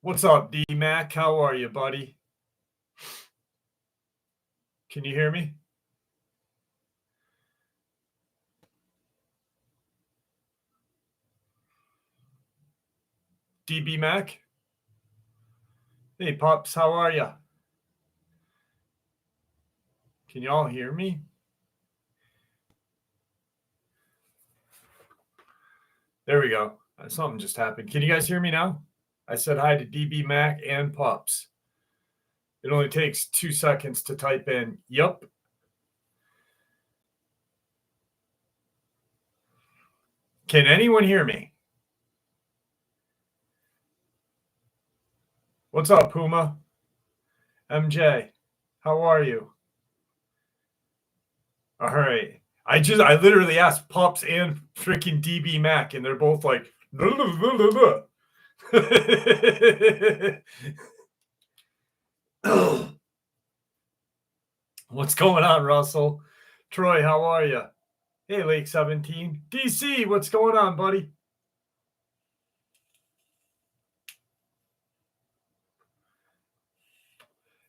What's up, D-Mac? How are you, buddy? Can you hear me? DB Mac? Hey, Pops, how are you? Can you all hear me? There we go. Something just happened. Can you guys hear me now? I said hi to DB Mac and Pops. It only takes 2 seconds to type in, yup. Can anyone hear me? What's up, Puma? MJ, how are you? All right. I literally asked Pops and freaking DB Mac, and they're both like, blah, blah, blah, blah. What's going on, Russell? Troy, how are you? Hey, Lake 17. DC, what's going on, buddy?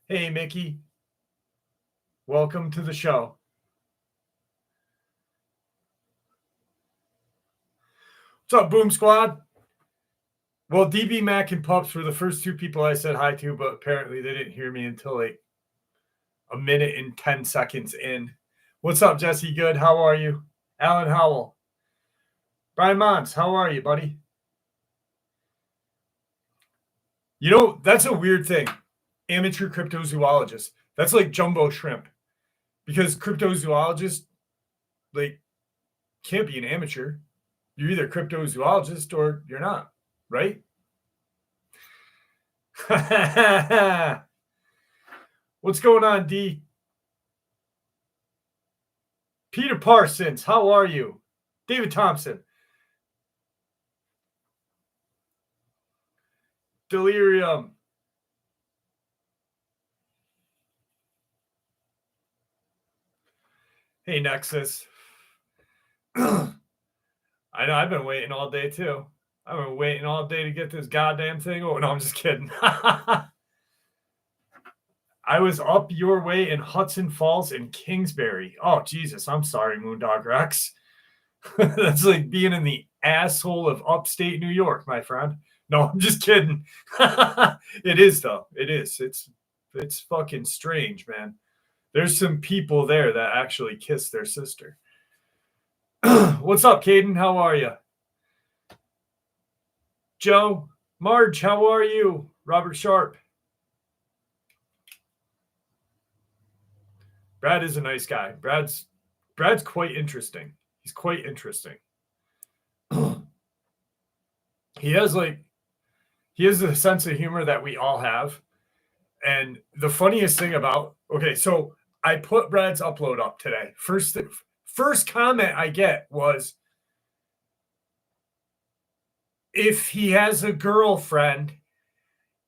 Hey, Mickey. Welcome to the show. What's up, Boom Squad? Well, DB Mac and Pups were the first two people I said hi to, but apparently they didn't hear me until like a minute and 10 seconds in. What's up, Jesse? Good. How are you? Alan Howell. Brian Mons, how are you, buddy? You know, that's a weird thing. Amateur cryptozoologist. That's like jumbo shrimp. Because cryptozoologists, like, can't be an amateur. You're either a cryptozoologist or you're not, right? What's going on, D? Peter Parsons, how are you? David Thompson. Delirium. Hey, Nexus. I know, I've been waiting all day, too. I've been waiting all day to get this goddamn thing. Oh, no, I'm just kidding. I was up your way in Hudson Falls and Kingsbury. Oh, Jesus, I'm sorry, Moondog Rex. That's like being in the asshole of upstate New York, my friend. No, I'm just kidding. It is, though. It is. It's fucking strange, man. There's some people there that actually kiss their sister. What's up, Caden? How are you? Joe, Marge, how are you? Robert Sharp. Brad is a nice guy. Brad's quite interesting. He's quite interesting. He has a sense of humor that we all have. And the funniest thing about, okay, so I put Brad's upload up today. First comment I get was, if he has a girlfriend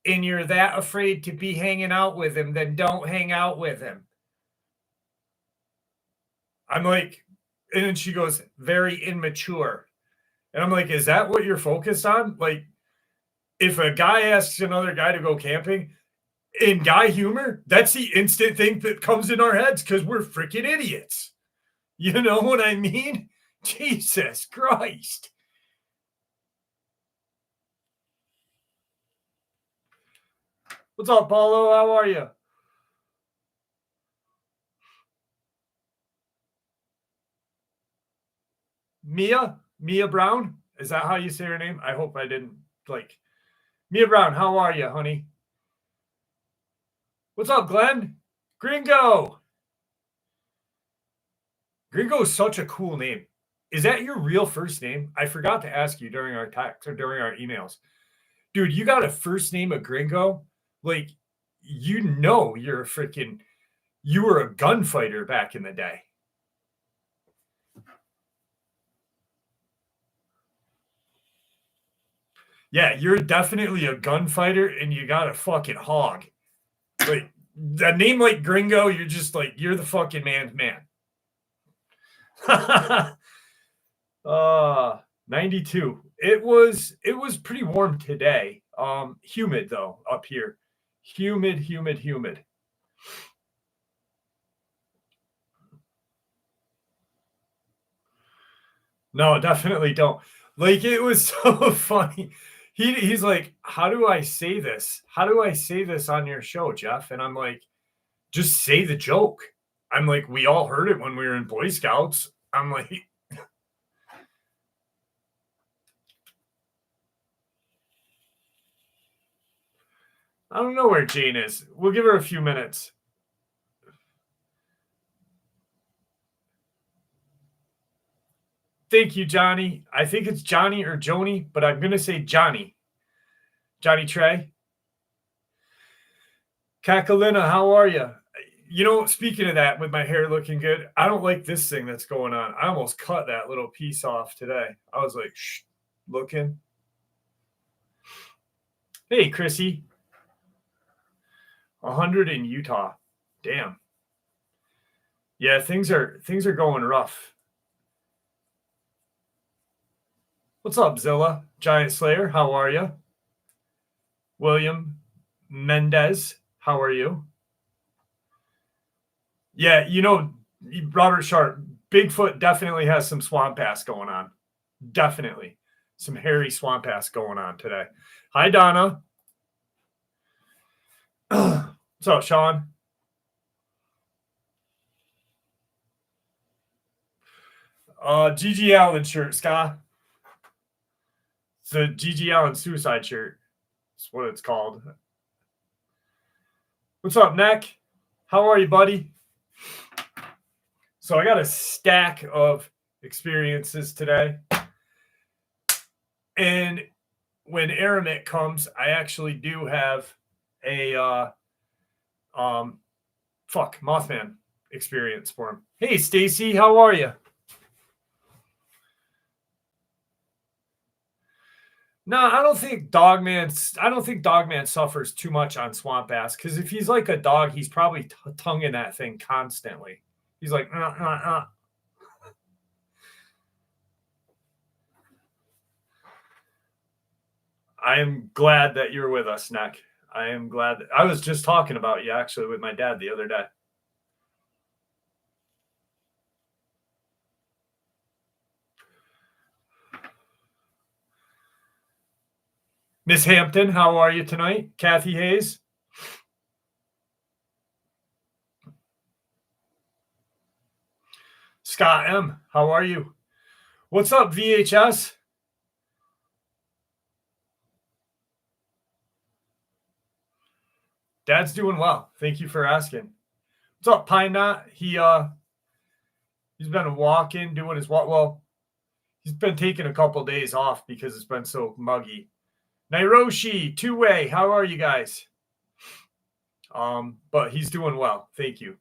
and you're that afraid to be hanging out with him, then don't hang out with him. I'm like, and then she goes, very immature. And I'm like, is that what you're focused on? Like, if a guy asks another guy to go camping, in guy humor, that's the instant thing that comes in our heads because we're freaking idiots. You know what I mean? Jesus Christ. What's up, Paulo? How are you? Mia Brown? Is that how you say her name? I hope I didn't Mia Brown, how are you, honey? What's up, Glenn? Gringo. Gringo is such a cool name. Is that your real first name? I forgot to ask you during our text or during our emails. Dude, you got a first name of Gringo? Like, you know you're you were a gunfighter back in the day. Yeah, you're definitely a gunfighter and you got a fucking hog. Like, a name like Gringo, you're just like, you're the fucking man's man. 92. It was pretty warm today. Humid though up here. Humid. No, definitely don't. Like, it was so funny. He's like, how do I say this? How do I say this on your show, Jeff? And I'm like, just say the joke. I'm like, we all heard it when we were in Boy Scouts. I'm like, I don't know where Jane is. We'll give her a few minutes. Thank you, Johnny. I think it's Johnny or Joni, but I'm going to say Johnny. Johnny Trey. Kakalina, how are you? You know, speaking of that, with my hair looking good, I don't like this thing that's going on. I almost cut that little piece off today. I was like, shh, looking. Hey, Chrissy. 100 in Utah. Damn. Yeah, things are going rough. What's up, Zilla? Giant Slayer, how are you? William Mendez, how are you? Yeah, you know, Robert Sharp, Bigfoot definitely has some swamp ass going on. Definitely. Some hairy swamp ass going on today. Hi, Donna. What's up, Sean? Gigi Allen shirt, Scott. It's a Gigi Allen suicide shirt. That's what it's called. What's up, Neck? How are you, buddy? So I got a stack of experiences today. And when Aramit comes, I actually do have a Mothman experience for him. Hey, Stacy, how are you? No, I don't think Dogman suffers too much on swamp ass, because if he's like a dog, he's probably tonguing that thing constantly. He's like, I am glad that you're with us, Neck. I am glad I was just talking about you actually with my dad the other day. Miss Hampton, how are you tonight? Kathy Hayes. Scott M, how are you? What's up, VHS? Dad's doing well. Thank you for asking. What's up, Pine Knot? He's been walking, doing his walk. Well, he's been taking a couple days off because it's been so muggy. Nairoshi, two-way, how are you guys? But he's doing well. Thank you.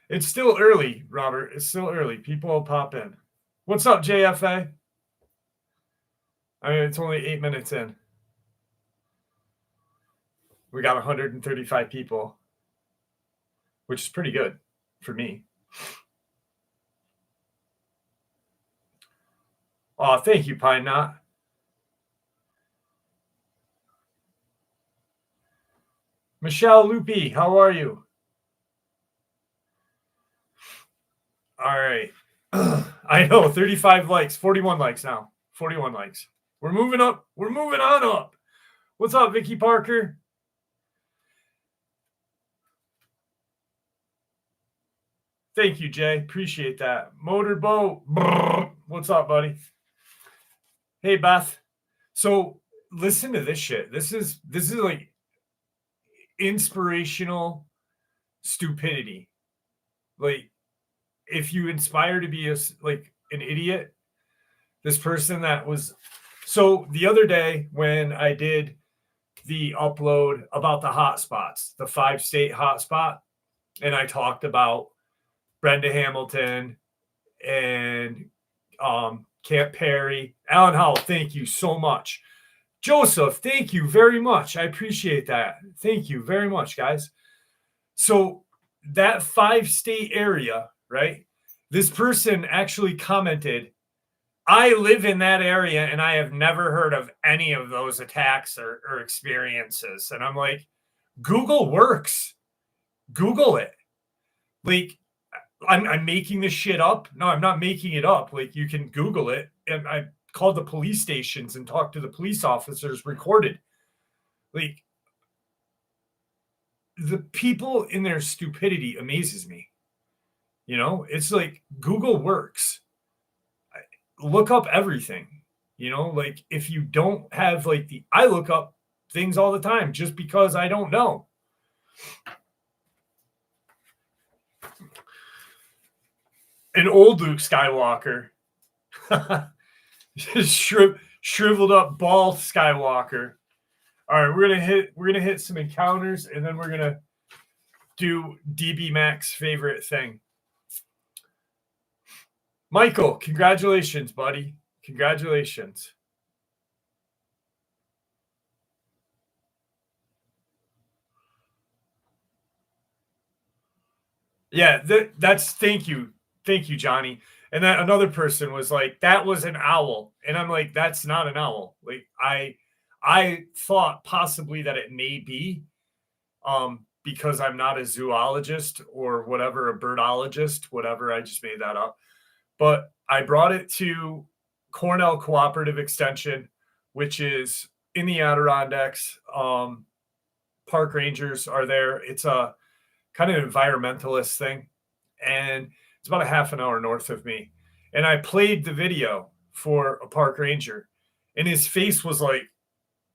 It's still early, Robert. It's still early. People will pop in. What's up, JFA? I mean, it's only 8 minutes in. We got 135 people, which is pretty good for me. Oh, thank you, Pine Knot. Michelle Loopy, how are you? All right. I know, 35 likes, 41 likes now. 41 likes. We're moving up. We're moving on up. What's up, Vicky Parker? Thank you, Jay. Appreciate that. Motorboat. What's up, buddy? Hey, Beth. So listen to this shit. This is like inspirational stupidity. Like, if you inspire to be an idiot, this person that was. So the other day when I did the upload about the hotspots, the 5-state hotspot, and I talked about Brenda Hamilton and Camp Perry. Alan Howell, thank you so much. Joseph, thank you very much. I appreciate that. Thank you very much, guys. So that 5-state area right? This person actually commented, I live in that area and I have never heard of any of those attacks or experiences. And I'm like, Google works. Google it. Like, I'm making this shit up. No, I'm not making it up. Like, you can Google it. And I called the police stations and talked to the police officers, recorded. Like, the people in their stupidity amazes me. You know, it's like Google works. Look up everything. You know, like if you don't have like I look up things all the time just because I don't know. An old Luke Skywalker. Shriveled up bald Skywalker. All right, we're gonna hit some encounters and then we're gonna do DB Mac's favorite thing. Michael, congratulations, buddy. Congratulations. Yeah, that's thank you, Johnny. And then another person was like, "That was an owl," and I'm like, "That's not an owl." Like I thought possibly that it may be, because I'm not a zoologist or whatever, a birdologist, whatever. I just made that up. But I brought it to Cornell Cooperative Extension, which is in the Adirondacks. Park rangers are there. It's a kind of environmentalist thing. And it's about a half an hour north of me. And I played the video for a park ranger. And his face was like,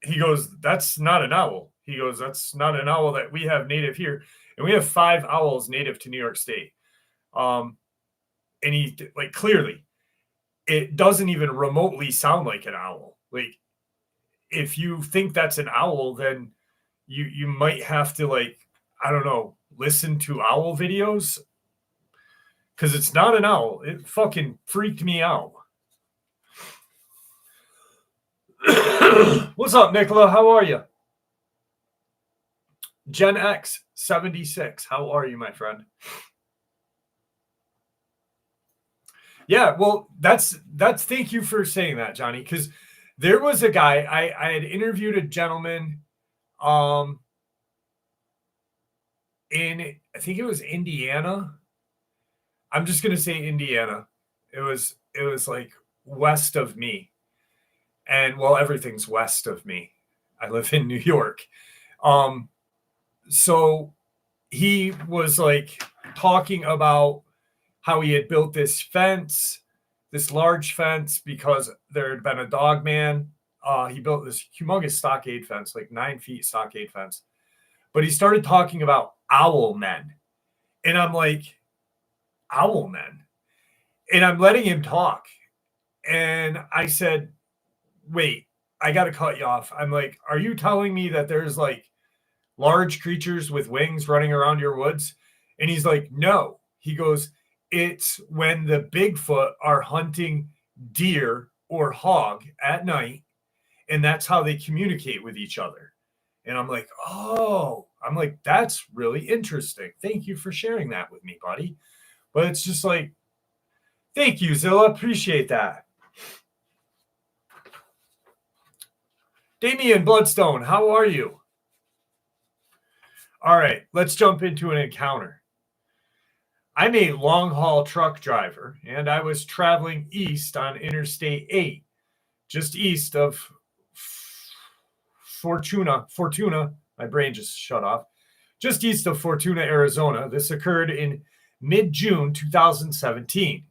he goes, "That's not an owl." He goes, "That's not an owl that we have native here." And we have 5 owls native to New York State. And he, like, clearly, it doesn't even remotely sound like an owl. Like, if you think that's an owl, then you might have to, like, I don't know, listen to owl videos, because it's not an owl. It fucking freaked me out. What's up, Nicola? How are you? Gen X 76. How are you, my friend? Yeah, well, that's thank you for saying that, Johnny, because there was a guy I had interviewed, a gentleman in, I think it was Indiana. I'm just gonna say Indiana. It was like west of me. And well, everything's west of me. I live in New York. So he was like talking about how he had built this fence, this large fence, because there had been a dog man. He built this humongous stockade fence, like 9 feet stockade fence. But he started talking about owl men. And I'm like, owl men? And I'm letting him talk. And I said, wait, I got to cut you off. I'm like, are you telling me that there's like large creatures with wings running around your woods? And he's like, no. He goes, it's when the Bigfoot are hunting deer or hog at night, and that's how they communicate with each other. And I'm like, oh, I'm like, that's really interesting. Thank you for sharing that with me, buddy. But it's just like, thank you, Zilla. Appreciate that. Damian Bloodstone, how are you? All right, let's jump into an encounter. I'm a long-haul truck driver, and I was traveling east on Interstate 8, just east of Fortuna, my brain just shut off, just east of Fortuna, Arizona. This occurred in mid-June 2017.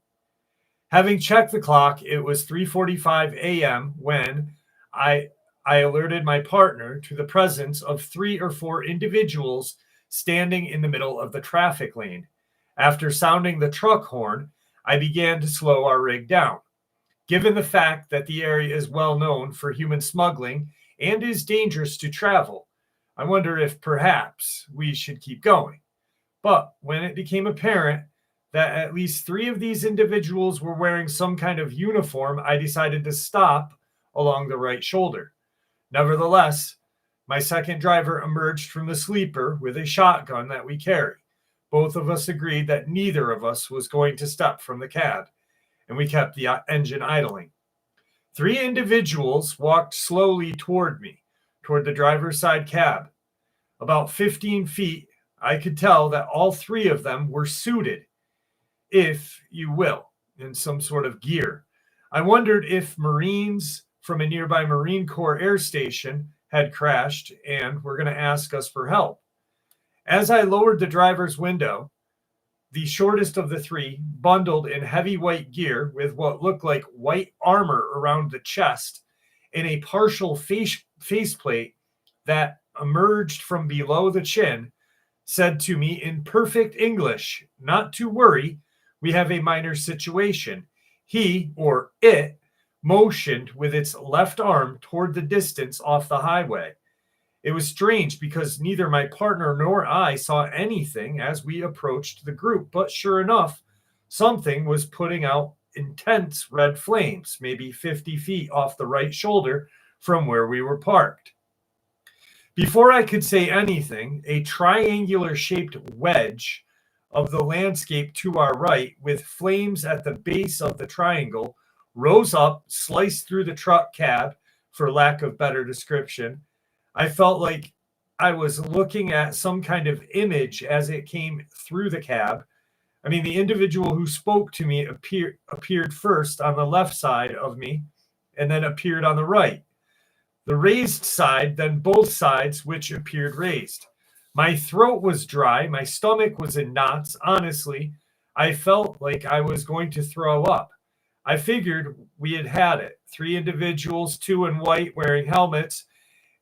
Having checked the clock, it was 3:45 a.m. when I alerted my partner to the presence of 3 or 4 individuals standing in the middle of the traffic lane. After sounding the truck horn, I began to slow our rig down. Given the fact that the area is well known for human smuggling and is dangerous to travel, I wonder if perhaps we should keep going. But when it became apparent that at least 3 of these individuals were wearing some kind of uniform, I decided to stop along the right shoulder. Nevertheless, my second driver emerged from the sleeper with a shotgun that we carry. both of us agreed that neither of us was going to step from the cab, and we kept the engine idling. 3 individuals walked slowly toward me, toward the driver's side cab. About 15 feet, I could tell that all 3 of them were suited, if you will, in some sort of gear. I wondered if Marines from a nearby Marine Corps air station had crashed and were going to ask us for help. As I lowered the driver's window, the shortest of the 3, bundled in heavy white gear with what looked like white armor around the chest and a partial faceplate that emerged from below the chin, said to me in perfect English, "Not to worry, we have a minor situation." He, or it, motioned with its left arm toward the distance off the highway. It was strange because neither my partner nor I saw anything as we approached the group, but sure enough, something was putting out intense red flames, maybe 50 feet off the right shoulder from where we were parked. Before I could say anything, a triangular-shaped wedge of the landscape to our right, with flames at the base of the triangle, rose up, sliced through the truck cab, for lack of better description. I felt like I was looking at some kind of image as it came through the cab. I mean, the individual who spoke to me appeared first on the left side of me and then appeared on the right. The raised side, then both sides, which appeared raised. My throat was dry. My stomach was in knots. Honestly, I felt like I was going to throw up. I figured we had it. 3 individuals, 2 in white wearing helmets,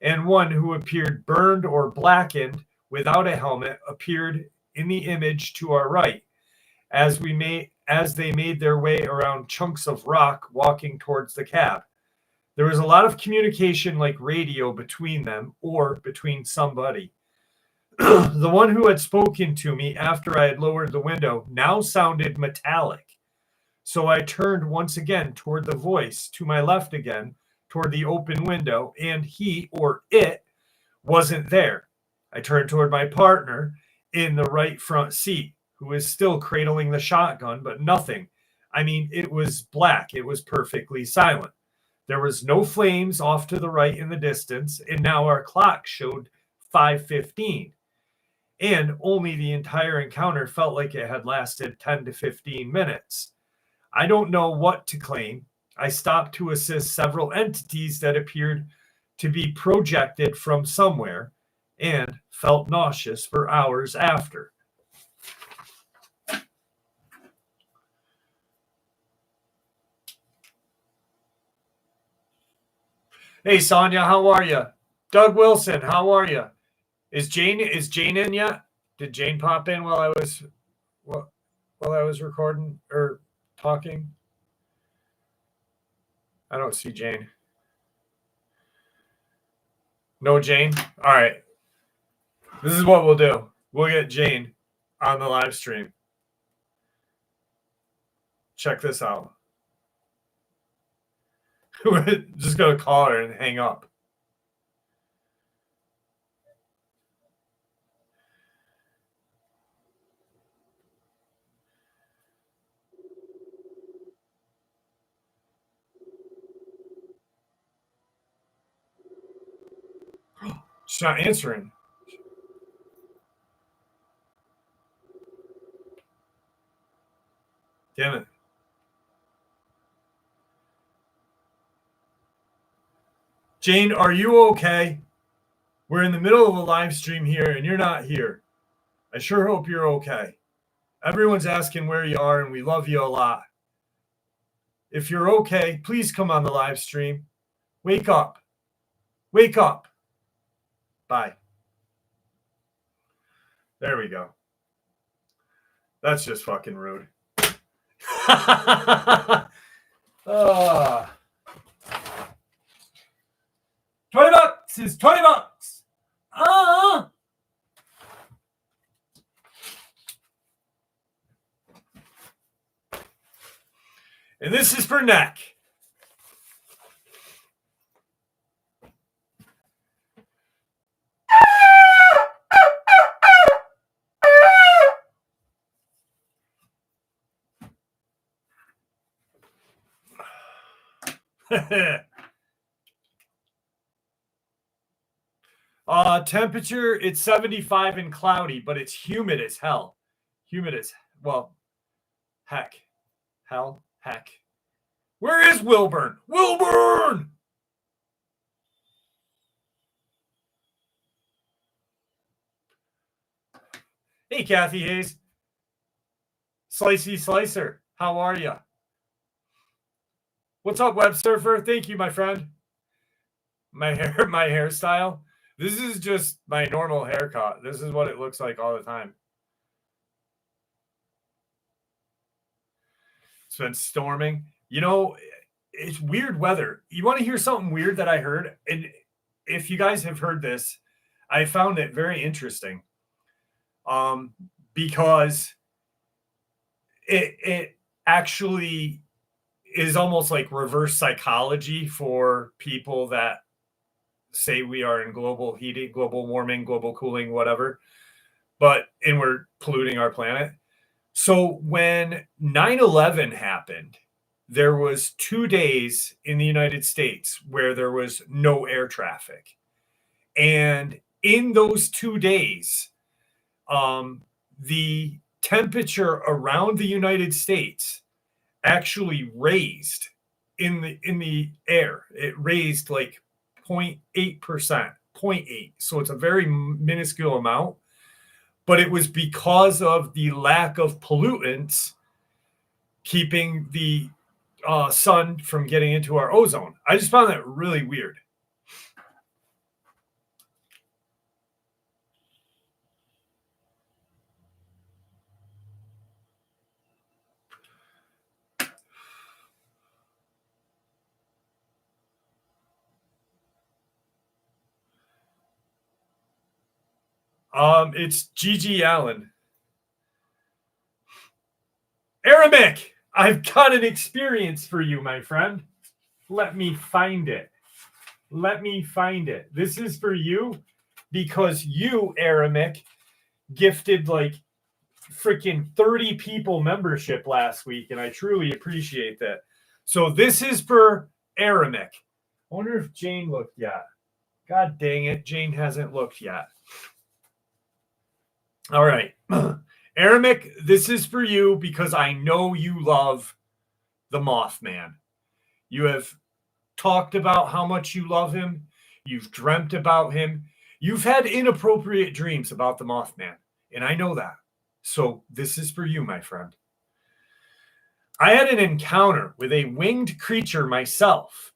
and 1 who appeared burned or blackened without a helmet appeared in the image to our right as they made their way around chunks of rock walking towards the cab. There was a lot of communication like radio between them or between somebody. The one who had spoken to me after I had lowered the window now sounded metallic. So I turned once again toward the voice, to my left again, toward the open window, and he, or it, wasn't there. I turned toward my partner in the right front seat, who is still cradling the shotgun, but nothing. I mean, it was black. It was perfectly silent. There was no flames off to the right in the distance, and now our clock showed 5:15. And only the entire encounter felt like it had lasted 10 to 15 minutes. I don't know what to claim. I stopped to assist several entities that appeared to be projected from somewhere and felt nauseous for hours after. Hey, Sonia, how are you? Doug Wilson, how are you? Is Jane in yet? Did Jane pop in while I was recording or talking? I don't see Jane. No Jane? All right. This is what we'll do. We'll get Jane on the live stream. Check this out. We're just going to call her and hang up. She's not answering. Damn it. Jane, are you okay? We're in the middle of a live stream here and you're not here. I sure hope you're okay. Everyone's asking where you are and we love you a lot. If you're okay, please come on the live stream. Wake up. Wake up. Bye. There we go. That's just fucking rude. $20 is $20. And this is for neck. Temperature, it's 75 and cloudy, but it's humid as hell. Humid as, well, heck. Hell, heck. Where is Wilburn? Wilburn! Hey, Kathy Hayes. Slicey Slicer, how are you? What's up, Web Surfer? Thank you, my friend. My hairstyle. This is just my normal haircut. This is what it looks like all the time. It's been storming. You know, it's weird weather. You want to hear something weird that I heard? And if you guys have heard this, I found it very interesting. Because it actually is almost like reverse psychology for people that say we are in global heating, global warming, global cooling, whatever, and we're polluting our planet. So when 9/11 happened, there was 2 days in the United States where there was no air traffic. And in those 2 days, the temperature around the United States actually raised in the air. It raised like 0.8%, 0.8. So it's a very minuscule amount, but it was because of the lack of pollutants keeping the sun from getting into our ozone. I just found that really weird. It's Gigi Allen. Arabic, I've got an experience for you, my friend. Let me find it. This is for you because you, Arabic, gifted like freaking 30 people membership last week, and I truly appreciate that. So this is for Arabic. I wonder if Jane looked yet. God dang it, Jane hasn't looked yet. All right. Arabic, this is for you because I know you love the Mothman. You have talked about how much you love him. You've dreamt about him. You've had inappropriate dreams about the Mothman, and I know that. So this is for you, my friend. I had an encounter with a winged creature myself.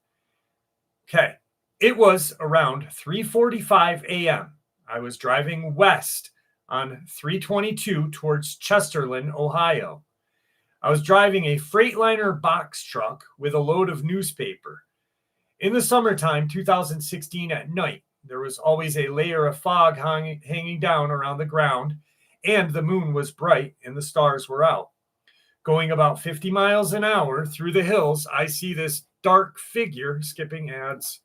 Okay. It was around 3:45 a.m. I was driving west on 322 towards Chesterland, Ohio. I was driving a Freightliner box truck with a load of newspaper. In the summertime, 2016 at night, there was always a layer of fog hanging down around the ground, and the moon was bright and the stars were out. Going about 50 miles an hour through the hills, I see this dark figure, skipping ads.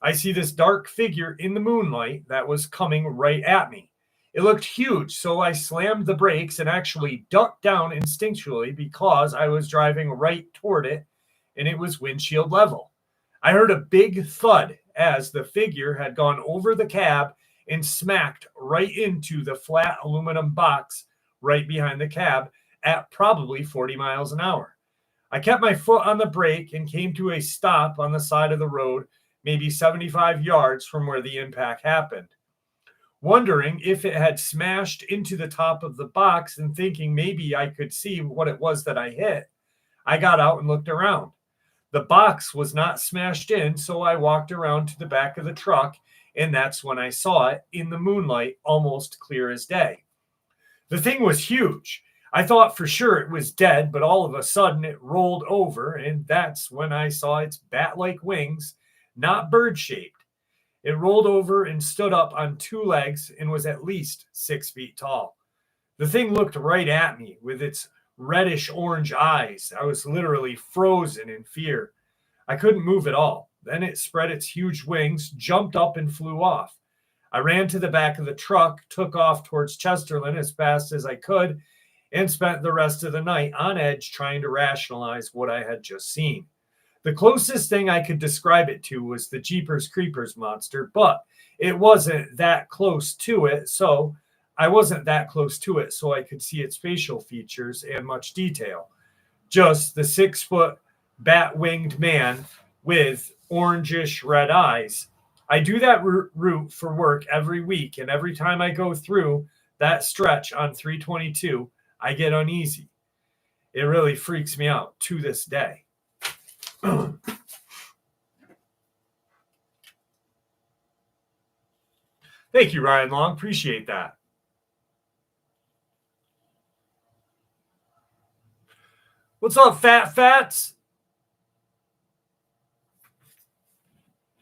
I see this dark figure in the moonlight that was coming right at me. It looked huge, so I slammed the brakes and actually ducked down instinctually because I was driving right toward it and it was windshield level. I heard a big thud as the figure had gone over the cab and smacked right into the flat aluminum box right behind the cab at probably 40 miles an hour. I kept my foot on the brake and came to a stop on the side of the road, maybe 75 yards from where the impact happened. Wondering if it had smashed into the top of the box and thinking maybe I could see what it was that I hit, I got out and looked around. The box was not smashed in, so I walked around to the back of the truck, and that's when I saw it in the moonlight, almost clear as day. The thing was huge. I thought for sure it was dead, but all of a sudden it rolled over, and that's when I saw its bat-like wings, not bird-shaped. It rolled over and stood up on 2 legs and was at least 6 feet tall. The thing looked right at me with its reddish-orange eyes. I was literally frozen in fear. I couldn't move at all. Then it spread its huge wings, jumped up, and flew off. I ran to the back of the truck, took off towards Chesterland as fast as I could, and spent the rest of the night on edge trying to rationalize what I had just seen. The closest thing I could describe it to was the Jeepers Creepers monster, but it wasn't that close to it, so I wasn't that close to it, so I could see its facial features and much detail. Just the 6-foot bat-winged man with orangish red eyes. I do that route for work every week, and every time I go through that stretch on 322, I get uneasy. It really freaks me out to this day. Thank you, Ryan Long. Appreciate that. What's up, fats?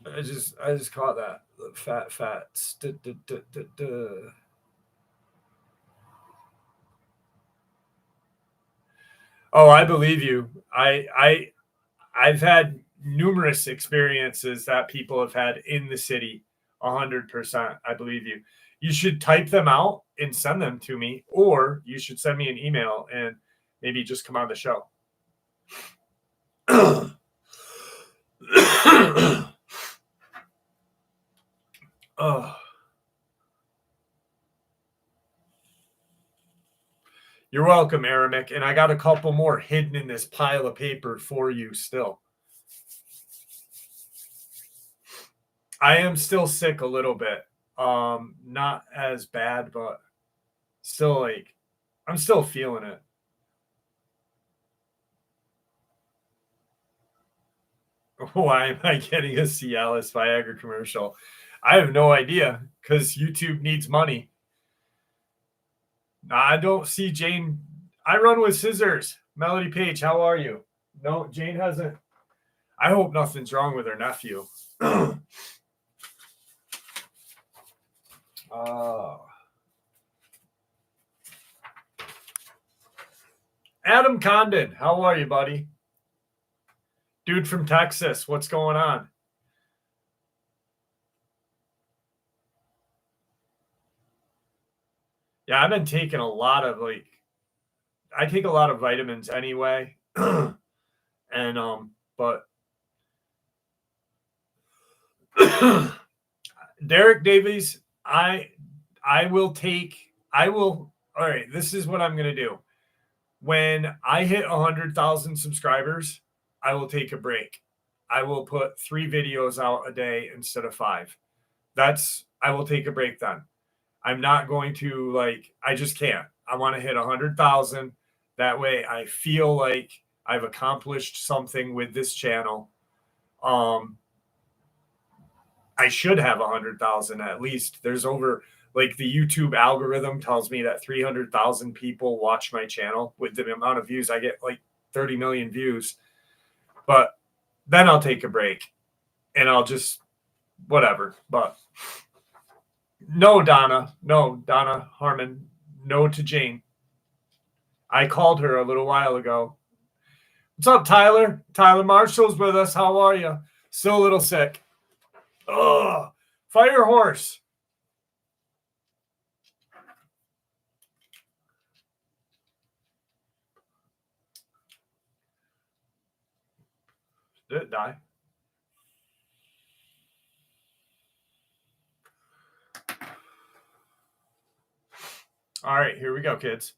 I just caught that. Fats. Oh, I believe you. I've had numerous experiences that people have had in the city. 100%. I believe you. You should type them out and send them to me, or you should send me an email and maybe just come on the show. Oh. You're welcome, Aramic. And I got a couple more hidden in this pile of paper for you still. I am still sick a little bit. Not as bad, but still like I'm still feeling it. Why am I getting a Cialis Viagra commercial? I have no idea because YouTube needs money. I don't see Jane. I run with scissors. Melody Page, how are you? No, Jane hasn't. I hope nothing's wrong with her nephew. Adam Condon, how are you, buddy? Dude from Texas, what's going on? Yeah, I've been taking a lot of I take a lot of vitamins anyway. And but Derek Davies, all right, this is what I'm gonna do. When I hit 100,000 subscribers, I will take a break. I will put 3 videos out a day instead of 5. I will take a break then. I'm not going to I just can't. I want to hit 100,000. That way I feel like I've accomplished something with this channel. I should have 100,000 at least. There's over the YouTube algorithm tells me that 300,000 people watch my channel. With the amount of views I get, 30 million views. But then I'll take a break and I'll just whatever. But no, Donna Harmon, no to Jane. I called her a little while ago. What's up, Tyler? Tyler Marshall's with us. How are you? Still a little sick. Ugh. Fire horse. Did it die? All right, here we go, kids.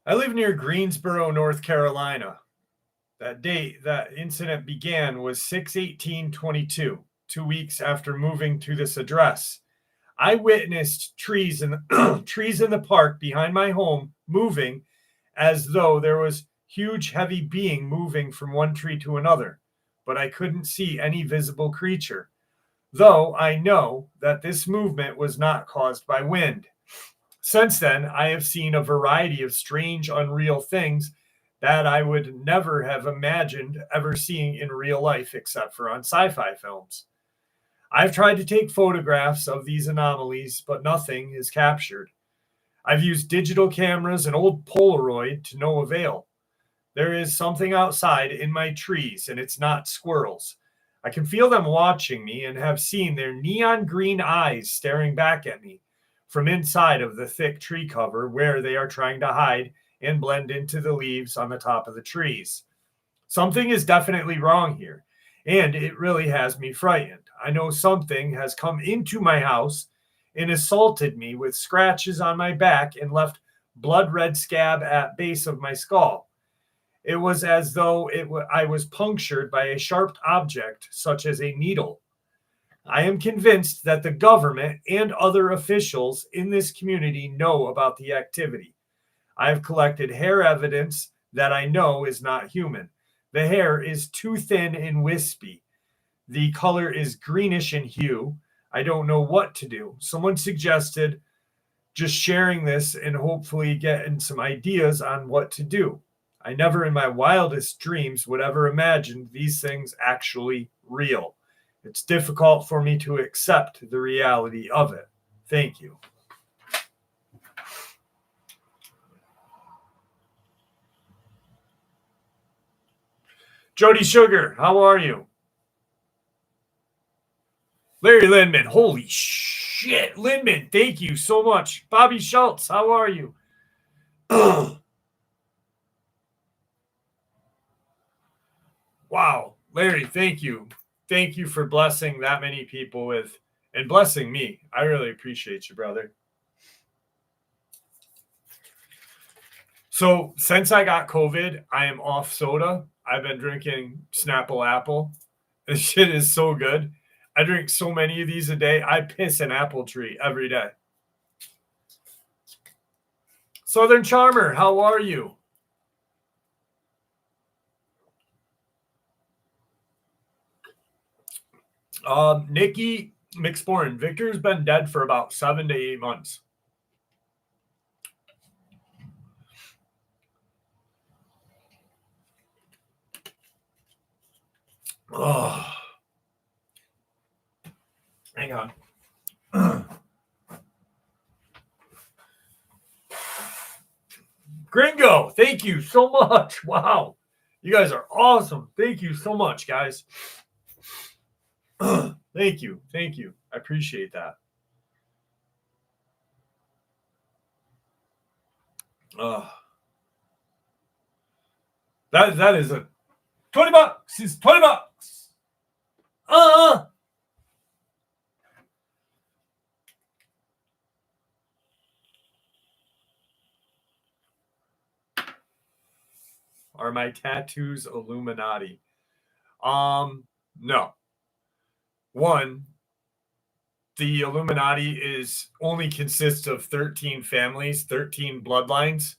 I live near Greensboro, North Carolina. That date that incident began was 6/18/22, 2 weeks after moving to this address. I witnessed trees in the park behind my home moving as though there was huge heavy being moving from one tree to another, but I couldn't see any visible creature, though I know that this movement was not caused by wind. Since then, I have seen a variety of strange, unreal things that I would never have imagined ever seeing in real life except for on sci-fi films. I've tried to take photographs of these anomalies, but nothing is captured. I've used digital cameras and old Polaroid to no avail. There is something outside in my trees, and it's not squirrels. I can feel them watching me and have seen their neon green eyes staring back at me from inside of the thick tree cover where they are trying to hide and blend into the leaves on the top of the trees. Something is definitely wrong here, and it really has me frightened. I know something has come into my house and assaulted me with scratches on my back and left blood red scab at base of my skull. It was as though I was punctured by a sharp object, such as a needle. I am convinced that the government and other officials in this community know about the activity. I have collected hair evidence that I know is not human. The hair is too thin and wispy. The color is greenish in hue. I don't know what to do. Someone suggested just sharing this and hopefully getting some ideas on what to do. I never in my wildest dreams would ever imagine these things actually real. It's difficult for me to accept the reality of it. Thank you. Jody Sugar, how are you? Larry Lindman, holy shit. Lindman, thank you so much. Bobby Schultz, how are you? Wow. Larry, thank you. Thank you for blessing that many people with and blessing me. I really appreciate you, brother. So since I got COVID, I am off soda. I've been drinking Snapple Apple. This shit is so good. I drink so many of these a day. I piss an apple tree every day. Southern Charmer, how are you? Nikki McSporn, Victor's been dead for about 7 to 8 months. Oh, hang on. Gringo, thank you so much. Wow. You guys are awesome. Thank you so much, guys. Thank you. Thank you. I appreciate that. That is a $20. It's $20. Are my tattoos Illuminati? No. One, the Illuminati only consists of 13 families, 13 bloodlines.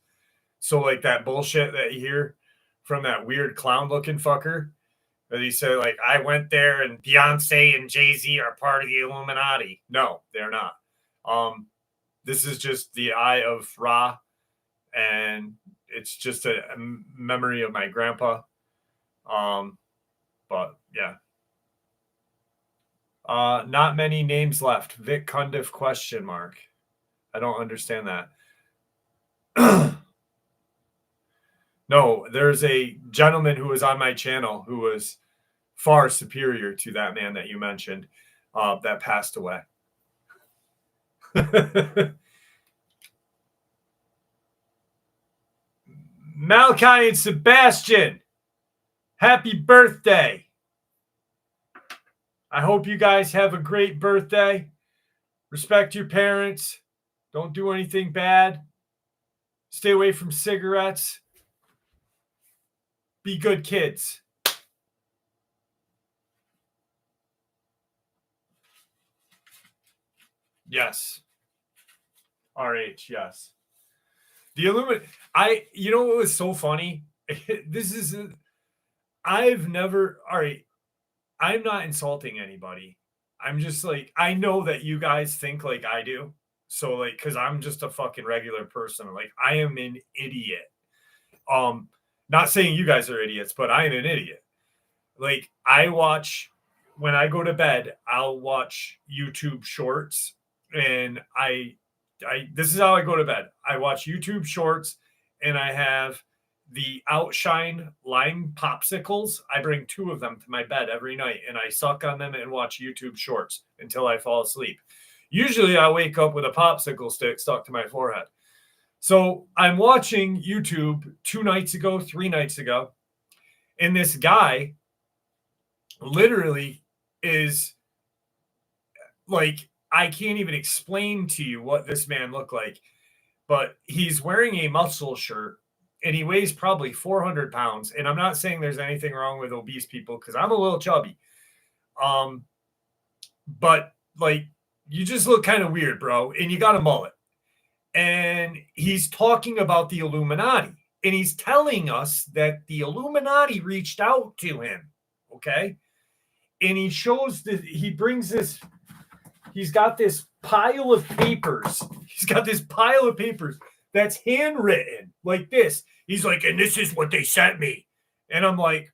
So like that bullshit that you hear from that weird clown looking fucker, that he said like, I went there and Beyonce and Jay-Z are part of the Illuminati. No, they're not. This is just the Eye of Ra, and it's just a memory of my grandpa. But yeah. Not many names left. Vic Cundiff ? I don't understand that. No, there's a gentleman who was on my channel who was far superior to that man that you mentioned, that passed away. Malachi and Sebastian, happy birthday. I hope you guys have a great birthday. Respect your parents. Don't do anything bad. Stay away from cigarettes. Be good kids. Yes. RH, yes. The Illuminati. You know what was so funny? I've never, all right, I'm not insulting anybody. I'm just like, I know that you guys think like I do. So like, cause I'm just a fucking regular person. Like I am an idiot. Not saying you guys are idiots, but I am an idiot. Like when I go to bed, I'll watch YouTube shorts, and this is how I go to bed. I watch YouTube shorts, and I have the Outshine lime popsicles. I bring 2 of them to my bed every night, and I suck on them and watch YouTube shorts until I fall asleep. Usually I wake up with a popsicle stick stuck to my forehead. So I'm watching YouTube 3 nights ago, And this guy literally is like, I can't even explain to you what this man looked like, but he's wearing a muscle shirt and he weighs probably 400 pounds. And I'm not saying there's anything wrong with obese people because I'm a little chubby. But like, you just look kind of weird, bro. And you got a mullet. And he's talking about the Illuminati. And he's telling us that the Illuminati reached out to him. Okay. And he shows that he brings this, he's got this pile of papers. He's got this pile of papers that's handwritten like this. He's like, and this is what they sent me. And I'm like,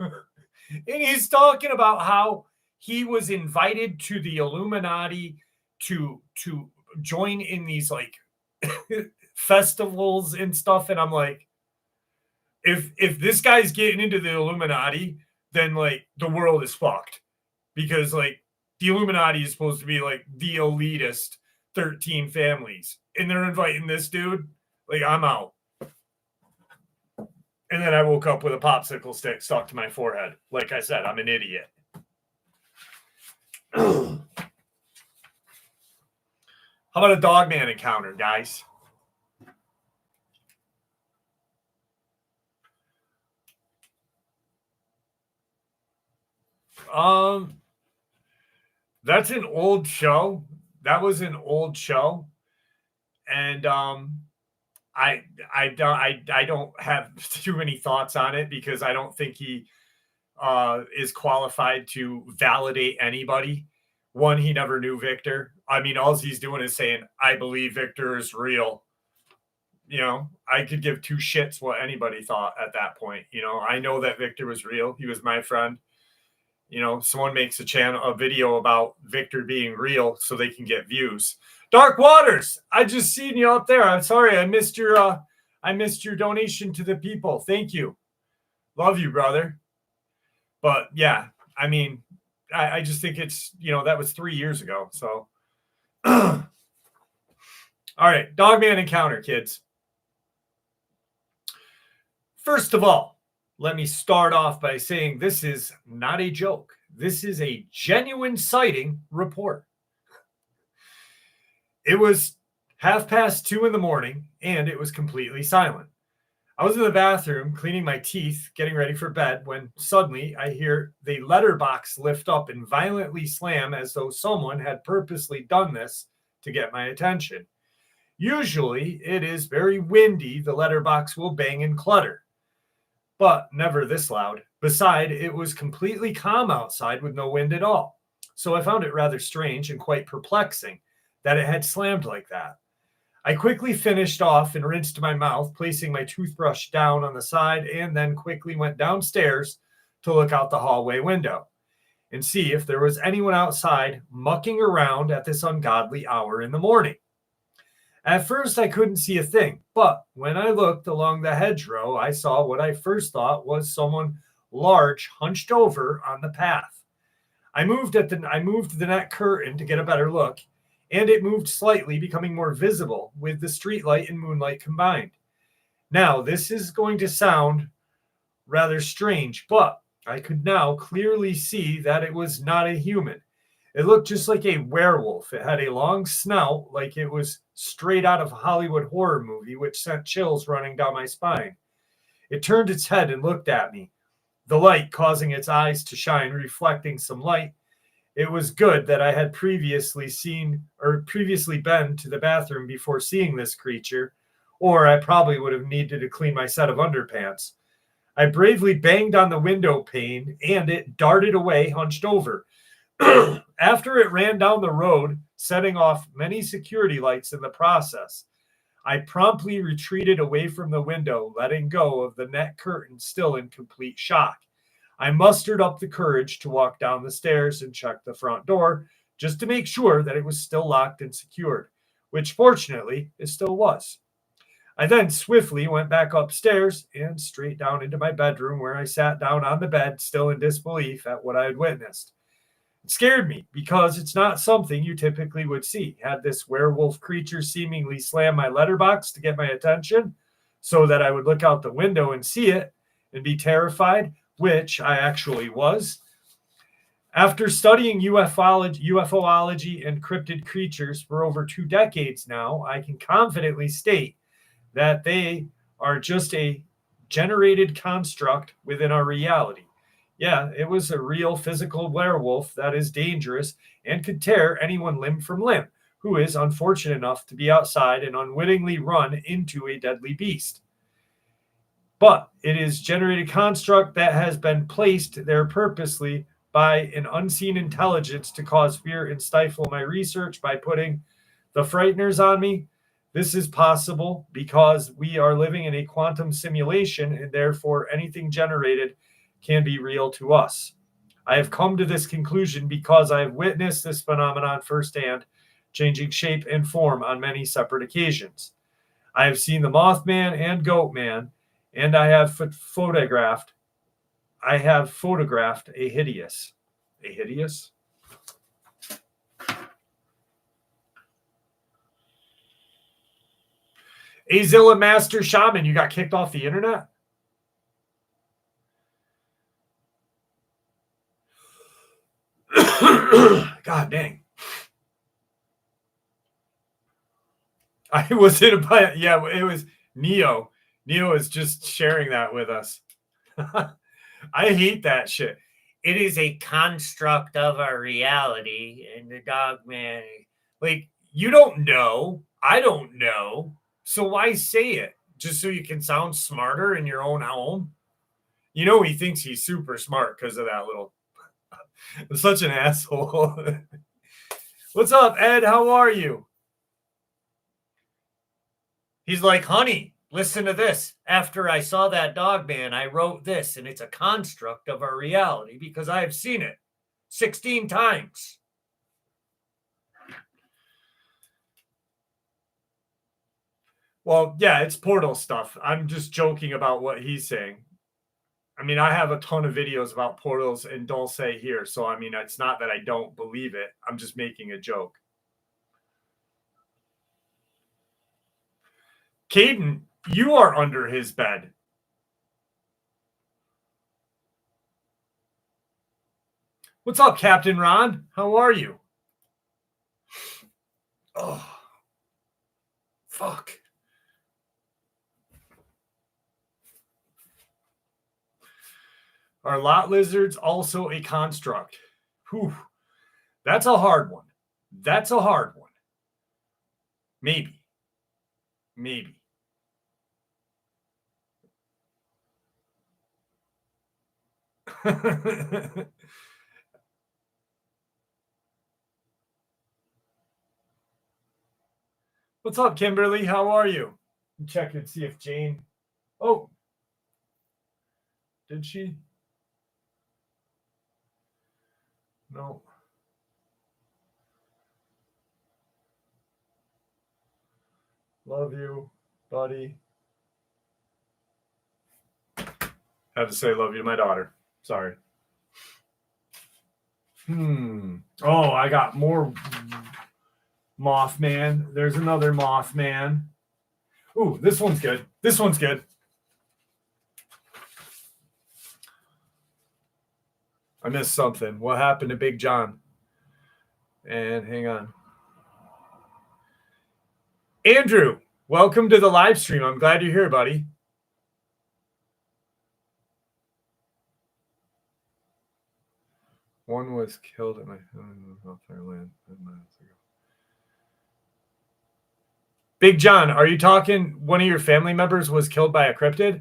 and he's talking about how he was invited to the Illuminati to join in these like festivals and stuff. And I'm like, if this guy's getting into the Illuminati, then like the world is fucked, because like the Illuminati is supposed to be like the elitist 13 families, and they're inviting this dude. Like, I'm out. And then I woke up with a popsicle stick stuck to my forehead. Like I said, I'm an idiot. How about a dogman encounter, guys? That's an old show. That was an old show. And I don't have too many thoughts on it because I don't think he is qualified to validate anybody. One, he never knew Victor. I mean, all he's doing is saying, I believe Victor is real. You know, I could give two shits what anybody thought at that point. You know, I know that Victor was real. He was my friend. You know, someone makes a video about Victor being real so they can get views. Dark Waters, I just seen you out there. I'm sorry, I missed your donation to the people. Thank you. Love you, brother. But yeah, I mean, I just think it's, you know, that was 3 years ago. So all right, Dogman encounter, kids. First of all, let me start off by saying this is not a joke. This is a genuine sighting report. It was 2:30 in the morning, and it was completely silent. I was in the bathroom cleaning my teeth, getting ready for bed, when suddenly I hear the letterbox lift up and violently slam as though someone had purposely done this to get my attention. Usually, it is very windy. The letterbox will bang and clutter, but never this loud. Besides, it was completely calm outside with no wind at all. So I found it rather strange and quite perplexing that it had slammed like that. I quickly finished off and rinsed my mouth, placing my toothbrush down on the side, and then quickly went downstairs to look out the hallway window and see if there was anyone outside mucking around at this ungodly hour in the morning. At first, I couldn't see a thing, but when I looked along the hedgerow, I saw what I first thought was someone large hunched over on the path. I moved the net curtain to get a better look, and it moved slightly, becoming more visible with the streetlight and moonlight combined. Now, this is going to sound rather strange, but I could now clearly see that it was not a human. It looked just like a werewolf. It had a long snout, like it was straight out of a Hollywood horror movie, which sent chills running down my spine. It turned its head and looked at me, the light causing its eyes to shine, reflecting some light. It was good that I had previously been to the bathroom before seeing this creature, or I probably would have needed to clean my set of underpants. I bravely banged on the window pane, and it darted away, hunched over. After it ran down the road, setting off many security lights in the process, I promptly retreated away from the window, letting go of the net curtain, still in complete shock. I mustered up the courage to walk down the stairs and check the front door, just to make sure that it was still locked and secured, which fortunately it still was. I then swiftly went back upstairs and straight down into my bedroom, where I sat down on the bed, still in disbelief at what I had witnessed. It scared me because it's not something you typically would see. Had this werewolf creature seemingly slam my letterbox to get my attention so that I would look out the window and see it, and be terrified, which I actually was. After studying UFOlogy and cryptid creatures for over 2 decades now, I can confidently state that they are just a generated construct within our reality. Yeah, it was a real physical werewolf that is dangerous and could tear anyone limb from limb who is unfortunate enough to be outside and unwittingly run into a deadly beast. But it is generated construct that has been placed there purposely by an unseen intelligence to cause fear and stifle my research by putting the frighteners on me. This is possible because we are living in a quantum simulation, and therefore anything generated can be real to us. I have come to this conclusion because I have witnessed this phenomenon firsthand, changing shape and form on many separate occasions. I have seen the Mothman and Goatman, and I have photographed a hideous. A hideous? Azilla Master Shaman, you got kicked off the internet? God dang. I was in a, yeah, it was Neo. Neo is just sharing that with us. I hate that shit. It is a construct of our reality, and the Dogman, like, you don't know. I don't know. So why say it? Just so you can sound smarter in your own home? You know, he thinks he's super smart because of that little. Such an asshole. What's up, Ed? How are you? He's like, honey, listen to this. After I saw that Dogman, I wrote this, and it's a construct of our reality because I have seen it 16 times. Well, yeah, it's portal stuff. I'm just joking about what he's saying. I mean, I have a ton of videos about portals and Dulce here. So, I mean, it's not that I don't believe it. I'm just making a joke. Caden, you are under his bed. What's up, Captain Ron? How are you? Oh, fuck. Are lot lizards also a construct? Whew. That's a hard one. That's a hard one. Maybe. Maybe. What's up, Kimberly? How are you? Check and see if Jane. Oh. Did she? No. Love you, buddy. I have to say love you to my daughter. Sorry. Oh, I got more Mothman. There's another Mothman. Ooh, this one's good. This one's good. I missed something. What happened to Big John? And hang on. Andrew, welcome to the live stream. I'm glad you're here, buddy. One was killed at my land 10 miles ago. Big John, are you talking one of your family members was killed by a cryptid?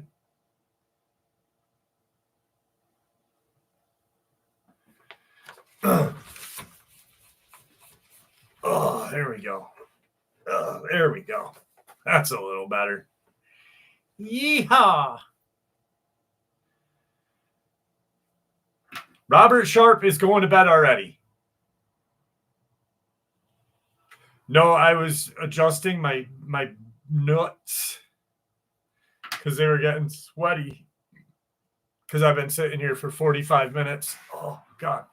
Oh, there we go. There we go. That's a little better. Yeehaw. Robert Sharp is going to bed already. No, I was adjusting my nuts because they were getting sweaty because I've been sitting here for 45 minutes. Oh, God.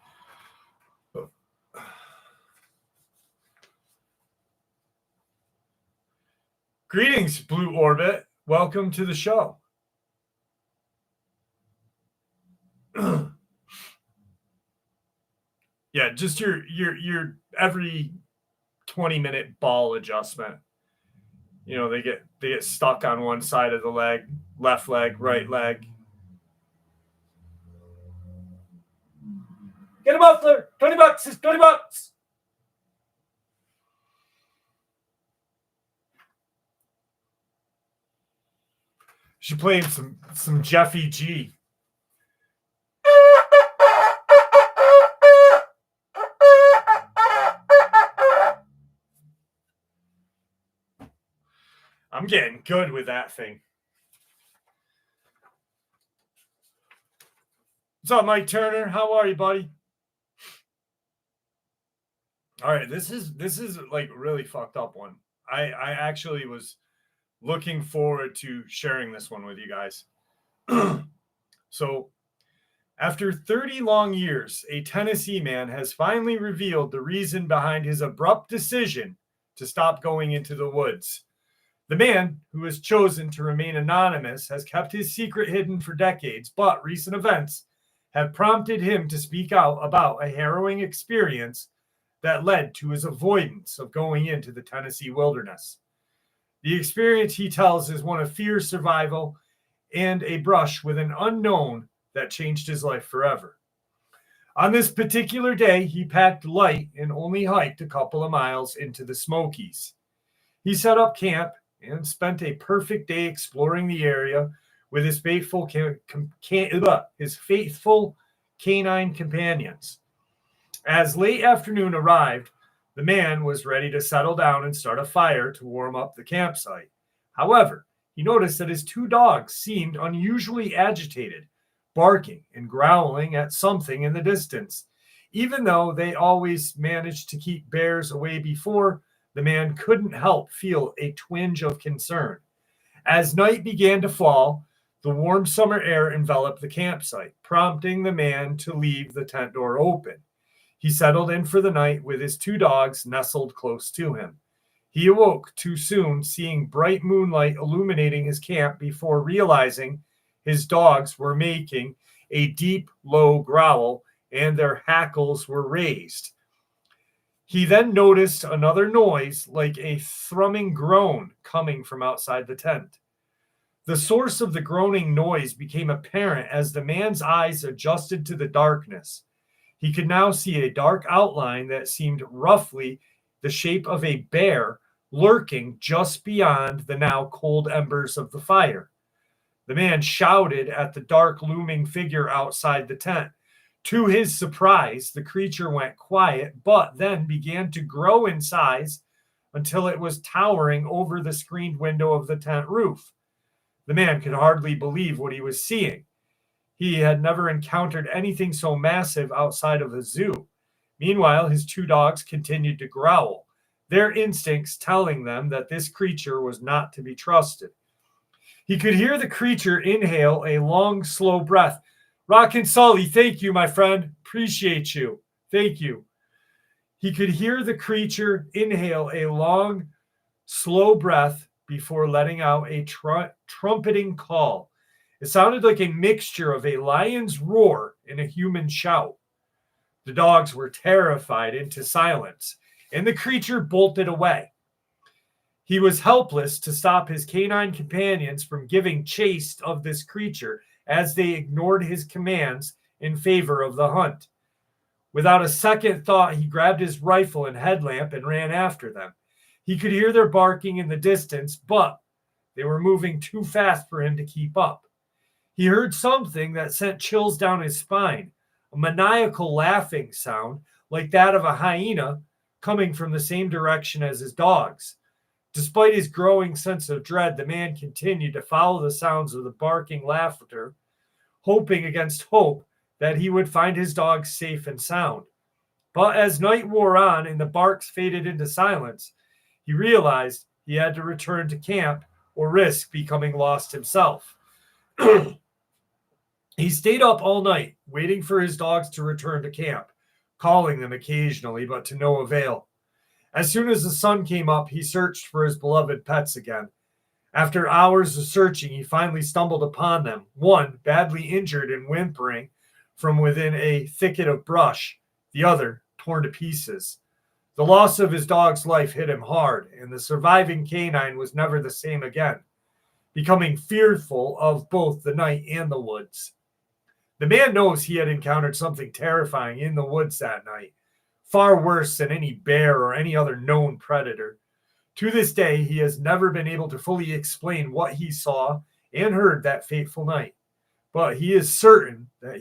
Greetings, Blue Orbit. Welcome to the show. Yeah, just your every 20-minute ball adjustment. You know, they get stuck on one side of the leg, left leg, right leg. Get a muffler, $20, it's $20. Should play him some Jeffy G. I'm getting good with that thing. What's up, Mike Turner? How are you, buddy? All right, this is like really fucked up one. I actually was looking forward to sharing this one with you guys. So, after 30 long years, a Tennessee man has finally revealed the reason behind his abrupt decision to stop going into the woods. The man, who has chosen to remain anonymous, has kept his secret hidden for decades, but recent events have prompted him to speak out about a harrowing experience that led to his avoidance of going into the Tennessee wilderness. The experience, he tells, is one of fear, survival, and a brush with an unknown that changed his life forever. On this particular day, he packed light and only hiked a couple of miles into the Smokies. He set up camp and spent a perfect day exploring the area with his faithful canine companions. As late afternoon arrived, the man was ready to settle down and start a fire to warm up the campsite. However, he noticed that his two dogs seemed unusually agitated, barking and growling at something in the distance. Even though they always managed to keep bears away before, the man couldn't help feel a twinge of concern. As night began to fall, the warm summer air enveloped the campsite, prompting the man to leave the tent door open. He settled in for the night with his two dogs nestled close to him. He awoke too soon, seeing bright moonlight illuminating his camp before realizing his dogs were making a deep, low growl and their hackles were raised. He then noticed another noise like a thrumming groan coming from outside the tent. The source of the groaning noise became apparent as the man's eyes adjusted to the darkness. He could now see a dark outline that seemed roughly the shape of a bear lurking just beyond the now cold embers of the fire. The man shouted at the dark looming figure outside the tent. To his surprise, the creature went quiet, but then began to grow in size until it was towering over the screened window of the tent roof. The man could hardly believe what he was seeing. He had never encountered anything so massive outside of a zoo. Meanwhile, his two dogs continued to growl, their instincts telling them that this creature was not to be trusted. He could hear the creature inhale a long, slow breath. Rockin' Sully, thank you, my friend. Appreciate you. Thank you. He could hear the creature inhale a long, slow breath before letting out a trumpeting call. It sounded like a mixture of a lion's roar and a human shout. The dogs were terrified into silence, and the creature bolted away. He was helpless to stop his canine companions from giving chase of this creature as they ignored his commands in favor of the hunt. Without a second thought, he grabbed his rifle and headlamp and ran after them. He could hear their barking in the distance, but they were moving too fast for him to keep up. He heard something that sent chills down his spine, a maniacal laughing sound like that of a hyena coming from the same direction as his dogs. Despite his growing sense of dread, the man continued to follow the sounds of the barking laughter, hoping against hope that he would find his dogs safe and sound. But as night wore on and the barks faded into silence, he realized he had to return to camp or risk becoming lost himself. He stayed up all night, waiting for his dogs to return to camp, calling them occasionally, but to no avail. As soon as the sun came up, he searched for his beloved pets again. After hours of searching, he finally stumbled upon them, one badly injured and whimpering from within a thicket of brush, the other torn to pieces. The loss of his dog's life hit him hard, and the surviving canine was never the same again, becoming fearful of both the night and the woods. The man knows he had encountered something terrifying in the woods that night, far worse than any bear or any other known predator. To this day, he has never been able to fully explain what he saw and heard that fateful night. But he is certain that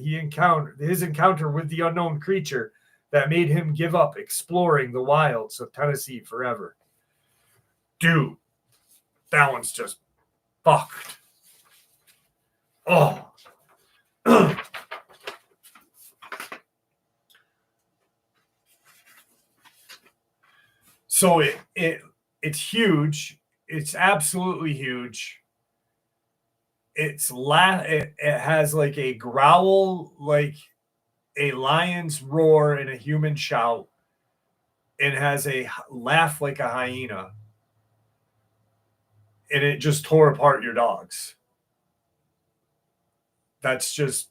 his encounter with the unknown creature that made him give up exploring the wilds of Tennessee forever. Dude, that one's just fucked. Oh. So it's huge. It's absolutely huge. It has like a growl, like a lion's roar and a human shout. It has a laugh like a hyena. And it just tore apart your dogs. That's just,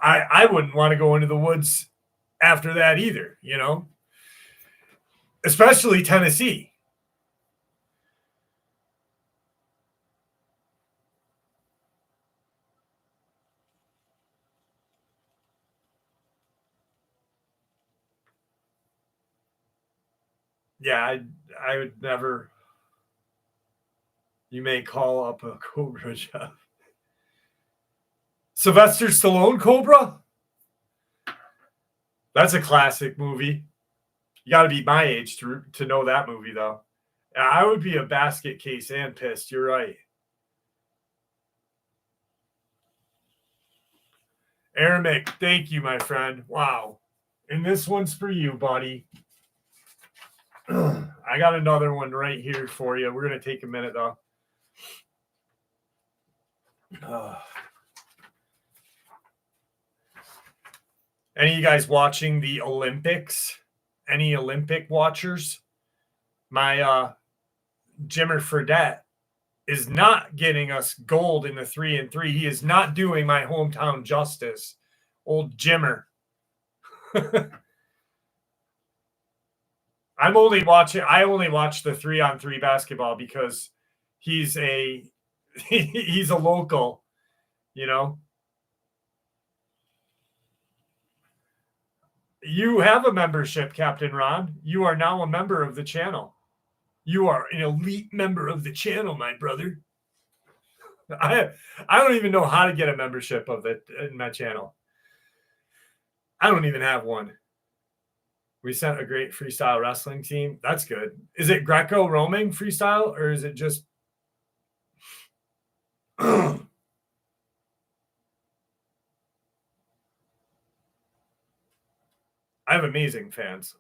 I wouldn't want to go into the woods after that either, you know? Especially Tennessee. Yeah, I would never. You may call up a Cobra, Jeff. Sylvester Stallone Cobra? That's a classic movie. You got to be my age to know that movie, though. I would be a basket case and pissed. You're right. Aramic, thank you, my friend. Wow. And this one's for you, buddy. I got another one right here for you. We're going to take a minute, though. Any of you guys watching the Olympics? Any Olympic watchers? My Jimmer Fredette is not getting us gold in the 3-3. He is not doing my hometown justice. Old Jimmer. I only watch the 3-on-3 basketball because he's a local, you know. You have a membership, Captain Ron. You are now a member of the channel. You are an elite member of the channel, my brother. I don't even know how to get a membership of it in my channel. I don't even have one. We sent a great freestyle wrestling team. That's good. Is it Greco-Roman freestyle or is it just... I have amazing fans.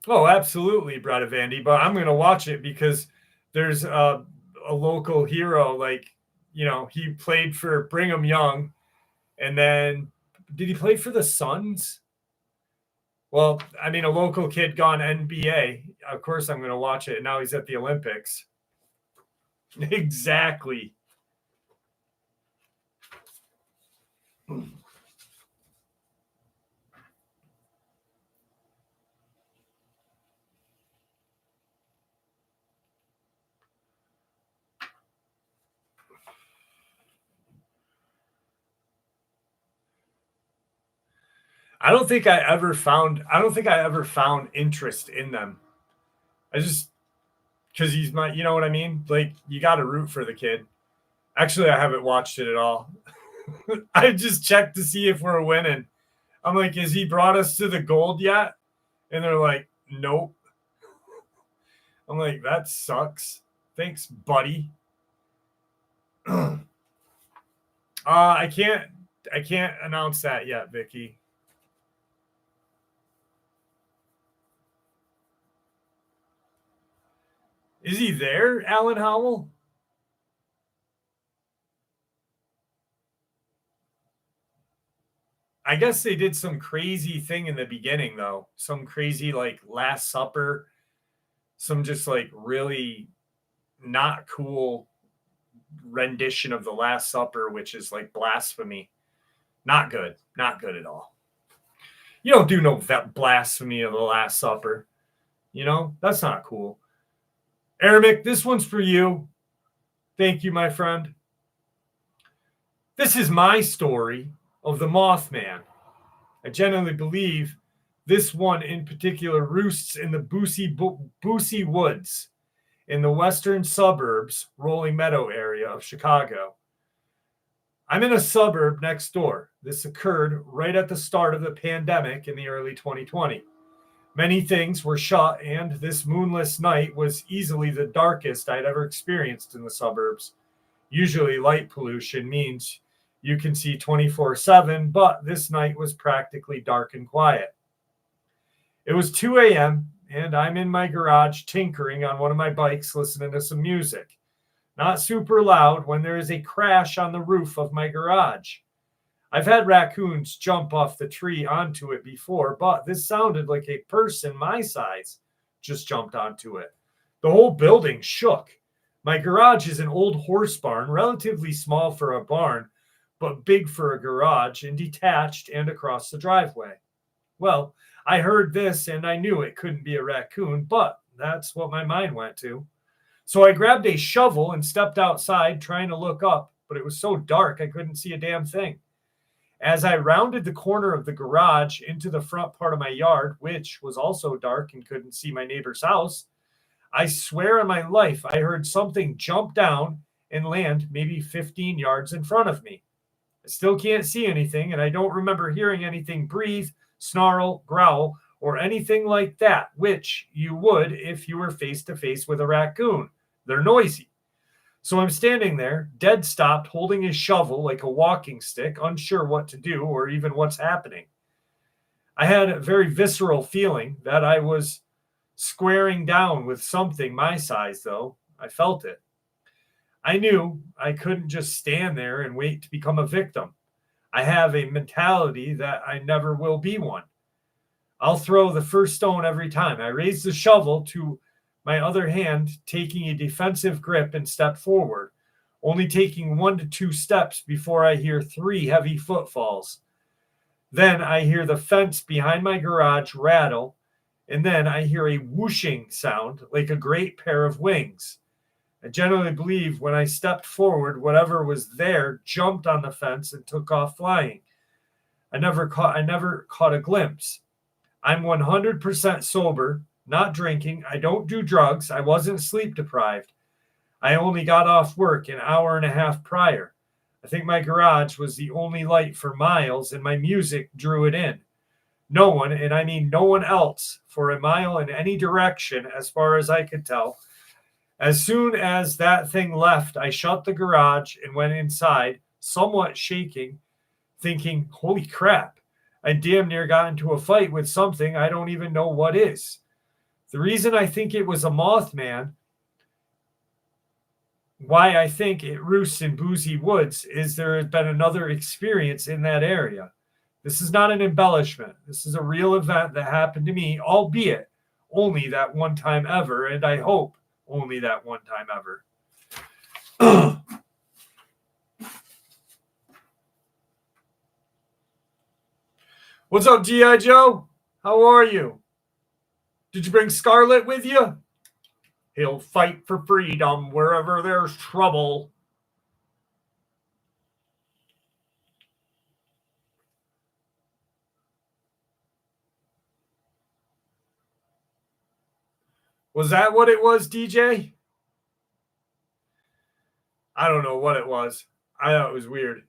Oh, absolutely, Brad Vandy. But I'm going to watch it because there's a local hero. Like, you know, he played for Brigham Young. And then, did he play for the Suns? Well, I mean, a local kid gone NBA. Of course, I'm going to watch it. And now he's at the Olympics. Exactly. I don't think I ever found interest in them. I just, because he's my, you know what I mean? Like, you got to root for the kid. Actually, I haven't watched it at all. I just checked to see if we're winning. I'm like, has he brought us to the gold yet? And they're like, nope. I'm like, that sucks. Thanks, buddy. I can't announce that yet, Vicky. Is he there, Alan Howell? I guess they did some crazy thing in the beginning, though. Some crazy, like, Last Supper. Some just, like, really not cool rendition of the Last Supper, which is like blasphemy. Not good. Not good at all. You don't do no blasphemy of the Last Supper. You know, that's not cool. Arabic, this one's for you. Thank you, my friend. This is my story of the Mothman. I genuinely believe this one in particular roosts in the Boosie Woods in the western suburbs, Rolling Meadow area of Chicago. I'm in a suburb next door. This occurred right at the start of the pandemic in the early 2020. Many things were shut, and this moonless night was easily the darkest I'd ever experienced in the suburbs. Usually light pollution means you can see 24/7, but this night was practically dark and quiet. It was 2 a.m., and I'm in my garage tinkering on one of my bikes, listening to some music. Not super loud, when there is a crash on the roof of my garage. I've had raccoons jump off the tree onto it before, but this sounded like a person my size just jumped onto it. The whole building shook. My garage is an old horse barn, relatively small for a barn, but big for a garage, and detached and across the driveway. Well, I heard this and I knew it couldn't be a raccoon, but that's what my mind went to. So I grabbed a shovel and stepped outside trying to look up, but it was so dark I couldn't see a damn thing. As I rounded the corner of the garage into the front part of my yard, which was also dark and couldn't see my neighbor's house, I swear on my life I heard something jump down and land maybe 15 yards in front of me. I still can't see anything, and I don't remember hearing anything breathe, snarl, growl, or anything like that, which you would if you were face to face with a raccoon. They're noisy. So I'm standing there, dead stopped, holding his shovel like a walking stick, unsure what to do or even what's happening. I had a very visceral feeling that I was squaring down with something my size, though. I felt it. I knew I couldn't just stand there and wait to become a victim. I have a mentality that I never will be one. I'll throw the first stone every time. I raise the shovel to my other hand, taking a defensive grip, and step forward, only taking 1 to 2 steps before I hear 3 heavy footfalls. Then I hear the fence behind my garage rattle, and then I hear a whooshing sound like a great pair of wings. I generally believe when I stepped forward, whatever was there jumped on the fence and took off flying. I never caught a glimpse. I'm 100% sober, not drinking. I don't do drugs. I wasn't sleep deprived. I only got off work an hour and a half prior. I think my garage was the only light for miles, and my music drew it in. No one, and I mean no one else, for a mile in any direction as far as I could tell. As soon as that thing left, I shut the garage and went inside, somewhat shaking, thinking, holy crap, I damn near got into a fight with something I don't even know what is. The reason I think it was a Mothman, why I think it roosts in Boosie Woods, is there has been another experience in that area. This is not an embellishment. This is a real event that happened to me, albeit only that one time ever, and I hope only that one time ever. What's up, G.I. Joe? How are you? Did you bring Scarlet with you? He'll fight for freedom wherever there's trouble. Was that what it was, DJ? I don't know what it was. I thought it was weird.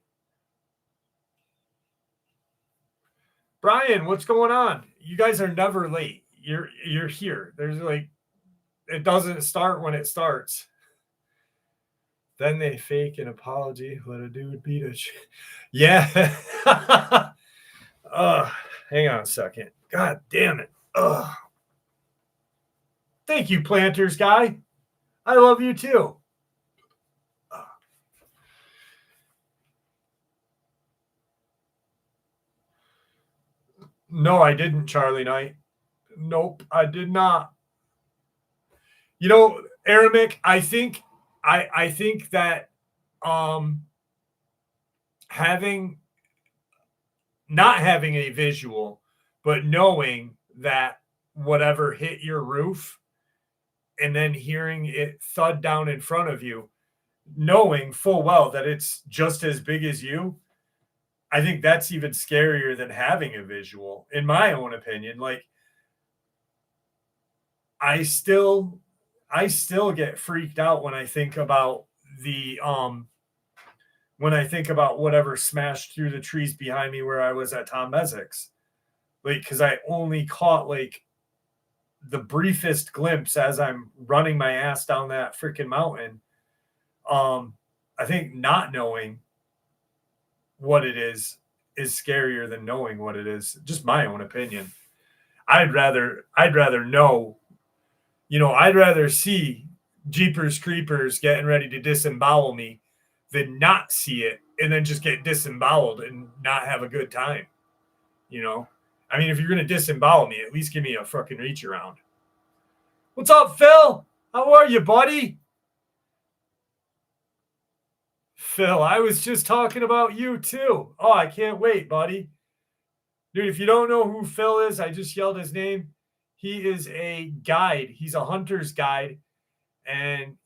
Brian, what's going on? You guys are never late. You're here. There's like, it doesn't start when it starts. Then they fake an apology. Let a dude beat a yeah. Hang on a second. God damn it. Thank you, Planters guy. I love you too. No, I didn't, Charlie Knight. Nope, I did not. You know, Arabic, I think that having not having a visual, but knowing that whatever hit your roof and then hearing it thud down in front of you, knowing full well that it's just as big as you, I think that's even scarier than having a visual, in my own opinion. Like, I still get freaked out when I think about whatever smashed through the trees behind me where I was at Tom Mezek's. Like, because I only caught like the briefest glimpse as I'm running my ass down that freaking mountain. I think not knowing what it is scarier than knowing what it is. Just my own opinion. I'd rather know, I'd rather see Jeepers Creepers getting ready to disembowel me than not see it and then just get disemboweled and not have a good time. I mean, if you're going to disembowel me, at least give me a fucking reach around. What's up, Phil? How are you, buddy? Phil, I was just talking about you too. Oh, I can't wait, buddy. Dude, if you don't know who Phil is, I just yelled his name. He is a guide. He's a hunter's guide. And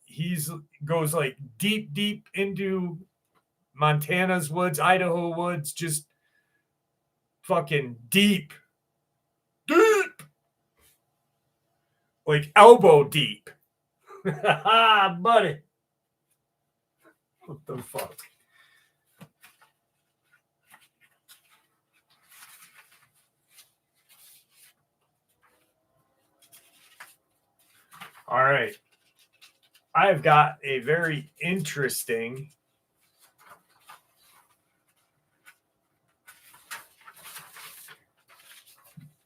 goes like deep, deep into Montana's woods, Idaho woods, just fucking deep. Like elbow deep. Buddy. What the fuck? All right. I've got a very interesting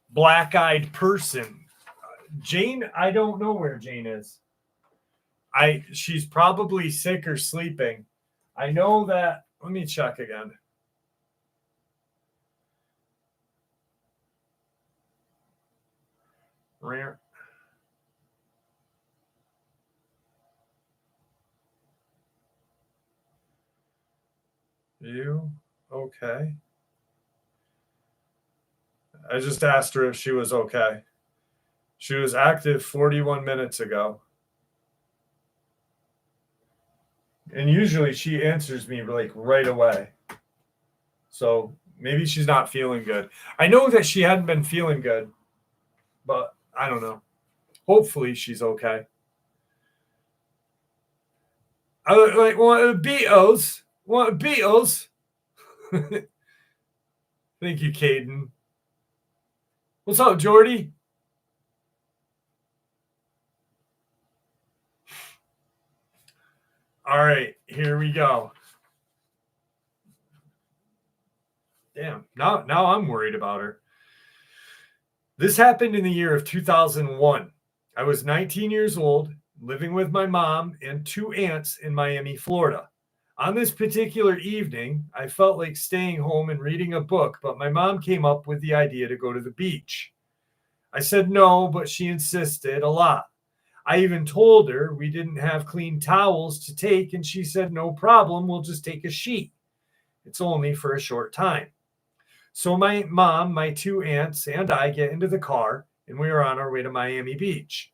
black-eyed person. Jane, I don't know where Jane is. She's probably sick or sleeping. I know that. Let me check again. Rare. You okay? I just asked her if she was okay. She was active 41 minutes ago. And usually she answers me like right away. So maybe she's not feeling good. I know that she hadn't been feeling good, but I don't know. Hopefully she's okay. I like want Beatles. Want Beatles. Thank you, Caden. What's up, Jordy? All right, here we go. Damn, now I'm worried about her. This happened in the year of 2001. I was 19 years old, living with my mom and two aunts in Miami, Florida. On this particular evening, I felt like staying home and reading a book, but my mom came up with the idea to go to the beach. I said no, but she insisted a lot. I even told her we didn't have clean towels to take, and she said, no problem, we'll just take a sheet. It's only for a short time. So my mom, my two aunts, and I get into the car, and we are on our way to Miami Beach.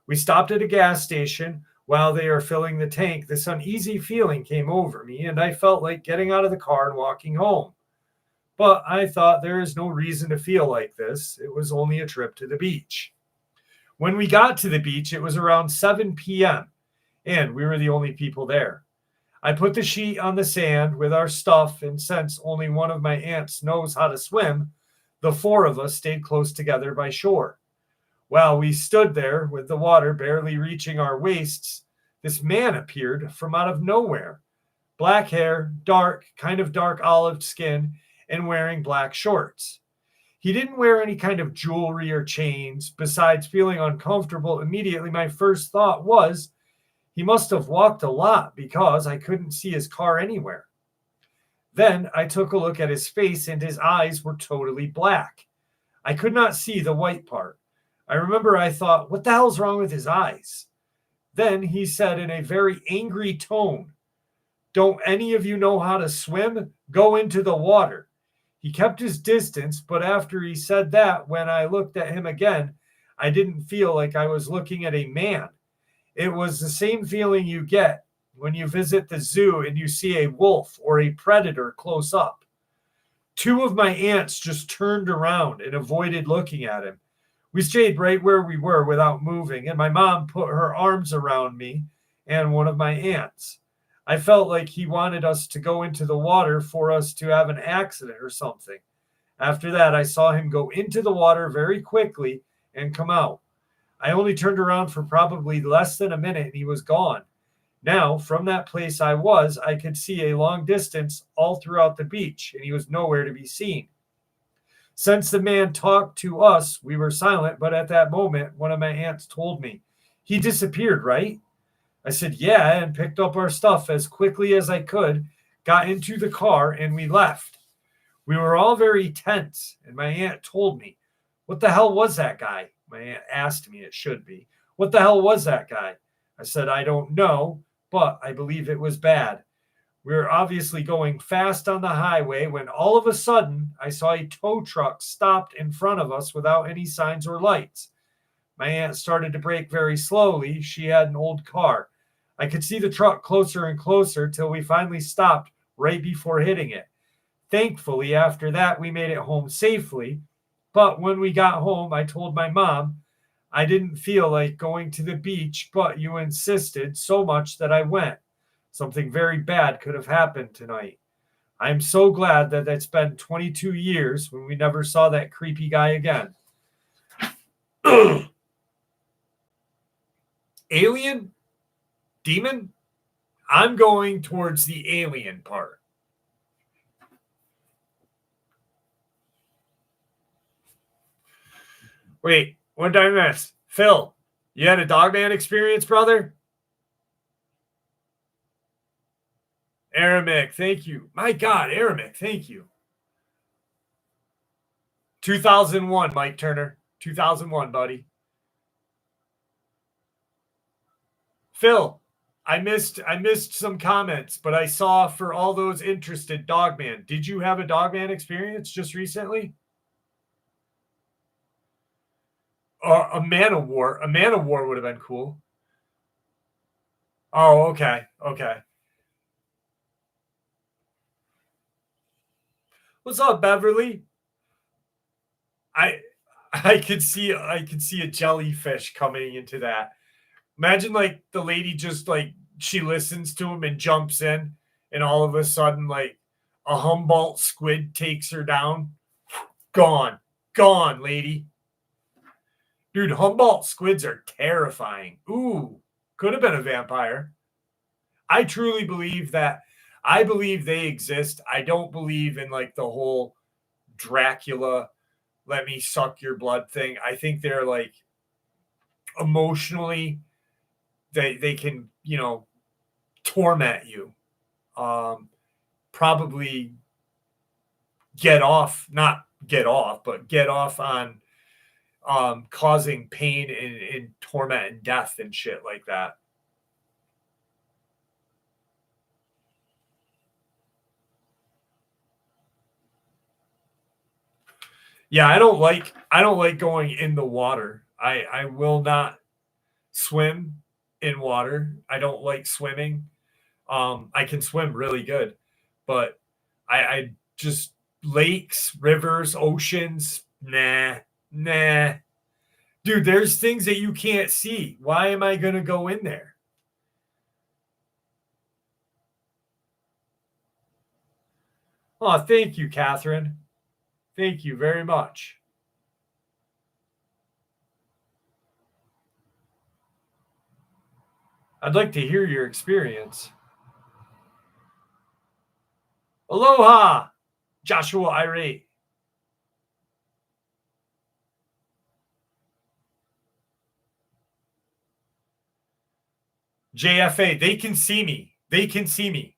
We stopped at a gas station. While they are filling the tank, this uneasy feeling came over me, and I felt like getting out of the car and walking home. But I thought there is no reason to feel like this. It was only a trip to the beach. When we got to the beach, it was around 7 p.m., and we were the only people there. I put the sheet on the sand with our stuff, and since only one of my aunts knows how to swim, the four of us stayed close together by shore. While we stood there with the water barely reaching our waists, this man appeared from out of nowhere. Black hair, kind of dark olive skin, and wearing black shorts. He didn't wear any kind of jewelry or chains. Besides feeling uncomfortable, immediately my first thought was he must have walked a lot because I couldn't see his car anywhere. Then I took a look at his face, and his eyes were totally black. I could not see the white part. I remember I thought, what the hell's wrong with his eyes? Then he said in a very angry tone, Don't any of you know how to swim? Go into the water. He kept his distance, but after he said that, when I looked at him again, I didn't feel like I was looking at a man. It was the same feeling you get when you visit the zoo and you see a wolf or a predator close up. Two of my aunts just turned around and avoided looking at him. We stayed right where we were without moving, and my mom put her arms around me and one of my aunts. I felt like he wanted us to go into the water for us to have an accident or something. After that, I saw him go into the water very quickly and come out. I only turned around for probably less than a minute and he was gone. Now, from that place I could see a long distance all throughout the beach, and he was nowhere to be seen. Since the man talked to us, we were silent, but at that moment, one of my aunts told me, "He disappeared, right?" I said, "Yeah," and picked up our stuff as quickly as I could, got into the car, and we left. We were all very tense, and my aunt told me, "What the hell was that guy?" My aunt asked me, it should be, "What the hell was that guy?" I said, "I don't know, but I believe it was bad." We were obviously going fast on the highway when all of a sudden I saw a tow truck stopped in front of us without any signs or lights. My aunt started to brake very slowly. She had an old car. I could see the truck closer and closer till we finally stopped right before hitting it. Thankfully, after that, we made it home safely. But when we got home, I told my mom I didn't feel like going to the beach, but you insisted so much that I went. Something very bad could have happened tonight. I'm so glad that it's been 22 years when we never saw that creepy guy again. Alien? Demon? I'm going towards the alien part. Wait, what did I miss? Phil, you had a Dogman experience, brother? Aramic, thank you. My God, Aramic, thank you. 2001, Mike Turner. 2001, buddy. Phil, I missed some comments, but I saw for all those interested, Dogman. Did you have a Dogman experience just recently? A Man of War. A Man of War would have been cool. Oh, okay. Okay. What's up, Beverly? I could see a jellyfish coming into that. Imagine like the lady just like she listens to him and jumps in, and all of a sudden like a Humboldt squid takes her down. Gone, gone, lady. Dude, Humboldt squids are terrifying. Ooh, could have been a vampire. I truly believe that. I believe they exist. I don't believe in like the whole Dracula, let me suck your blood thing. I think they're like emotionally, they can, torment you. Probably not get off, but get off on causing pain and torment and death and shit like that. Yeah, I don't like going in the water. I will not swim in water. I don't like swimming. I can swim really good, but I just lakes, rivers, oceans, nah. Dude, there's things that you can't see. Why am I gonna go in there? Oh, thank you, Catherine. Thank you very much. I'd like to hear your experience. Aloha, Joshua Irate. JFA, they can see me. They can see me.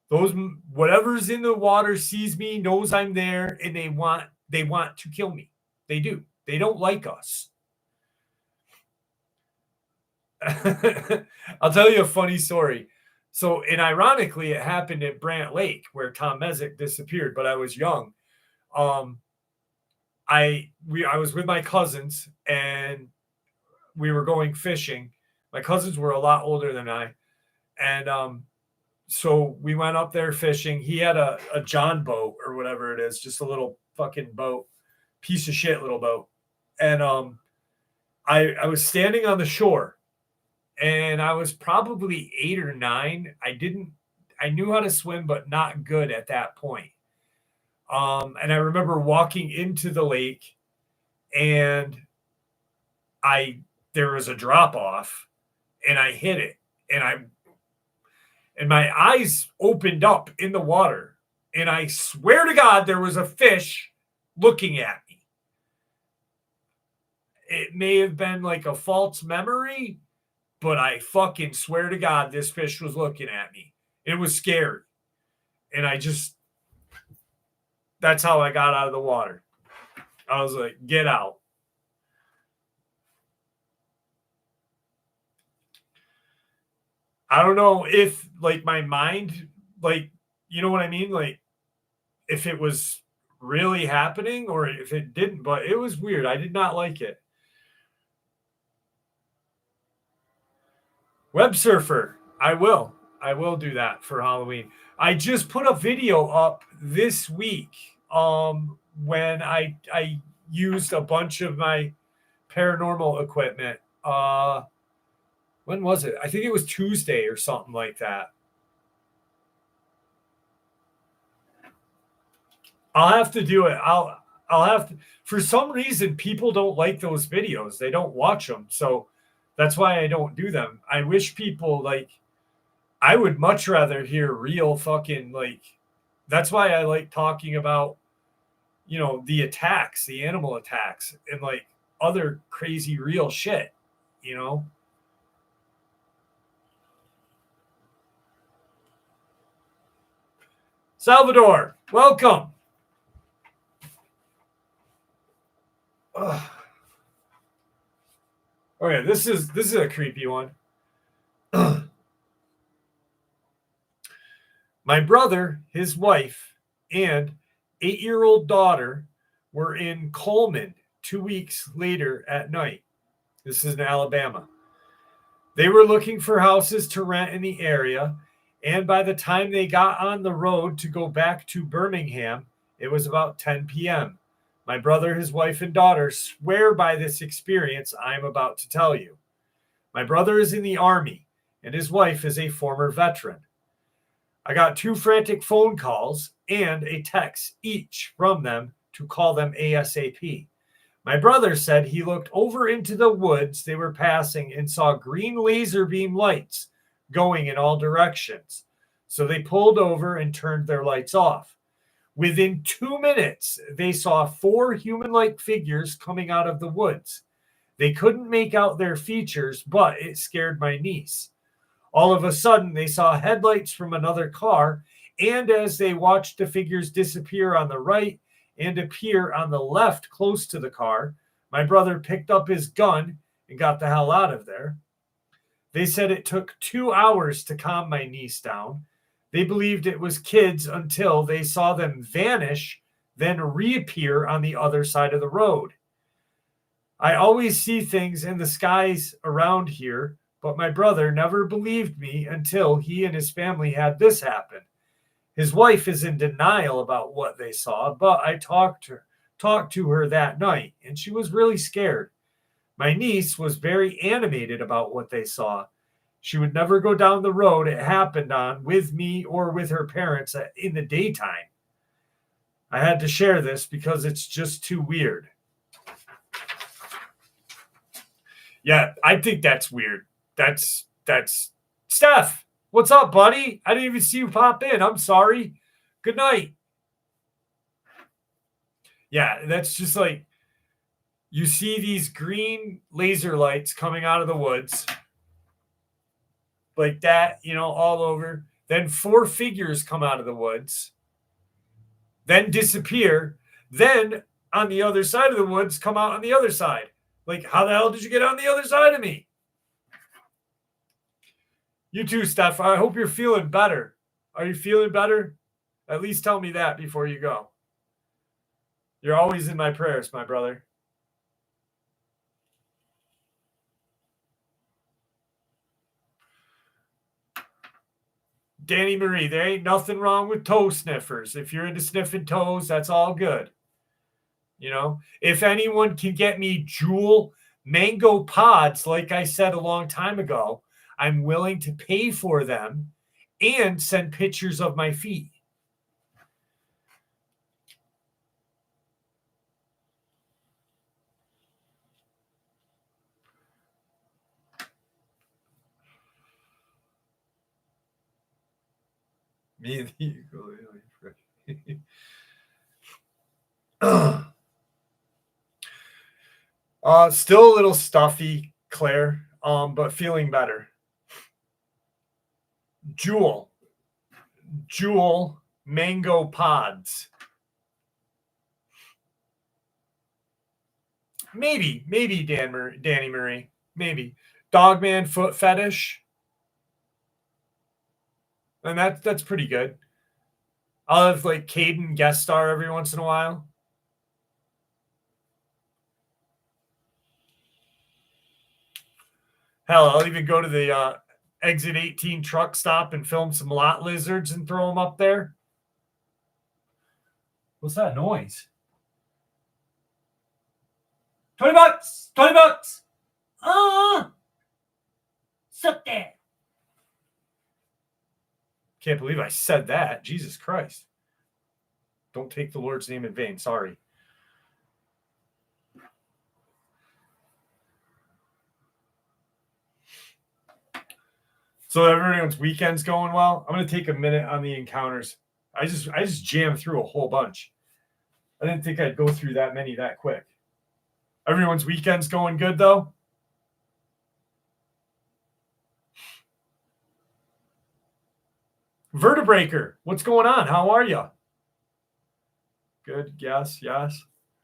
Those whatever's in the water sees me, knows I'm there, and they want to kill me. They do. They don't like us. I'll tell you a funny story. So, and ironically, it happened at Brant Lake where Tom Mezek disappeared, but I was young. I was with my cousins and we were going fishing. My cousins were a lot older than I, and so we went up there fishing. He had a John boat or whatever it is, just a little fucking boat, piece of shit little boat, and I was standing on the shore, and I was probably 8 or 9. I knew how to swim, but not good at that point. And I remember walking into the lake, and there was a drop off, and I hit it, and my eyes opened up in the water, and I swear to God there was a fish looking at me. It may have been like a false memory, but I fucking swear to God this fish was looking at me. It was scary, and that's how I got out of the water. I was like, get out. I don't know if like my mind, like, you know what I mean? Like if it was really happening or if it didn't, but it was weird. I did not like it. Web surfer. I will do that for Halloween. I just put a video up this week when I used a bunch of my paranormal equipment. When was it? I think it was Tuesday or something like that. I'll have to do it. I'll have to. For some reason, people don't like those videos. They don't watch them. So that's why I don't do them. I wish people like, I would much rather hear real fucking like, that's why I like talking about, the attacks, the animal attacks and like other crazy real shit, Salvador, welcome. Ugh. Okay, this is a creepy one. My brother, his wife, and 8-year-old daughter were in Coleman 2 weeks later at night. This is in Alabama. They were looking for houses to rent in the area, and by the time they got on the road to go back to Birmingham, it was about 10 p.m. My brother, his wife, and daughter swear by this experience I'm about to tell you. My brother is in the Army, and his wife is a former veteran. I got 2 frantic phone calls and a text each from them to call them ASAP. My brother said he looked over into the woods they were passing and saw green laser beam lights going in all directions. So they pulled over and turned their lights off. Within 2 minutes, they saw 4 human-like figures coming out of the woods. They couldn't make out their features, but it scared my niece. All of a sudden, they saw headlights from another car, and as they watched the figures disappear on the right and appear on the left close to the car, my brother picked up his gun and got the hell out of there. They said it took 2 hours to calm my niece down. They believed it was kids until they saw them vanish, then reappear on the other side of the road. I always see things in the skies around here, but my brother never believed me until he and his family had this happen. His wife is in denial about what they saw, but I talked to her that night, and she was really scared. My niece was very animated about what they saw. She would never go down the road it happened on with me or with her parents in the daytime. I had to share this because it's just too weird. Yeah, I think that's weird. That's Steph. What's up, buddy? I didn't even see you pop in. I'm sorry. Good night. Yeah, that's just like you see these green laser lights coming out of the woods like that, all over. Then 4 figures come out of the woods, then disappear. Then on the other side of the woods, come out on the other side. Like, how the hell did you get on the other side of me? You too, Steph. I hope you're feeling better. Are you feeling better? At least tell me that before you go. You're always in my prayers, my brother. Danny Marie, there ain't nothing wrong with toe sniffers. If you're into sniffing toes, that's all good. You know, if anyone can get me Jewel mango pods, like I said a long time ago, I'm willing to pay for them and send pictures of my feet. Me and the still a little stuffy, Claire, but feeling better. Jewel mango pods. Maybe Danny Marie. Maybe Dogman foot fetish. And that's pretty good. I'll have like Caden guest star every once in a while. Hell, I'll even go to the exit 18 truck stop and film some lot lizards and throw them up there. What's that noise? 20 bucks! 20 bucks! Sit there. Can't believe I said that. Jesus Christ. Don't take the Lord's name in vain. Sorry. So everyone's weekend's going well. I'm going to take a minute on the encounters. I just jammed through a whole bunch. I didn't think I'd go through that many that quick. Everyone's weekend's going good, though? Vertebraker, what's going on? How are you? Good. Yes.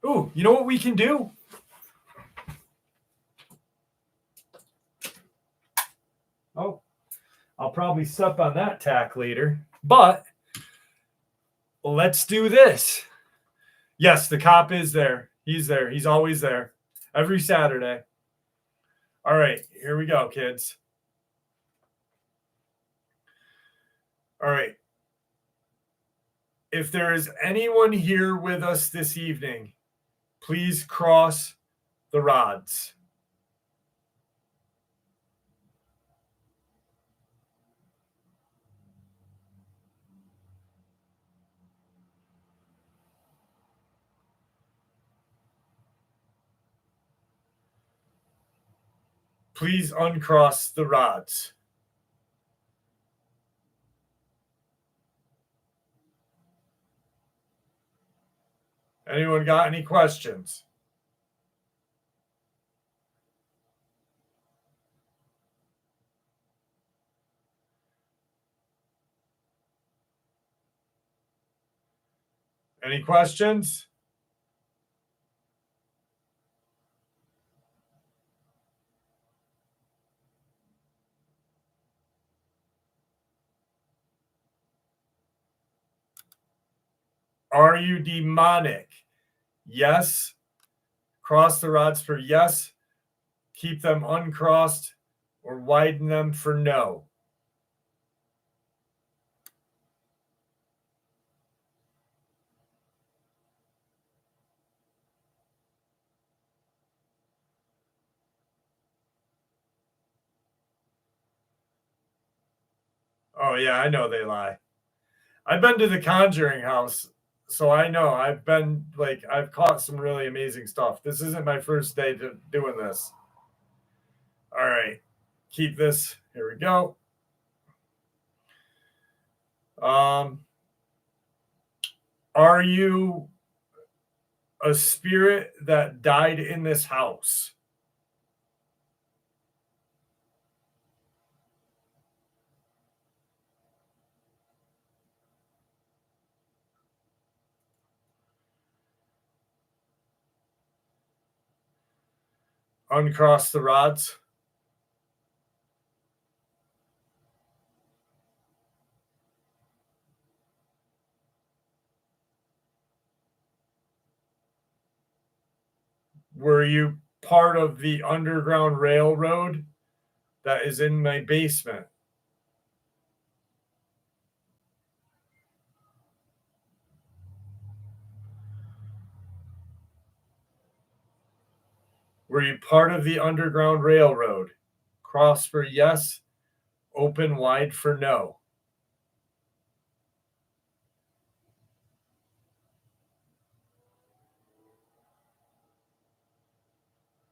Ooh, you know what we can do? Oh, I'll probably sup on that tack later. But let's do this. Yes, the cop is there. He's there. He's always there. Every Saturday. All right, here we go, kids. All right. If there is anyone here with us this evening, please cross the rods. Please uncross the rods. Anyone got any questions? Any questions? Are you demonic? Yes. Cross the rods for yes. Keep them uncrossed or widen them for no. Oh, yeah, I know they lie. I've been to the Conjuring house, so I know. I've caught some really amazing stuff. This isn't my first day to doing this. All right, keep this. Here we go. Are you a spirit that died in this house? Uncross the rods. Were you part of the Underground Railroad that is in my basement? Were you part of the Underground Railroad? Cross for yes, open wide for no.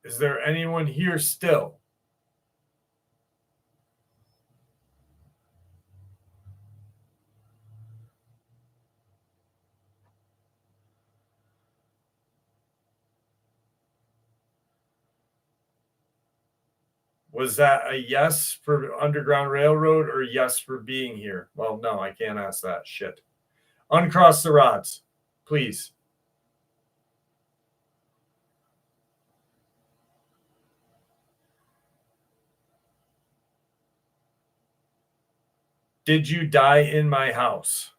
Is there anyone here still? Was that a yes for Underground Railroad or yes for being here? Well, no, I can't ask that shit. Uncross the rods, please. Did you die in my house?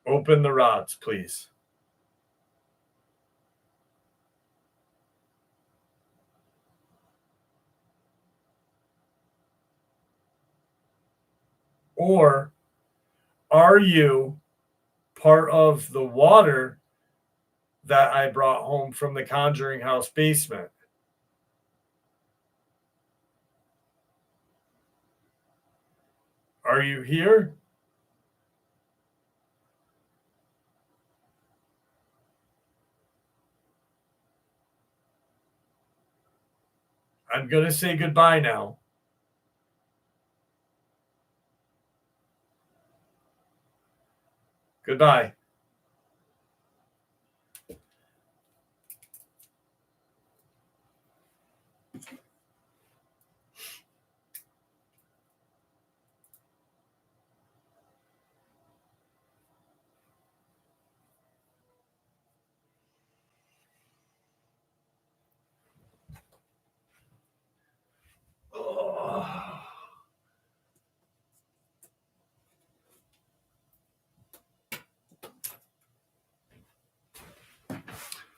Open the rods, please. Or are you part of the water that I brought home from the Conjuring house basement? Are you here? I'm going to say goodbye now. Goodbye.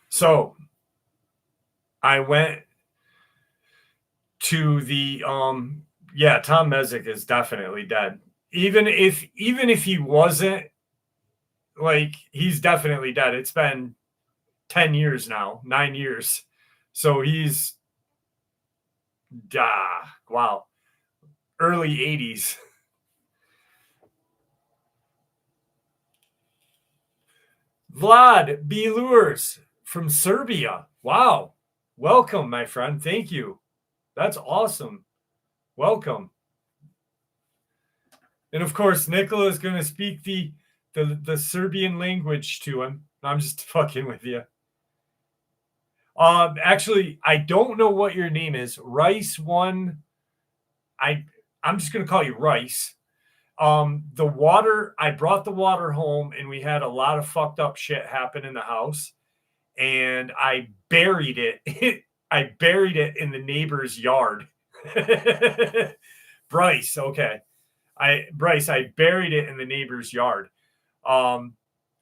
So I went to the Tom Mezek is definitely dead. Even if he wasn't, like, he's definitely dead. It's been 10 years now, 9 years. So he's wow. Early 80s. Vlad B. Lures from Serbia. Wow. Welcome, my friend. Thank you. That's awesome. Welcome. And of course, Nikola is going to speak the Serbian language to him. I'm just fucking with you. Actually, I don't know what your name is. Rice one. I'm just going to call you Rice. The water, I brought the water home and we had a lot of fucked up shit happen in the house. And I buried it. I buried it in the neighbor's yard. Bryce, okay. Bryce, I buried it in the neighbor's yard. I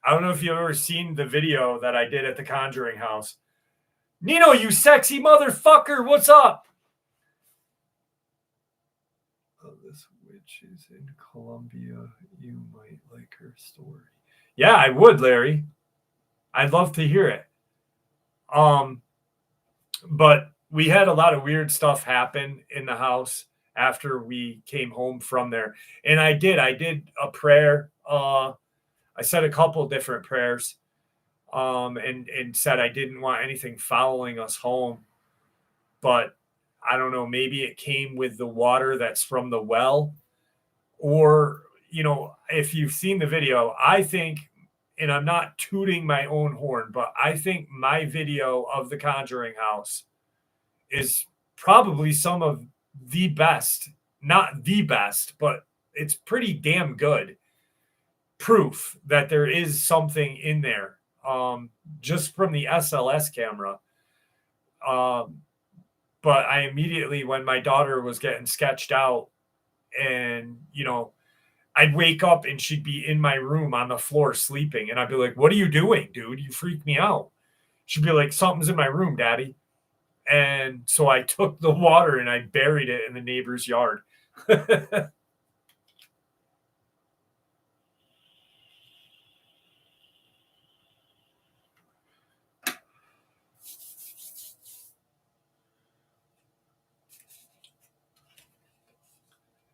don't know if you've ever seen the video that I did at the Conjuring house. Nino, you sexy motherfucker, what's up? Oh, this witch is in Colombia. You might like her story. Yeah, I would, Larry. I'd love to hear it. But we had a lot of weird stuff happen in the house after we came home from there. And I did a prayer. I said a couple different prayers. And said I didn't want anything following us home. But I don't know, maybe it came with the water that's from the well. Or, if you've seen the video, I think, and I'm not tooting my own horn, but I think my video of the Conjuring house is probably some of the best, not the best, but it's pretty damn good proof that there is something in there. just from the SLS camera. But I immediately, when my daughter was getting sketched out, and, you know, I'd wake up and she'd be in my room on the floor sleeping. And I'd be like, what are you doing, dude? You freak me out. She'd be like, something's in my room, Daddy. And so I took the water and I buried it in the neighbor's yard.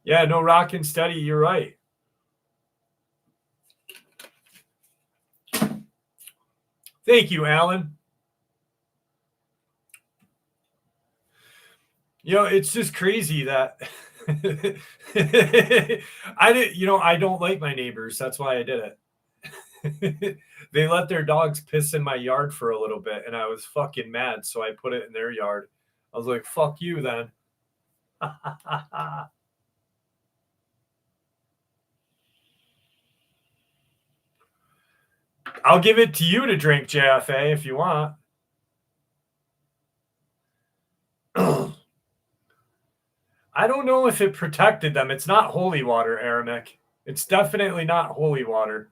Yeah, no, rockin' steady. You're right. Thank you, Alan. You know, it's just crazy that I don't like my neighbors. That's why I did it. They let their dogs piss in my yard for a little bit, and I was fucking mad. So I put it in their yard. I was like, fuck you then. I'll give it to you to drink, JFA, if you want. I don't know if it protected them. It's not holy water, Aramik. It's definitely not holy water.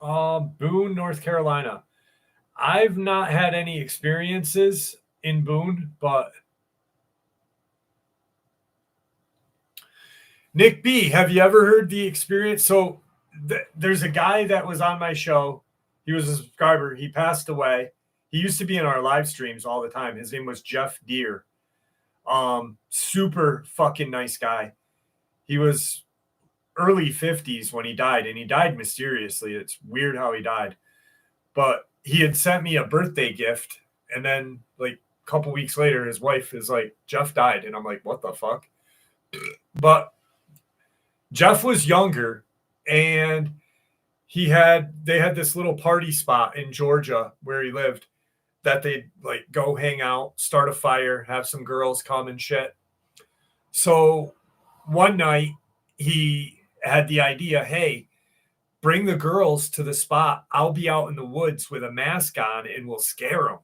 Boone, North Carolina. I've not had any experiences in Boone, but Nick B, have you ever heard the experience? So there's a guy that was on my show. He was a subscriber. He passed away. He used to be in our live streams all the time. His name was Jeff Deere. Super fucking nice guy. He was early 50s when he died, and he died mysteriously. It's weird how he died. But he had sent me a birthday gift, and then like a couple weeks later, his wife is like, Jeff died. And I'm like, what the fuck? But Jeff was younger, and they had this little party spot in Georgia where he lived that they'd like go hang out, start a fire, have some girls come and shit. So one night he had the idea, hey, bring the girls to the spot. I'll be out in the woods with a mask on and we'll scare them.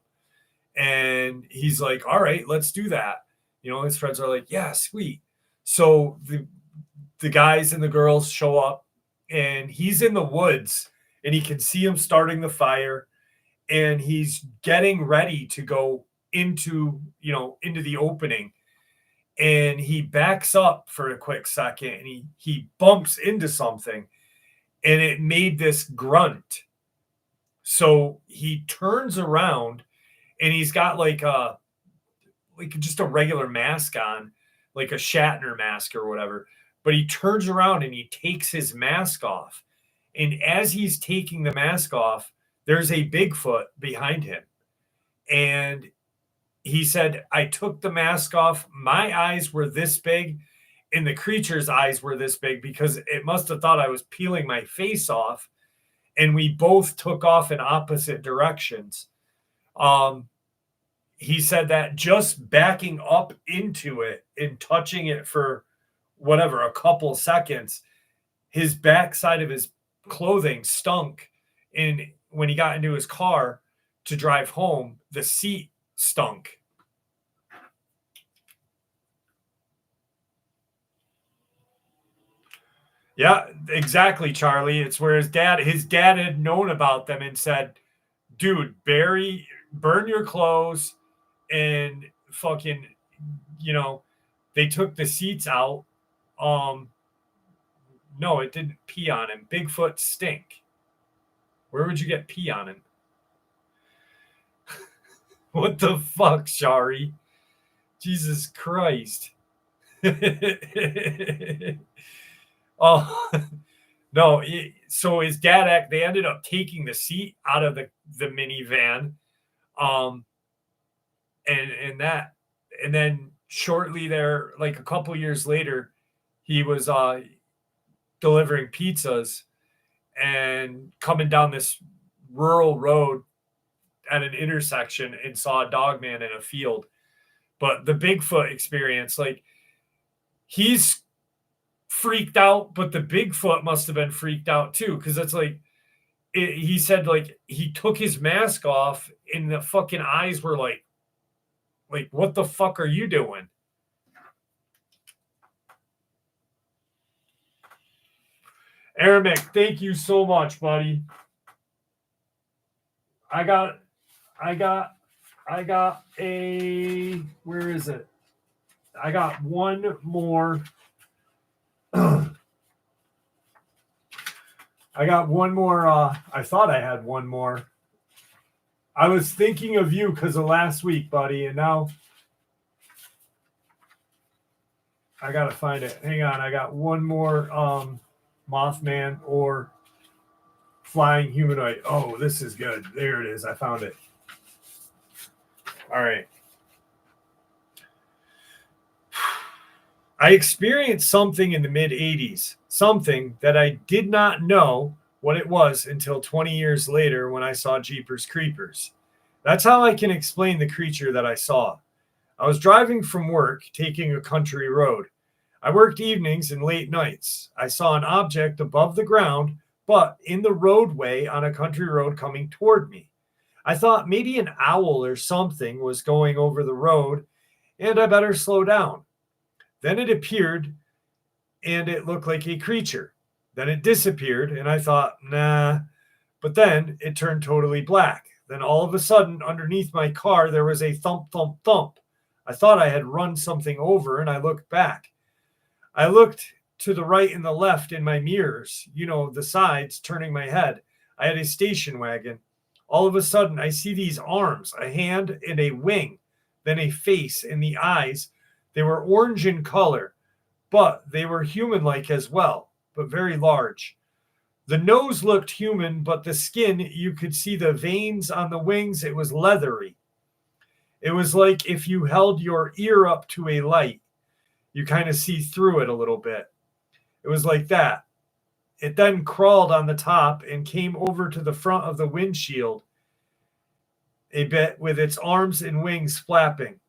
And he's like, all right, let's do that. You know, his friends are like, yeah, sweet. So the guys and the girls show up, and he's in the woods, and he can see him starting the fire, and he's getting ready to go into the opening, and he backs up for a quick second, and he bumps into something, and it made this grunt. So he turns around, and he's got like just a regular mask on, like a Shatner mask or whatever. But he turns around and he takes his mask off. And as he's taking the mask off, there's a Bigfoot behind him. And he said, I took the mask off. My eyes were this big, and the creature's eyes were this big because it must have thought I was peeling my face off. And we both took off in opposite directions. He said that just backing up into it and touching it for whatever, a couple seconds, his backside of his clothing stunk. And when he got into his car to drive home, the seat stunk. Yeah, exactly, Charlie. It's where his dad had known about them and said, dude, burn your clothes and fucking, they took the seats out. No, it didn't pee on him. Bigfoot stink. Where would you get pee on him? What the fuck, Shari? Jesus Christ. Oh, no. So his dad, they ended up taking the seat out of the minivan. And then shortly there, like a couple years later, he was delivering pizzas and coming down this rural road at an intersection and saw a dogman in a field. But the Bigfoot experience, like, he's freaked out, but the Bigfoot must have been freaked out too, because it's like he said, like he took his mask off and the fucking eyes were like what the fuck are you doing? Arabic, thank you so much, buddy. I got a, where is it? I got one more. I got one more. I thought I had one more. I was thinking of you because of last week, buddy, and now I gotta find it. Hang on, I got one more Mothman or flying humanoid. Oh, this is good. There it is. I found it. All right. I experienced something in the mid 80s, something that I did not know what it was until 20 years later when I saw Jeepers Creepers. That's how I can explain the creature that I saw. I was driving from work, taking a country road. I worked evenings and late nights. I saw an object above the ground, but in the roadway on a country road coming toward me. I thought maybe an owl or something was going over the road, and I better slow down. Then it appeared, and it looked like a creature. Then it disappeared, and I thought, nah. But then it turned totally black. Then all of a sudden, underneath my car, there was a thump, thump, thump. I thought I had run something over, and I looked back. I looked to the right and the left in my mirrors, the sides, turning my head. I had a station wagon. All of a sudden, I see these arms, a hand and a wing, then a face and the eyes. They were orange in color, but they were human-like as well, but very large. The nose looked human, but the skin, you could see the veins on the wings. It was leathery. It was like if you held your ear up to a light, you kind of see through it a little bit. It was like that. It then crawled on the top and came over to the front of the windshield a bit with its arms and wings flapping.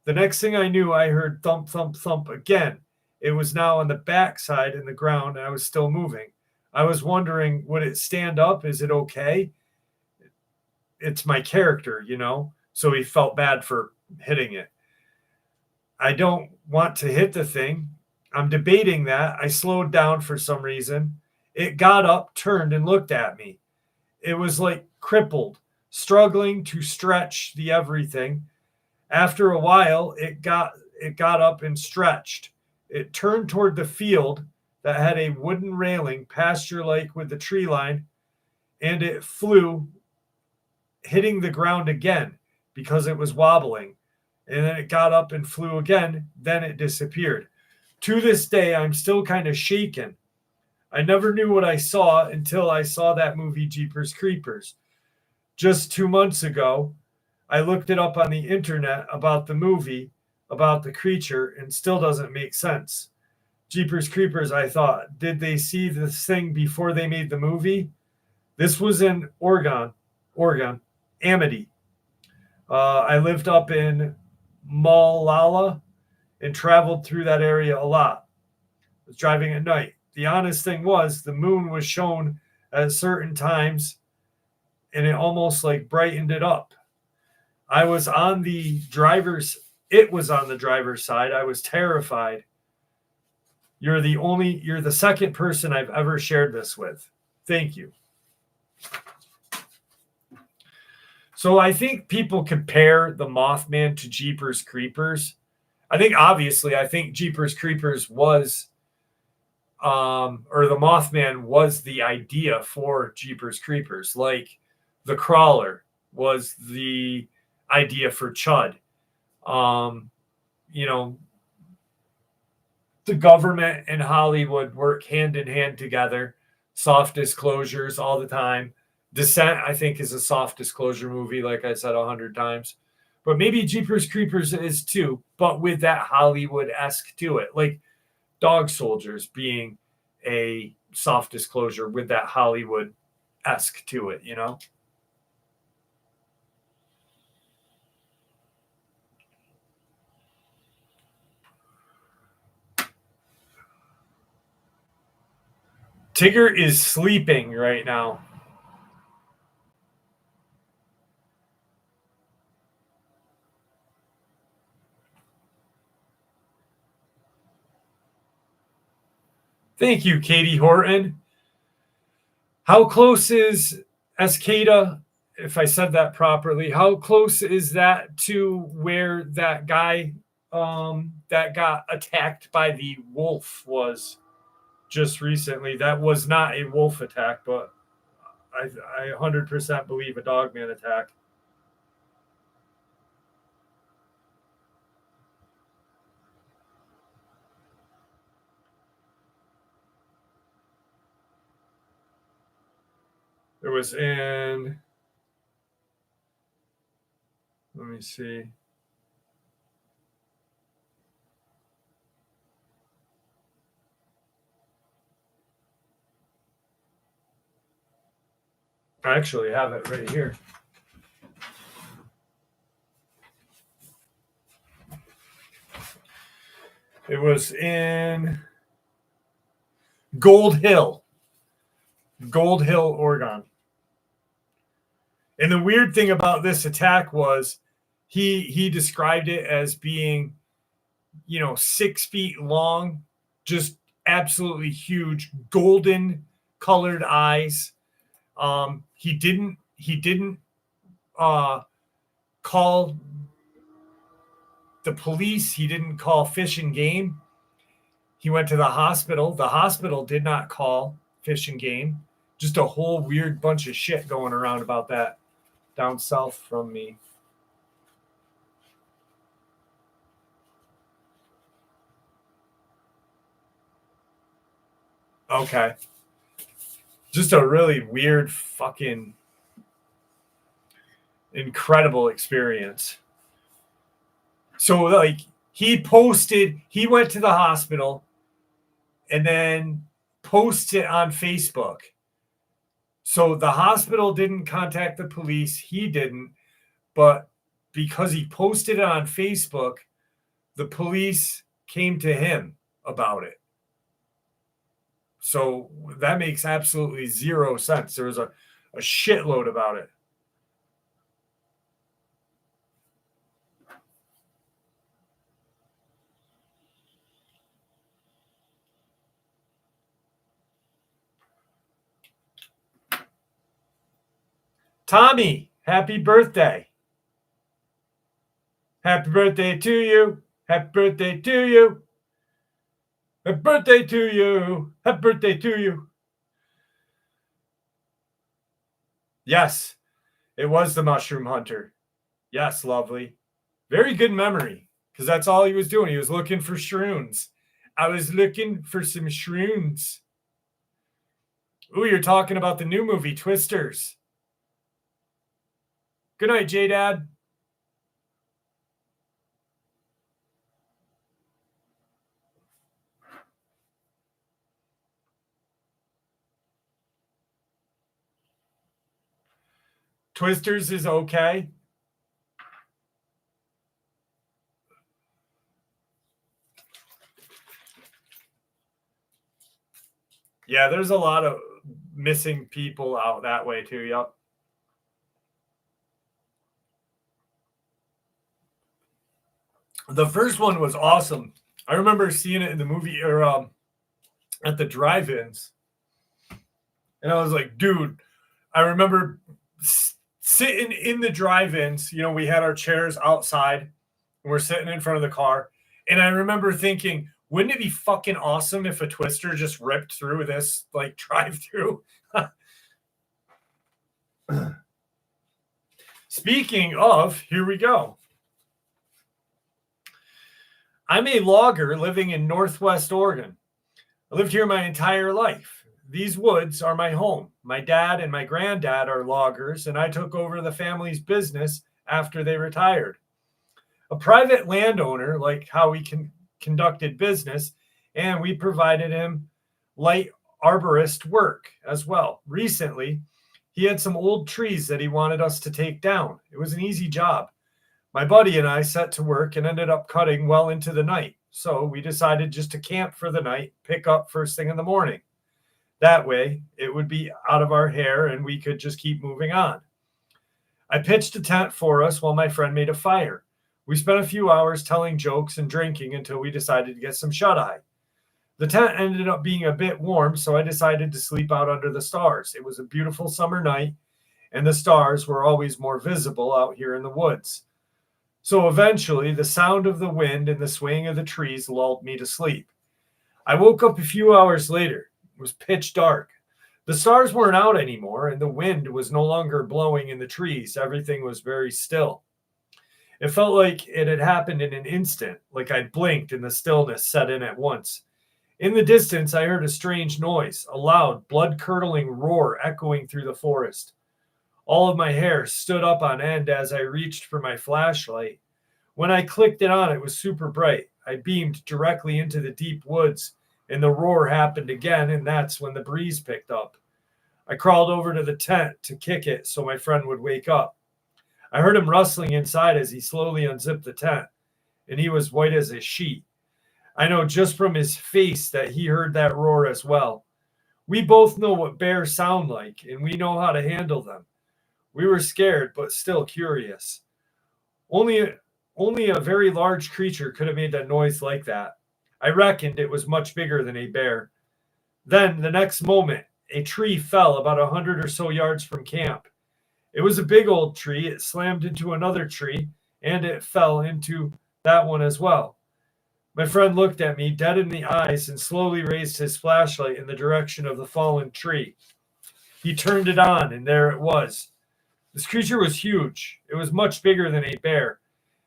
The next thing I knew, I heard thump, thump, thump again. It was now on the backside in the ground, and I was still moving. I was wondering, would it stand up? Is it okay? It's my character, So he felt bad for hitting it. I don't want to hit the thing. I'm debating that. I slowed down for some reason. It got up, turned, and looked at me. It was like crippled, struggling to stretch the everything. After a while, it got up and stretched. It turned toward the field that had a wooden railing, pasture-like with the tree line, and it flew, hitting the ground again because it was wobbling. And then it got up and flew again. Then it disappeared. To this day, I'm still kind of shaken. I never knew what I saw until I saw that movie Jeepers Creepers. Just 2 months ago, I looked it up on the internet about the movie, about the creature, and still doesn't make sense. Jeepers Creepers, I thought, did they see this thing before they made the movie? This was in Oregon, Amity. I lived up in Malala and traveled through that area a lot. I was driving at night. The honest thing was the moon was shown at certain times and it almost like brightened it up. It was on the driver's side. I was terrified. You're the second person I've ever shared this with. Thank you. So I think people compare the Mothman to Jeepers Creepers. I think Jeepers Creepers was, or the Mothman was the idea for Jeepers Creepers. Like the Crawler was the idea for Chud. The government and Hollywood work hand in hand together. Soft disclosures all the time. Descent, I think, is a soft disclosure movie, like I said 100 times. But maybe Jeepers Creepers is too, but with that Hollywood-esque to it. Like Dog Soldiers being a soft disclosure with that Hollywood-esque to it, Tigger is sleeping right now. Thank you, Katie Horton. How close is Escada, if I said that properly, how close is that to where that guy that got attacked by the wolf was just recently? That was not a wolf attack, but I 100% believe a dogman attack. It was in, let me see. I actually have it right here. It was in Gold Hill, Oregon. And the weird thing about this attack was he described it as being, 6 feet long, just absolutely huge, golden colored eyes. He didn't call the police. He didn't call Fish and Game. He went to the hospital. The hospital did not call Fish and Game. Just a whole weird bunch of shit going around about that down south from me. Okay. Just a really weird fucking incredible experience. So like he went to the hospital and then posted on Facebook. So the hospital didn't contact the police. He didn't. But because he posted it on Facebook, the police came to him about it. So that makes absolutely zero sense. There was a shitload about it. Tommy, happy birthday. Happy birthday to you. Happy birthday to you. Happy birthday to you. Happy birthday to you. Yes, it was the mushroom hunter. Yes, lovely. Very good memory, because that's all he was doing. He was looking for shrooms. I was looking for some shrooms. Ooh, you're talking about the new movie, Twisters. Good night, J-Dad. Twisters is okay. Yeah, there's a lot of missing people out that way too. Yep. The first one was awesome. I remember seeing it in the movie or at the drive-ins. And I was like, dude, I remember sitting in the drive-ins. We had our chairs outside and we're sitting in front of the car. And I remember thinking, wouldn't it be fucking awesome if a twister just ripped through this like drive-through? Speaking of, here we go. I'm a logger living in Northwest Oregon. I lived here my entire life. These woods are my home. My dad and my granddad are loggers, and I took over the family's business after they retired. A private landowner, like how we conducted business, and we provided him light arborist work as well. Recently, he had some old trees that he wanted us to take down. It was an easy job. My buddy and I set to work and ended up cutting well into the night. So we decided just to camp for the night, pick up first thing in the morning. That way, it would be out of our hair and we could just keep moving on. I pitched a tent for us while my friend made a fire. We spent a few hours telling jokes and drinking until we decided to get some shut-eye. The tent ended up being a bit warm, so I decided to sleep out under the stars. It was a beautiful summer night, and the stars were always more visible out here in the woods. So eventually, the sound of the wind and the swaying of the trees lulled me to sleep. I woke up a few hours later. It was pitch dark. The stars weren't out anymore, and the wind was no longer blowing in the trees. Everything was very still. It felt like it had happened in an instant, like I blinked and the stillness set in at once. In the distance, I heard a strange noise, a loud, blood-curdling roar echoing through the forest. All of my hair stood up on end as I reached for my flashlight. When I clicked it on, it was super bright. I beamed directly into the deep woods, and the roar happened again, and that's when the breeze picked up. I crawled over to the tent to kick it so my friend would wake up. I heard him rustling inside as he slowly unzipped the tent, and he was white as a sheet. I know just from his face that he heard that roar as well. We both know what bears sound like, and we know how to handle them. We were scared, but still curious. Only a very large creature could have made that noise like that. I reckoned it was much bigger than a bear. Then, the next moment, a tree fell about 100 or so yards from camp. It was a big old tree. It slammed into another tree, and it fell into that one as well. My friend looked at me dead in the eyes and slowly raised his flashlight in the direction of the fallen tree. He turned it on, and there it was. This creature was huge. It was much bigger than a bear.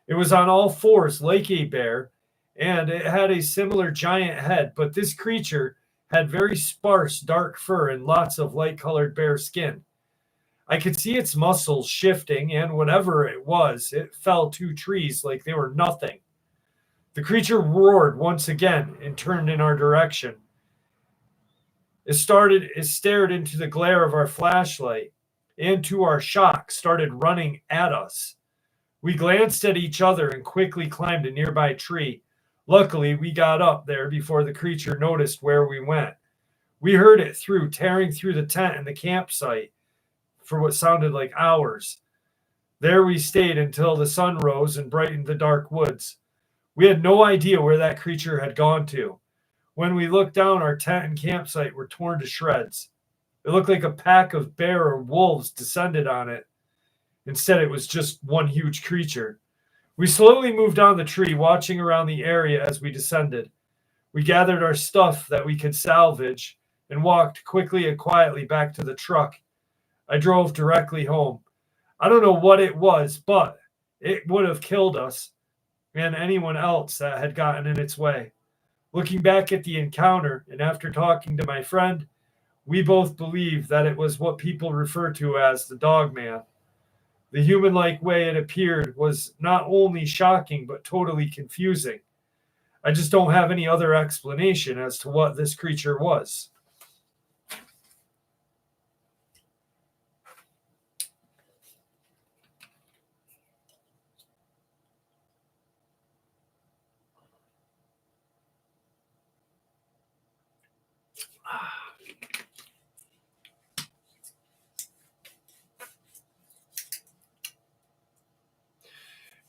It was on all fours like a bear, and it had a similar giant head, but this creature had very sparse dark fur and lots of light-colored bear skin. I could see its muscles shifting, and whatever it was, it fell 2 trees like they were nothing. The creature roared once again and turned in our direction. It stared into the glare of our flashlight, and to our shock, started running at us. We glanced at each other and quickly climbed a nearby tree. Luckily, we got up there before the creature noticed where we went. We heard it tearing through the tent and the campsite for what sounded like hours. There we stayed until the sun rose and brightened the dark woods. We had no idea where that creature had gone to. When we looked down, our tent and campsite were torn to shreds. It looked like a pack of bear or wolves descended on it. Instead, it was just one huge creature. We slowly moved down the tree, watching around the area as we descended. We gathered our stuff that we could salvage and walked quickly and quietly back to the truck. I drove directly home. I don't know what it was, but it would have killed us and anyone else that had gotten in its way. Looking back at the encounter, and after talking to my friend, we both believe that it was what people refer to as the Dogman. The human-like way it appeared was not only shocking, but totally confusing. I just don't have any other explanation as to what this creature was.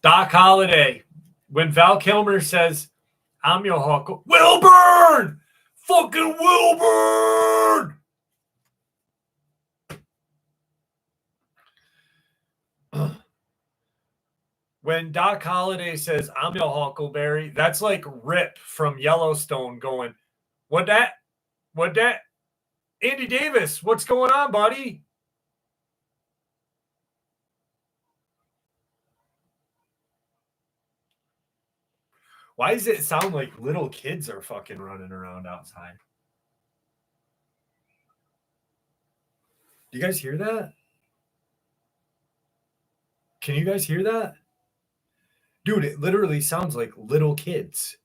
Doc Holliday, when Val Kilmer says, I'm your Huckle, Wilburn! Fucking Wilburn! When Doc Holliday says, I'm your Huckleberry, that's like Rip from Yellowstone going, What that? Andy Davis, what's going on, buddy? Why does it sound like little kids are fucking running around outside? Do you guys hear that? Can you guys hear that? Dude, it literally sounds like little kids.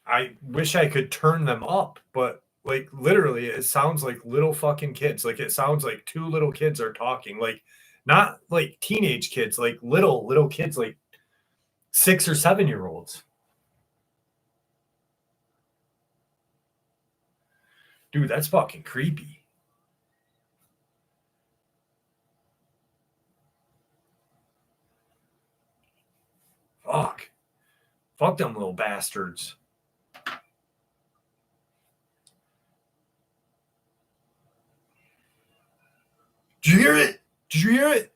I wish I could turn them up, but Like, literally, it sounds like little fucking kids. Like, it sounds like two little kids are talking. Like, not like teenage kids, like little kids, like 6 or 7-year-olds. Dude, that's fucking creepy. Fuck. Fuck them little bastards. Did you hear it? Did you hear it?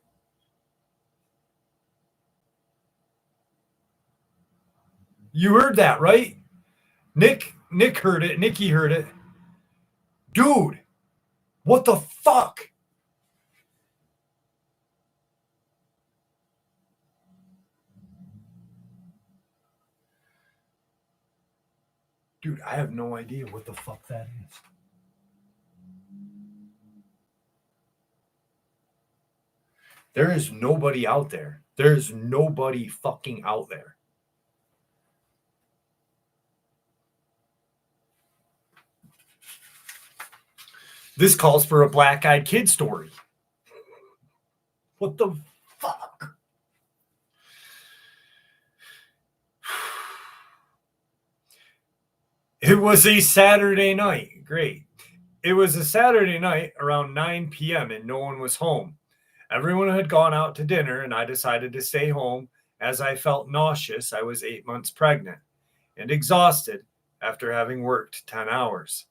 You heard that, right? Nick heard it. Nikki heard it. Dude, what the fuck? Dude, I have no idea what the fuck that is. There is nobody out there. There's nobody fucking out there. This calls for a black-eyed kid story. What the fuck? It was a Saturday night. Great. It was a Saturday night around 9 p.m. and no one was home. Everyone had gone out to dinner and I decided to stay home as I felt nauseous. I was 8 months pregnant and exhausted after having worked 10 hours.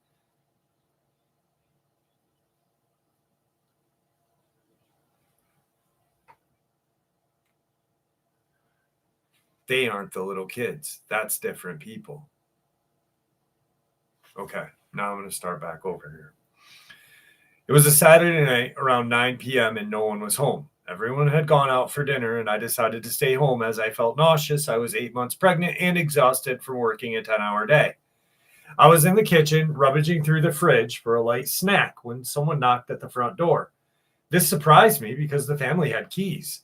They aren't the little kids. That's different people. Okay, now I'm going to start back over here. It was a Saturday night around 9 p.m. and no one was home. Everyone had gone out for dinner and I decided to stay home as I felt nauseous. I was 8 months pregnant and exhausted from working a 10-hour day. I was in the kitchen rummaging through the fridge for a light snack when someone knocked at the front door. This surprised me because the family had keys.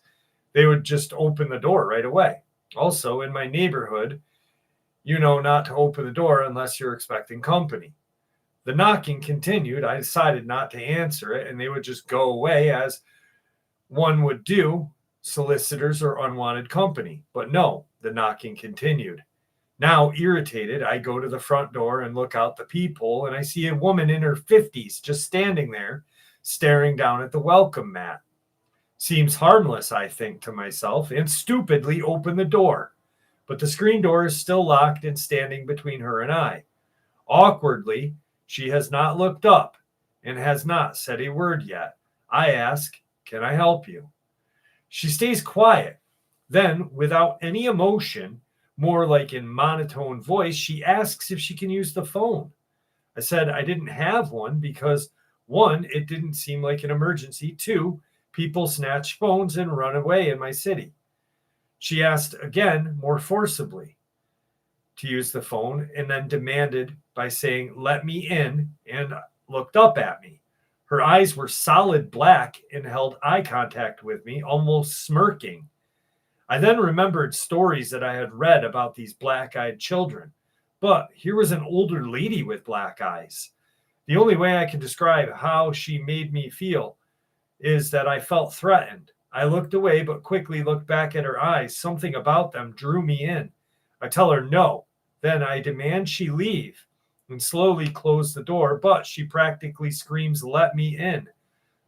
They would just open the door right away. Also, in my neighborhood, you know not to open the door unless you're expecting company. The knocking continued. I decided not to answer it, and they would just go away as one would do, solicitors or unwanted company. But no, the knocking continued. Now, irritated, I go to the front door and look out the peephole, and I see a woman in her 50s just standing there, staring down at the welcome mat. Seems harmless, I think to myself, and stupidly open the door. But the screen door is still locked and standing between her and I. Awkwardly, she has not looked up and has not said a word yet. I ask, "Can I help you?" She stays quiet. Then, without any emotion, more like in monotone voice, she asks if she can use the phone. I said I didn't have one because, one, it didn't seem like an emergency. Two, people snatch phones and run away in my city. She asked again, more forcibly, to use the phone and then demanded by saying, "Let me in," and looked up at me. Her eyes were solid black and held eye contact with me, almost smirking. I then remembered stories that I had read about these black-eyed children, but here was an older lady with black eyes. The only way I can describe how she made me feel is that I felt threatened. I looked away, but quickly looked back at her eyes. Something about them drew me in. I tell her no. Then I demand she leave and slowly close the door, but she practically screams, "Let me in."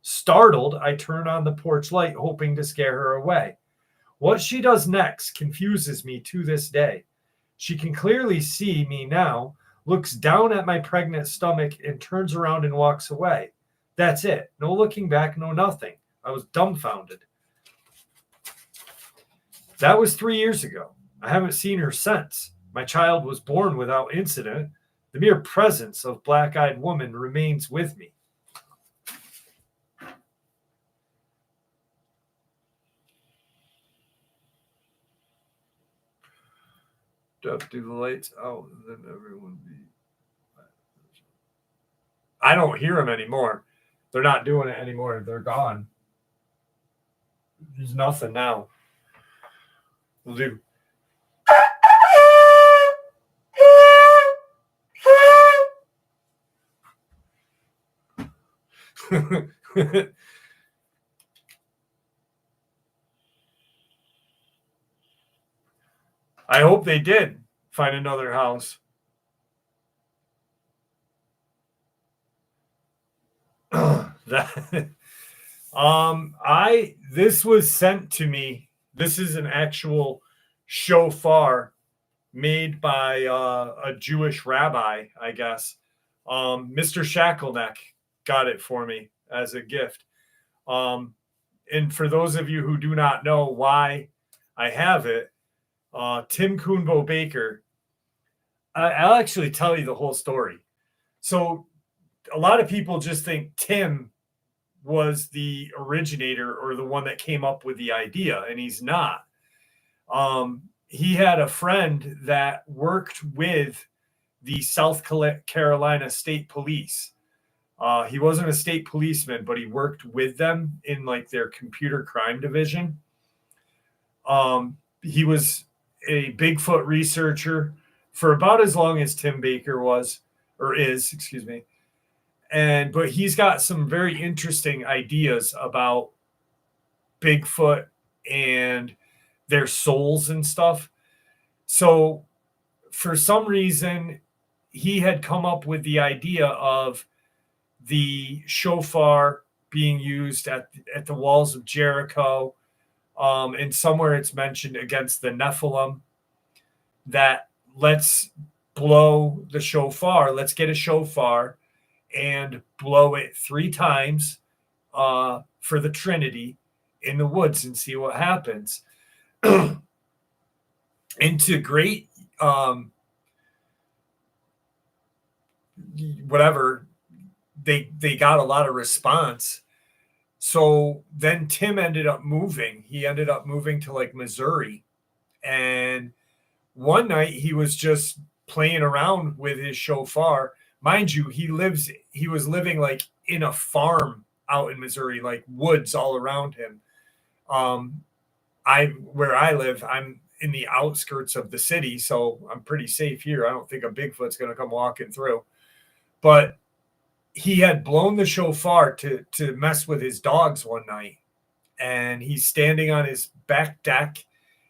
Startled, I turn on the porch light, hoping to scare her away. What she does next confuses me to this day. She can clearly see me now, looks down at my pregnant stomach, and turns around and walks away. That's it. No looking back, no nothing. I was dumbfounded. That was 3 years ago. I haven't seen her since. My child was born without incident. The mere presence of black-eyed woman remains with me. Do the lights out and then everyone be. I don't hear them anymore. They're not doing it anymore. They're gone. There's nothing now. We'll do. I hope they did find another house. That this was sent to me. This is an actual shofar made by a Jewish rabbi, I guess. Mr. Shackleneck got it for me as a gift. And for those of you who do not know why I have it, Tim Coonbo Baker, I'll actually tell you the whole story. So a lot of people just think Tim was the originator or the one that came up with the idea, and he's not. He had a friend that worked with the South Carolina State Police. He wasn't a state policeman, but he worked with them in like their computer crime division. He was a Bigfoot researcher for about as long as Tim Baker was, or is, excuse me. But he's got some very interesting ideas about Bigfoot and their souls and stuff. So for some reason, he had come up with the idea of the shofar being used at the walls of Jericho. And somewhere it's mentioned against the Nephilim that let's blow the shofar. Let's get a shofar and blow it 3 times for the Trinity in the woods and see what happens. Into great whatever, they got a lot of response. So then Tim ended up moving. He ended up moving to like Missouri. And one night he was just playing around with his shofar. Mind you, he was living like in a farm out in Missouri, like woods all around him. Where I live, I'm in the outskirts of the city, so I'm pretty safe here. I don't think a Bigfoot's going to come walking through. But he had blown the shofar to mess with his dogs one night, and he's standing on his back deck,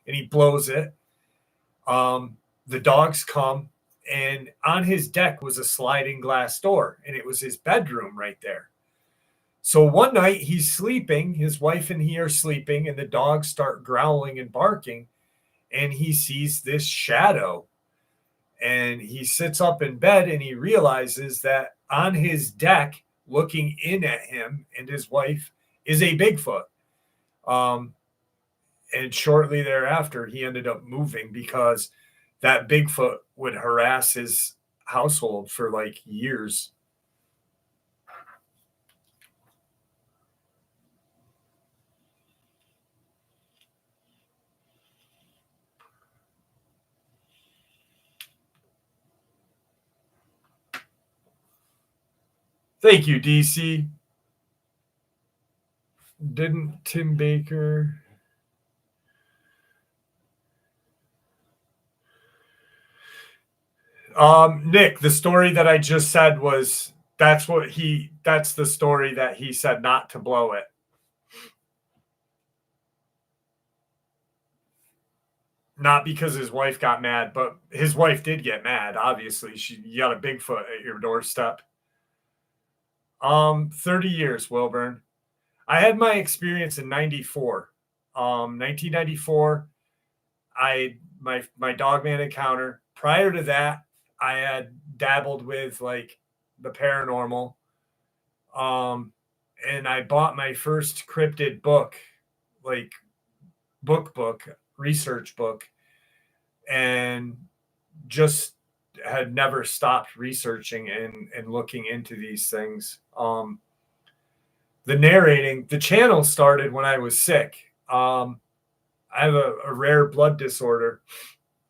and he blows it. The dogs come, and on his deck was a sliding glass door, and it was his bedroom right there. So one night he's sleeping, his wife and he are sleeping, and the dogs start growling and barking, and he sees this shadow. And he sits up in bed and he realizes that on his deck, looking in at him and his wife, is a Bigfoot. And shortly thereafter, he ended up moving because that Bigfoot would harass his household for like years. Thank you, DC. Didn't Tim Baker... Nick, the story that I just said was that's the story that he said not to blow it. Not because his wife got mad, but his wife did get mad. Obviously, you got a Bigfoot at your doorstep. 30 years, Wilburn. I had my experience in 94. 1994, my Dogman encounter. Prior to that, I had dabbled with like the paranormal. And I bought my first cryptid book, like book, research book, and just had never stopped researching and looking into these things. The channel started when I was sick. I have a rare blood disorder,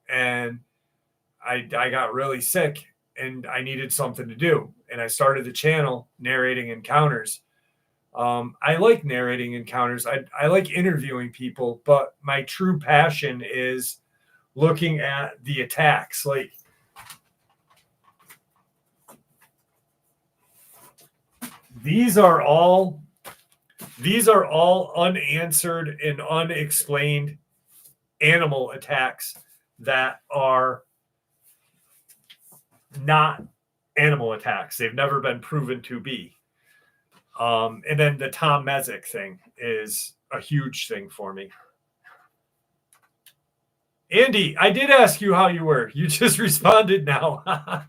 and I got really sick and I needed something to do. And I started the channel narrating encounters. I like narrating encounters. I like interviewing people, but my true passion is looking at the attacks. Like, These are all unanswered and unexplained animal attacks that are not animal attacks. They've never been proven to be. And then the Tom Mezek thing is a huge thing for me. Andy, I did ask you how you were. You just responded now.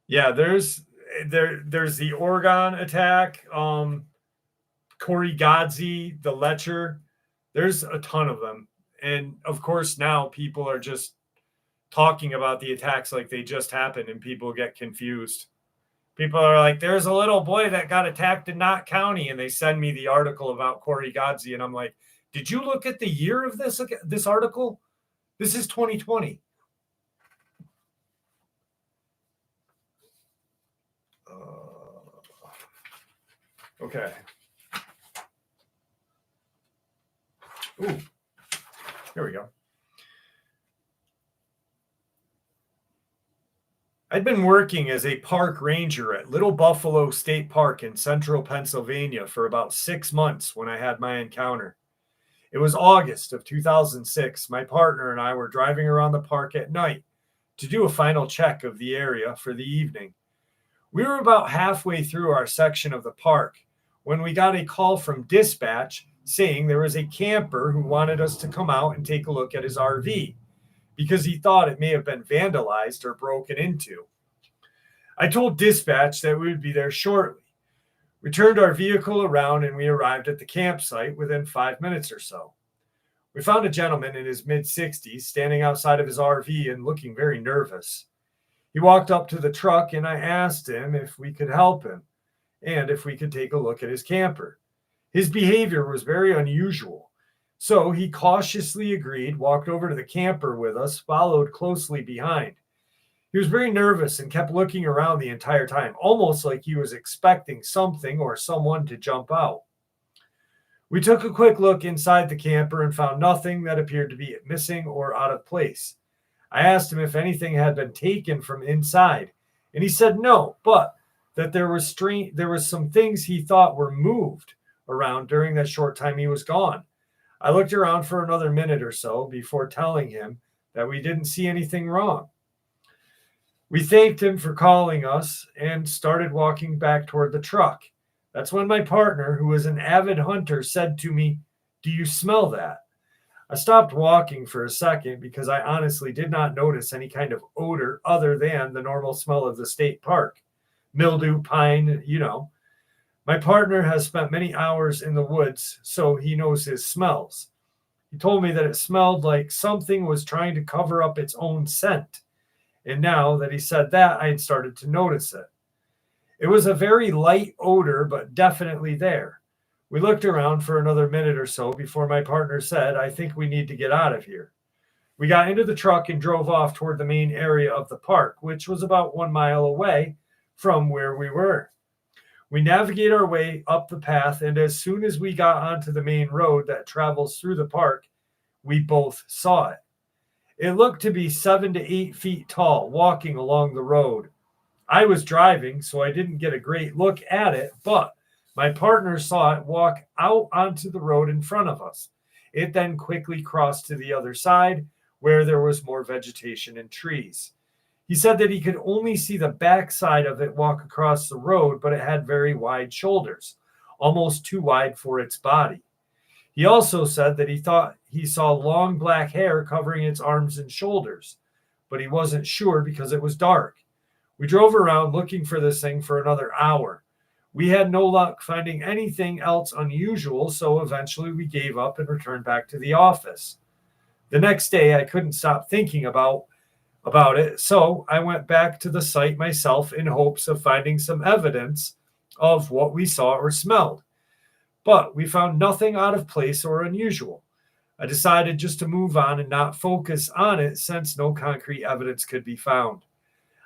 Yeah, there's the Oregon attack, Corey Godsey, the Letcher. There's a ton of them. And of course, now people are just talking about the attacks like they just happened, and people get confused. People are like, there's a little boy that got attacked in Knott County, and they send me the article about Corey Godsey, and I'm like, did you look at the year of this article? This is 2020. Okay. Ooh, here we go. I'd been working as a park ranger at Little Buffalo State Park in central Pennsylvania for about 6 months when I had my encounter. It was August of 2006. My partner and I were driving around the park at night to do a final check of the area for the evening. We were about halfway through our section of the park when we got a call from dispatch saying there was a camper who wanted us to come out and take a look at his RV because he thought it may have been vandalized or broken into. I told dispatch that we would be there shortly. We turned our vehicle around and we arrived at the campsite within 5 minutes or so. We found a gentleman in his mid-60s standing outside of his RV and looking very nervous. He walked up to the truck and I asked him if we could help him and if we could take a look at his camper. His behavior was very unusual, so he cautiously agreed, walked over to the camper with us, followed closely behind. He was very nervous and kept looking around the entire time, almost like he was expecting something or someone to jump out. We took a quick look inside the camper and found nothing that appeared to be missing or out of place. I asked him if anything had been taken from inside, and he said no, but that there was some things he thought were moved around during that short time he was gone. I looked around for another minute or so before telling him that we didn't see anything wrong. We thanked him for calling us and started walking back toward the truck. That's when my partner, who was an avid hunter, said to me, "Do you smell that?" I stopped walking for a second because I honestly did not notice any kind of odor other than the normal smell of the state park. Mildew, pine, My partner has spent many hours in the woods, so he knows his smells. He told me that it smelled like something was trying to cover up its own scent. And now that he said that, I had started to notice it. It was a very light odor, but definitely there. We looked around for another minute or so before my partner said, "I think we need to get out of here." We got into the truck and drove off toward the main area of the park, which was about 1 mile away from where we were. We navigate our way up the path, and as soon as we got onto the main road that travels through the park, we both saw it. It looked to be 7 to 8 feet tall, walking along the road. I was driving, so I didn't get a great look at it, but my partner saw it walk out onto the road in front of us. It then quickly crossed to the other side, where there was more vegetation and trees. He said that he could only see the backside of it walk across the road, but it had very wide shoulders, almost too wide for its body. He also said that he thought he saw long black hair covering its arms and shoulders, but he wasn't sure because it was dark. We drove around looking for this thing for another hour. We had no luck finding anything else unusual, so eventually we gave up and returned back to the office. The next day, I couldn't stop thinking about it, so I went back to the site myself in hopes of finding some evidence of what we saw or smelled. but we found nothing out of place or unusual. I decided just to move on and not focus on it since no concrete evidence could be found.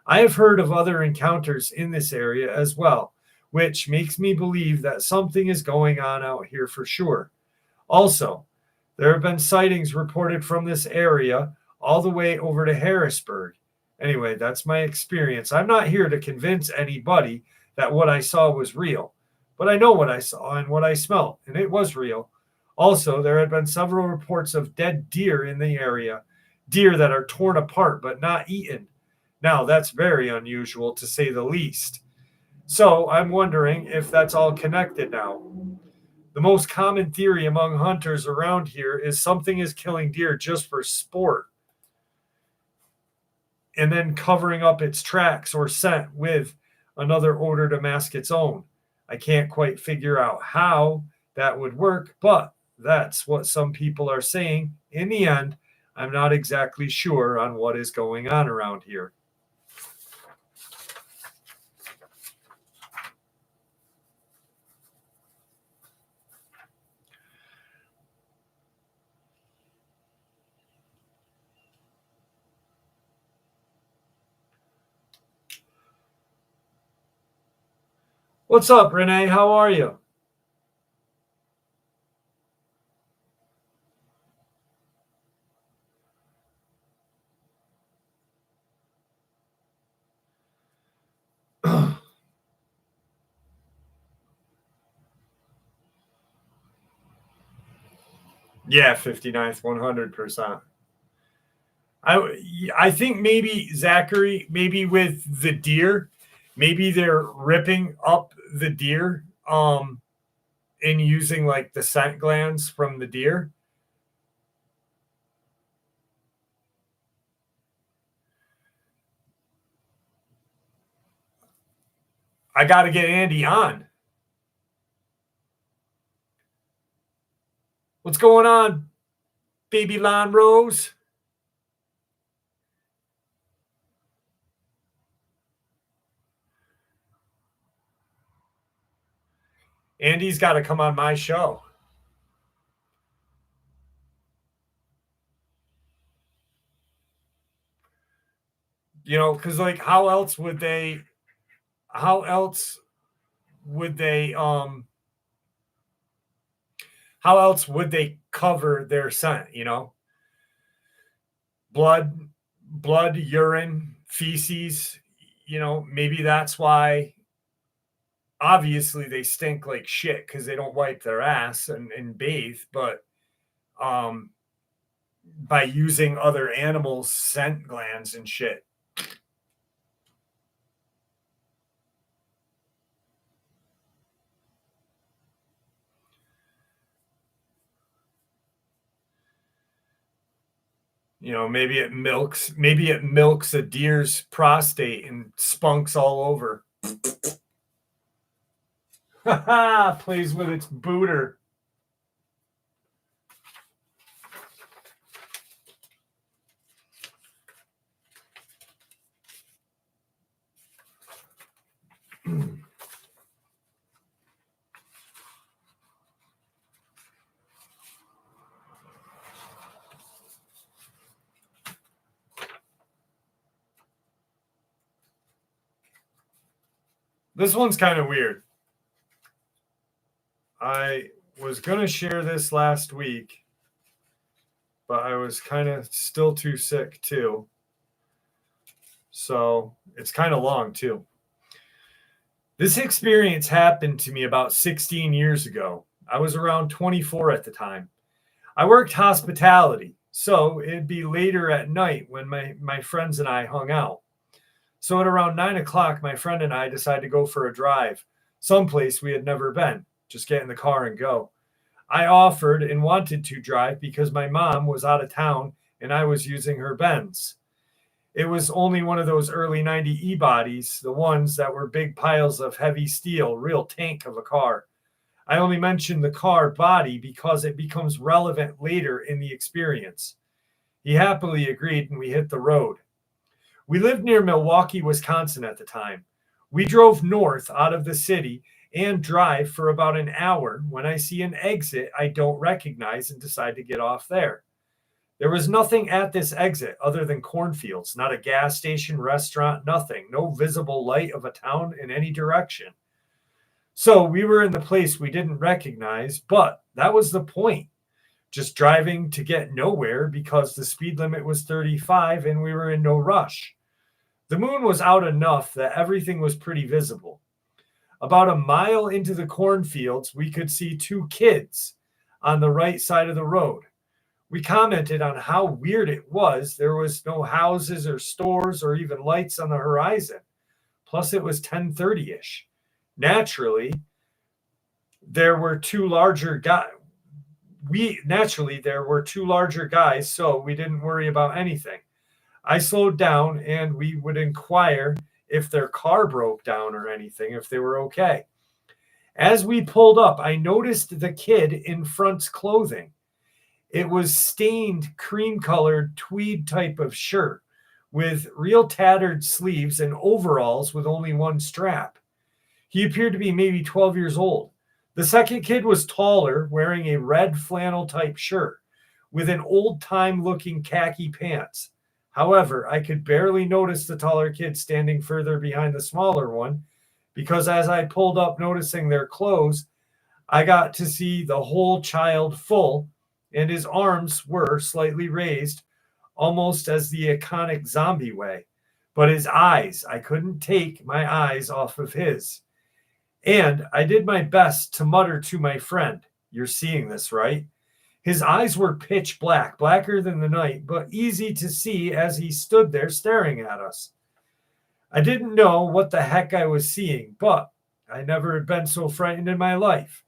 I have heard of other encounters in this area as well, which makes me believe that something is going on out here for sure. Also, there have been sightings reported from this area all the way over to Harrisburg. Anyway, that's my experience. I'm not here to convince anybody that what I saw was real, but I know what I saw and what I smelled, and it was real. Also, there had been several reports of dead deer in the area, deer that are torn apart but not eaten. Now, that's very unusual to say the least. So, I'm wondering if that's all connected now. The most common theory among hunters around here is something is killing deer just for sport and then covering up its tracks or scent with another odor to mask its own. I can't quite figure out how that would work, but that's what some people are saying. In the end, I'm not exactly sure on what is going on around here. What's up, Renee? How are you? Yeah, 59th, 100%. I think maybe Zachary, maybe with the deer, maybe they're ripping up the deer and using like the scent glands from the deer. I got to get Andy on. What's going on, baby Lon Rose? Andy's got to come on my show. You know, because like how else would they how else would they how else would they cover their scent, you know? Blood, blood, urine, feces, you know, maybe that's why obviously they stink like shit because they don't wipe their ass and bathe, but um by using other animals' scent glands and shit. You know, maybe it milks a deer's prostate and spunks all over. Plays with its booter. This one's kind of weird. I was going to share this last week, but I was kind of still too sick too. So it's kind of long too. This experience happened to me about 16 years ago. I was around 24 at the time. I worked hospitality, so it'd be later at night when my friends and I hung out. So at around 9 o'clock, my friend and I decided to go for a drive, someplace we had never been. Just get in the car and go. I offered and wanted to drive because my mom was out of town and I was using her Benz. It was only one of those early 90 E-bodies, the ones that were big piles of heavy steel, real tank of a car. I only mention the car body because it becomes relevant later in the experience. He happily agreed and we hit the road. We lived near Milwaukee, Wisconsin at the time. We drove north out of the city and drive for about an hour when I see an exit I don't recognize and decide to get off there. There was nothing at this exit other than cornfields, not a gas station, restaurant, nothing, no visible light of a town in any direction. So we were in the place we didn't recognize, but that was the point. Just driving to get nowhere because the speed limit was 35 and we were in no rush. The moon was out enough that everything was pretty visible. About a mile into the cornfields, we could see two kids on the right side of the road. We commented on how weird it was. There was no houses or stores or even lights on the horizon. Plus, it was 10:30-ish. Naturally, there were two larger guys. There were two larger guys, so we didn't worry about anything. I slowed down and we would inquire if their car broke down or anything, if they were okay. As we pulled up, I noticed the kid in front's clothing. It was stained cream-colored tweed type of shirt with real tattered sleeves and overalls with only one strap. He appeared to be maybe 12 years old. The second kid was taller, wearing a red flannel type shirt with an old-time looking khaki pants. However, I could barely notice the taller kid standing further behind the smaller one because as I pulled up noticing their clothes, I got to see the whole child full and his arms were slightly raised, almost as the iconic zombie way. But his eyes, I couldn't take my eyes off of his. And I did my best to mutter to my friend, "You're seeing this, right?" His eyes were pitch black, blacker than the night, but easy to see as he stood there staring at us. I didn't know what the heck I was seeing, but I never had been so frightened in my life.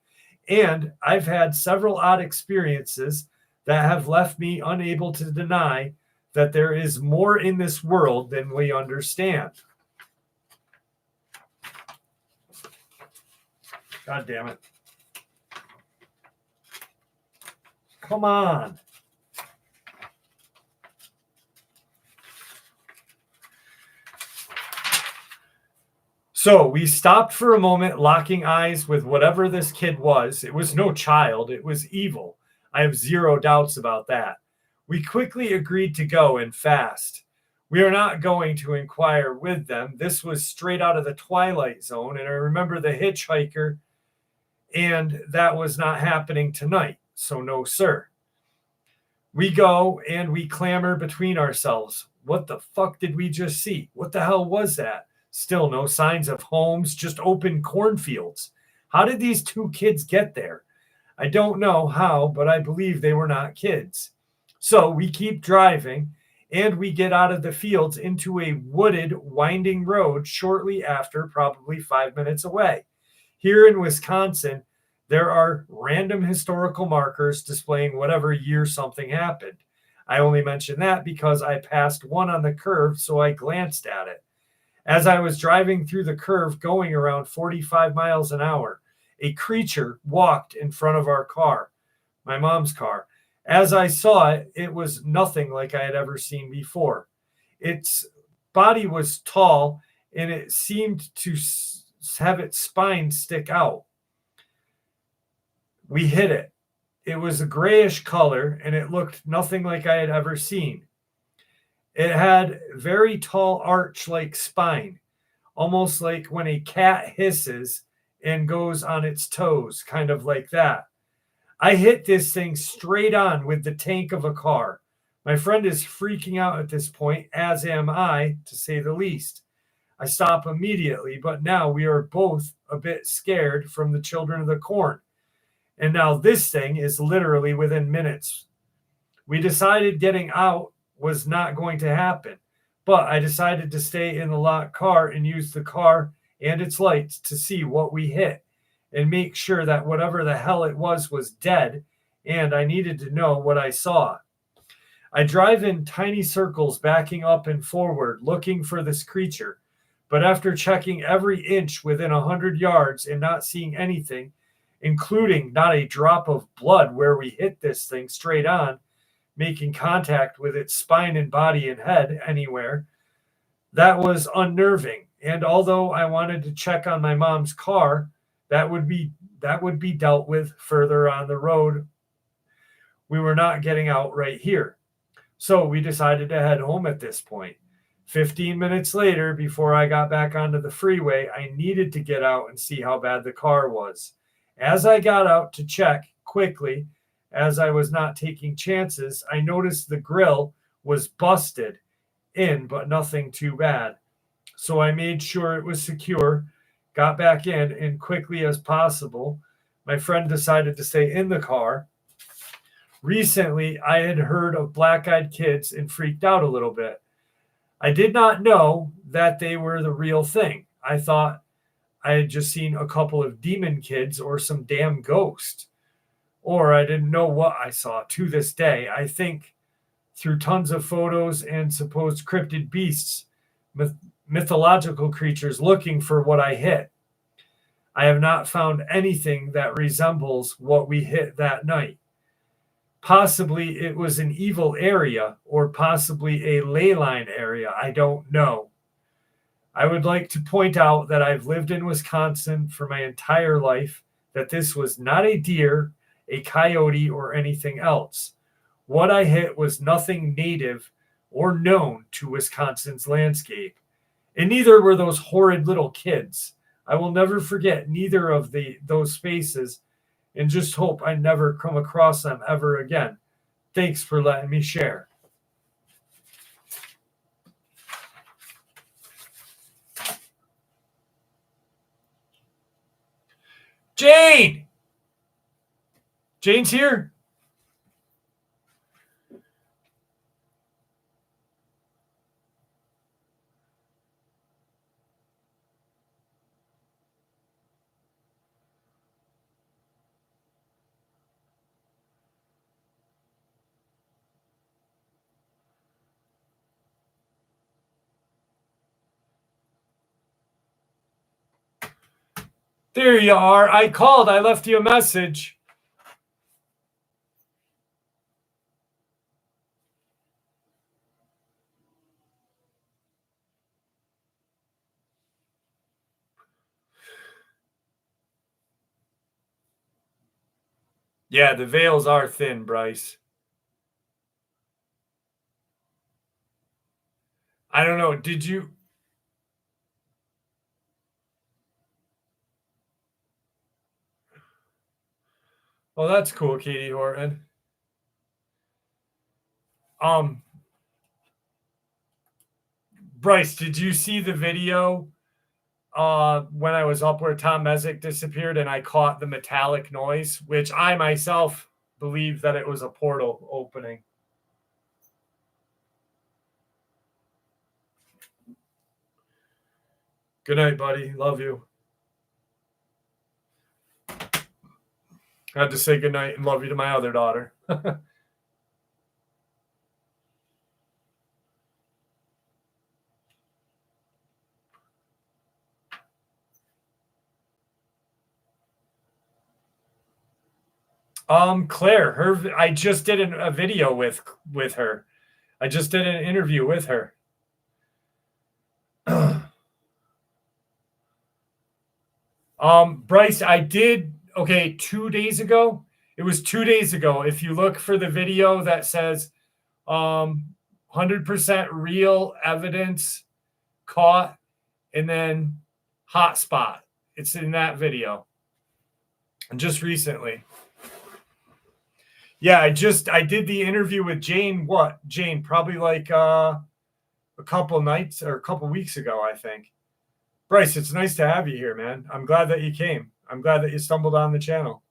And I've had several odd experiences that have left me unable to deny that there is more in this world than we understand. God damn it. Come on. So we stopped for a moment, locking eyes with whatever this kid was. It was no child. It was evil. I have zero doubts about that. We quickly agreed to go and fast. We are not going to inquire with them. This was straight out of the Twilight Zone. And I remember the hitchhiker, and that was not happening tonight. So no, sir. We go and we clamor between ourselves. What the fuck did we just see? What the hell was that? Still no signs of homes, just open cornfields. How did these two kids get there? I don't know how, but I believe they were not kids. So we keep driving and we get out of the fields into a wooded, winding road shortly after, probably 5 minutes away. Here in Wisconsin, there are random historical markers displaying whatever year something happened. I only mention that because I passed one on the curve, so I glanced at it. As I was driving through the curve going around 45 miles an hour, a creature walked in front of our car, my mom's car. As I saw it, it was nothing like I had ever seen before. Its body was tall and it seemed to have its spine stick out. We hit it. It was a grayish color and it looked nothing like I had ever seen. It had very tall arch-like spine, almost like when a cat hisses and goes on its toes, kind of like that. I hit this thing straight on with the tank of a car. My friend is freaking out at this point, as am I, to say the least. I stop immediately, but now we are both a bit scared from the children of the corn. And now this thing is literally within minutes. We decided getting out was not going to happen, but I decided to stay in the locked car and use the car and its lights to see what we hit and make sure that whatever the hell it was dead, and I needed to know what I saw. I drive in tiny circles backing up and forward looking for this creature, but after checking every inch within 100 yards and not seeing anything, including not a drop of blood where we hit this thing straight on, making contact with its spine and body and head anywhere, that was unnerving. And although I wanted to check on my mom's car that would be dealt with further on the road. We were not getting out right here. So we decided to head home at this point. 15 minutes later, before I got back onto the freeway, I needed to get out and see how bad the car was. As I got out to check quickly, as I was not taking chances, I noticed the grill was busted in, but nothing too bad. So I made sure it was secure, got back in, and quickly as possible, my friend decided to stay in the car. Recently, I had heard of black-eyed kids and freaked out a little bit. I did not know that they were the real thing. I thought I had just seen a couple of demon kids or some damn ghost. Or I didn't know what I saw. To this day, I think through tons of photos and supposed cryptid beasts, mythological creatures looking for what I hit. I have not found anything that resembles what we hit that night. Possibly it was an evil area or possibly a ley line area. I don't know. I would like to point out that I've lived in Wisconsin for my entire life, that this was not a deer, a coyote, or anything else. What I hit was nothing native or known to Wisconsin's landscape. And neither were those horrid little kids. I will never forget neither of those spaces, and just hope I never come across them ever again. Thanks for letting me share. Jane! Jane's here? There you are. I called. I left you a message. Yeah, the veils are thin, Bryce. I don't know. Did you? Oh, that's cool, Katie Horton. Bryce, did you see the video when I was up where Tom Mezek disappeared and I caught the metallic noise, which I myself believe that it was a portal opening? Good night, buddy. Love you. I had to say good night and love you to my other daughter. Claire, I just did a video with her. I just did an interview with her. Bryce, I did 2 days ago. It was 2 days ago. If you look for the video that says 100% real evidence caught, and then hotspot. It's in that video. And just recently. Yeah, I did the interview with Jane. Jane? Probably like a couple nights or a couple weeks ago, I think. Bryce, it's nice to have you here, man. I'm glad that you came. I'm glad that you stumbled on the channel.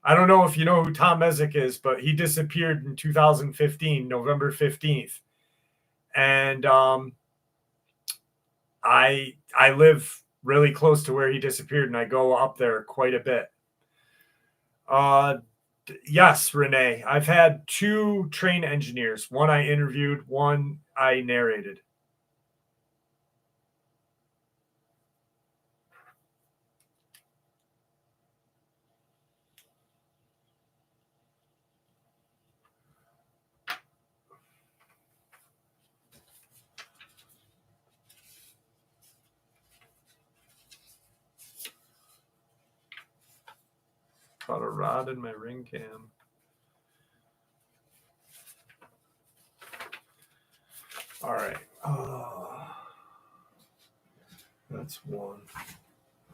I don't know if you know who Tom Mezek is, but he disappeared in 2015, November 15th. And I live really close to where he disappeared, and I go up there quite a bit. Yes, Renee. I've had 2 train engineers. One I interviewed, one I narrated. Caught a rod in my ring cam. All right. That's one.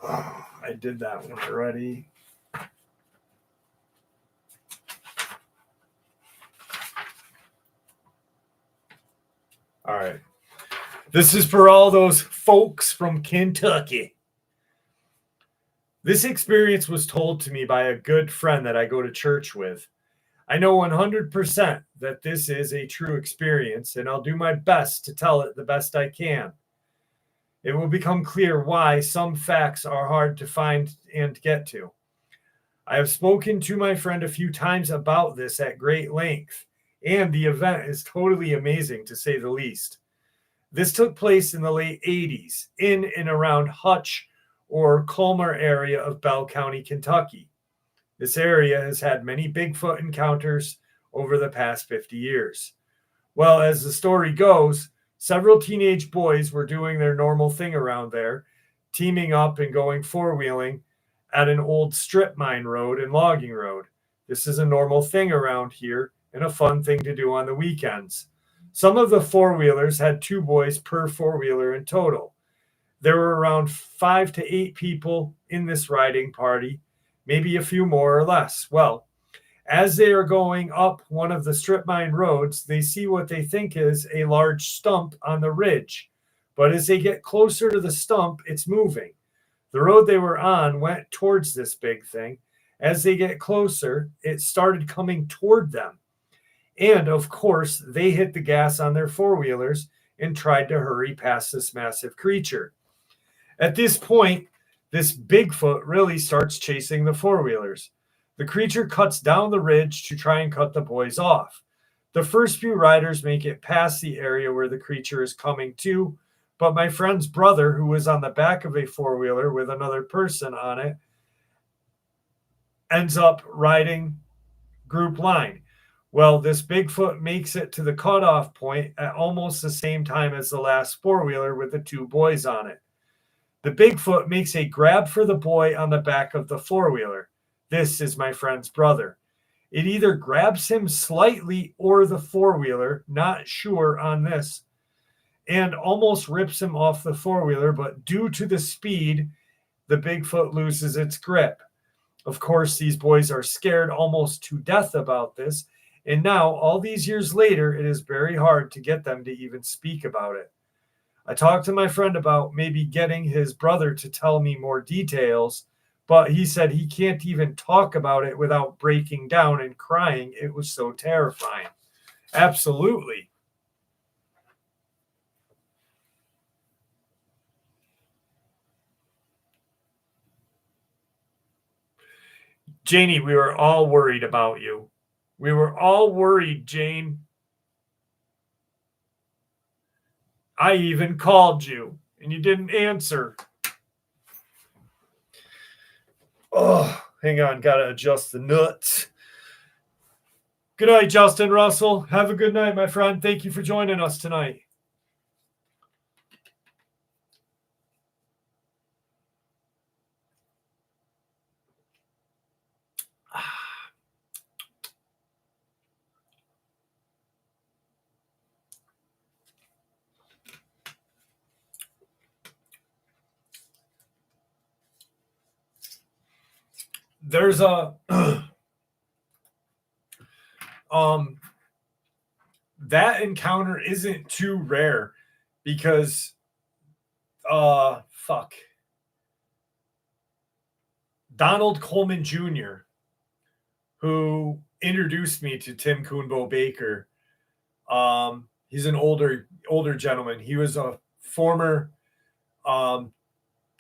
I did that one already. All right. This is for all those folks from Kentucky. This experience was told to me by a good friend that I go to church with. I know 100% that this is a true experience, and I'll do my best to tell it the best I can. It will become clear why some facts are hard to find and get to. I have spoken to my friend a few times about this at great length, and the event is totally amazing to say the least. This took place in the late 80s in and around Hutch or Colmer area of Bell County, Kentucky. This area has had many Bigfoot encounters over the past 50 years. Well, as the story goes, several teenage boys were doing their normal thing around there, teaming up and going four-wheeling at an old strip mine road and logging road. This is a normal thing around here and a fun thing to do on the weekends. Some of the four-wheelers had 2 boys per four-wheeler in total. There were around 5 to 8 people in this riding party, maybe a few more or less. Well, as they are going up one of the strip mine roads, they see what they think is a large stump on the ridge. But as they get closer to the stump, it's moving. The road they were on went towards this big thing. As they get closer, it started coming toward them. And of course, they hit the gas on their four-wheelers and tried to hurry past this massive creature. At this point, this Bigfoot really starts chasing the four-wheelers. The creature cuts down the ridge to try and cut the boys off. The first few riders make it past the area where the creature is coming to, but my friend's brother, who was on the back of a four-wheeler with another person on it, ends up riding group line. Well, this Bigfoot makes it to the cutoff point at almost the same time as the last four-wheeler with the 2 boys on it. The Bigfoot makes a grab for the boy on the back of the four-wheeler. This is my friend's brother. It either grabs him slightly or the four-wheeler, not sure on this, and almost rips him off the four-wheeler, but due to the speed, the Bigfoot loses its grip. Of course, these boys are scared almost to death about this, and now, all these years later, it is very hard to get them to even speak about it. I talked to my friend about maybe getting his brother to tell me more details, but he said he can't even talk about it without breaking down and crying. It was so terrifying. Absolutely. Janie, we were all worried about you. We were all worried, Jane. I even called you, and you didn't answer. Oh, hang on. Got to adjust the nuts. Good night, Justin Russell. Have a good night, my friend. Thank you for joining us tonight. There's a that encounter isn't too rare because Donald Coleman Jr., who introduced me to Tim Coonbo Baker, he's an older gentleman. He was a former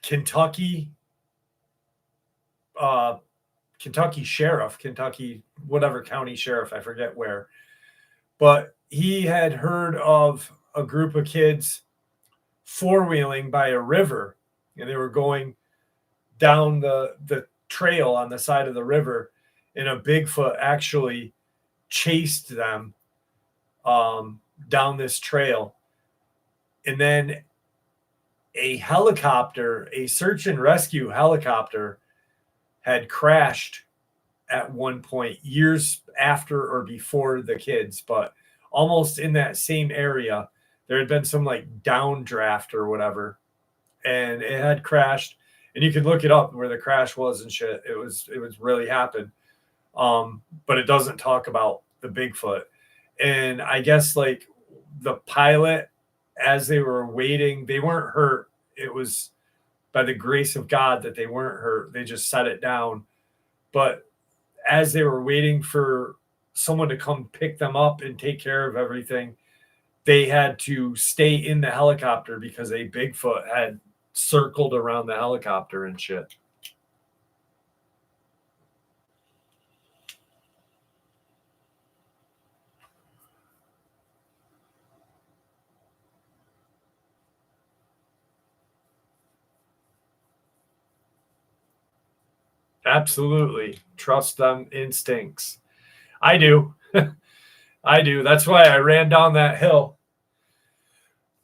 Kentucky sheriff, Kentucky, whatever county sheriff, I forget where. But he had heard of a group of kids four-wheeling by a river, and they were going down the trail on the side of the river, and a Bigfoot actually chased them down this trail. And then a helicopter, a search and rescue helicopter, had crashed at one point, years after or before the kids, but almost in that same area. There had been some like downdraft or whatever, and it had crashed. And you could look it up where the crash was and shit. It was really happened. But it doesn't talk about the Bigfoot. And I guess like the pilot, as they were waiting, they weren't hurt. It was by the grace of God that they weren't hurt. They just set it down. But as they were waiting for someone to come pick them up and take care of everything, they had to stay in the helicopter because a Bigfoot had circled around the helicopter and shit. Absolutely. Trust them instincts. I do. I do. That's why I ran down that hill.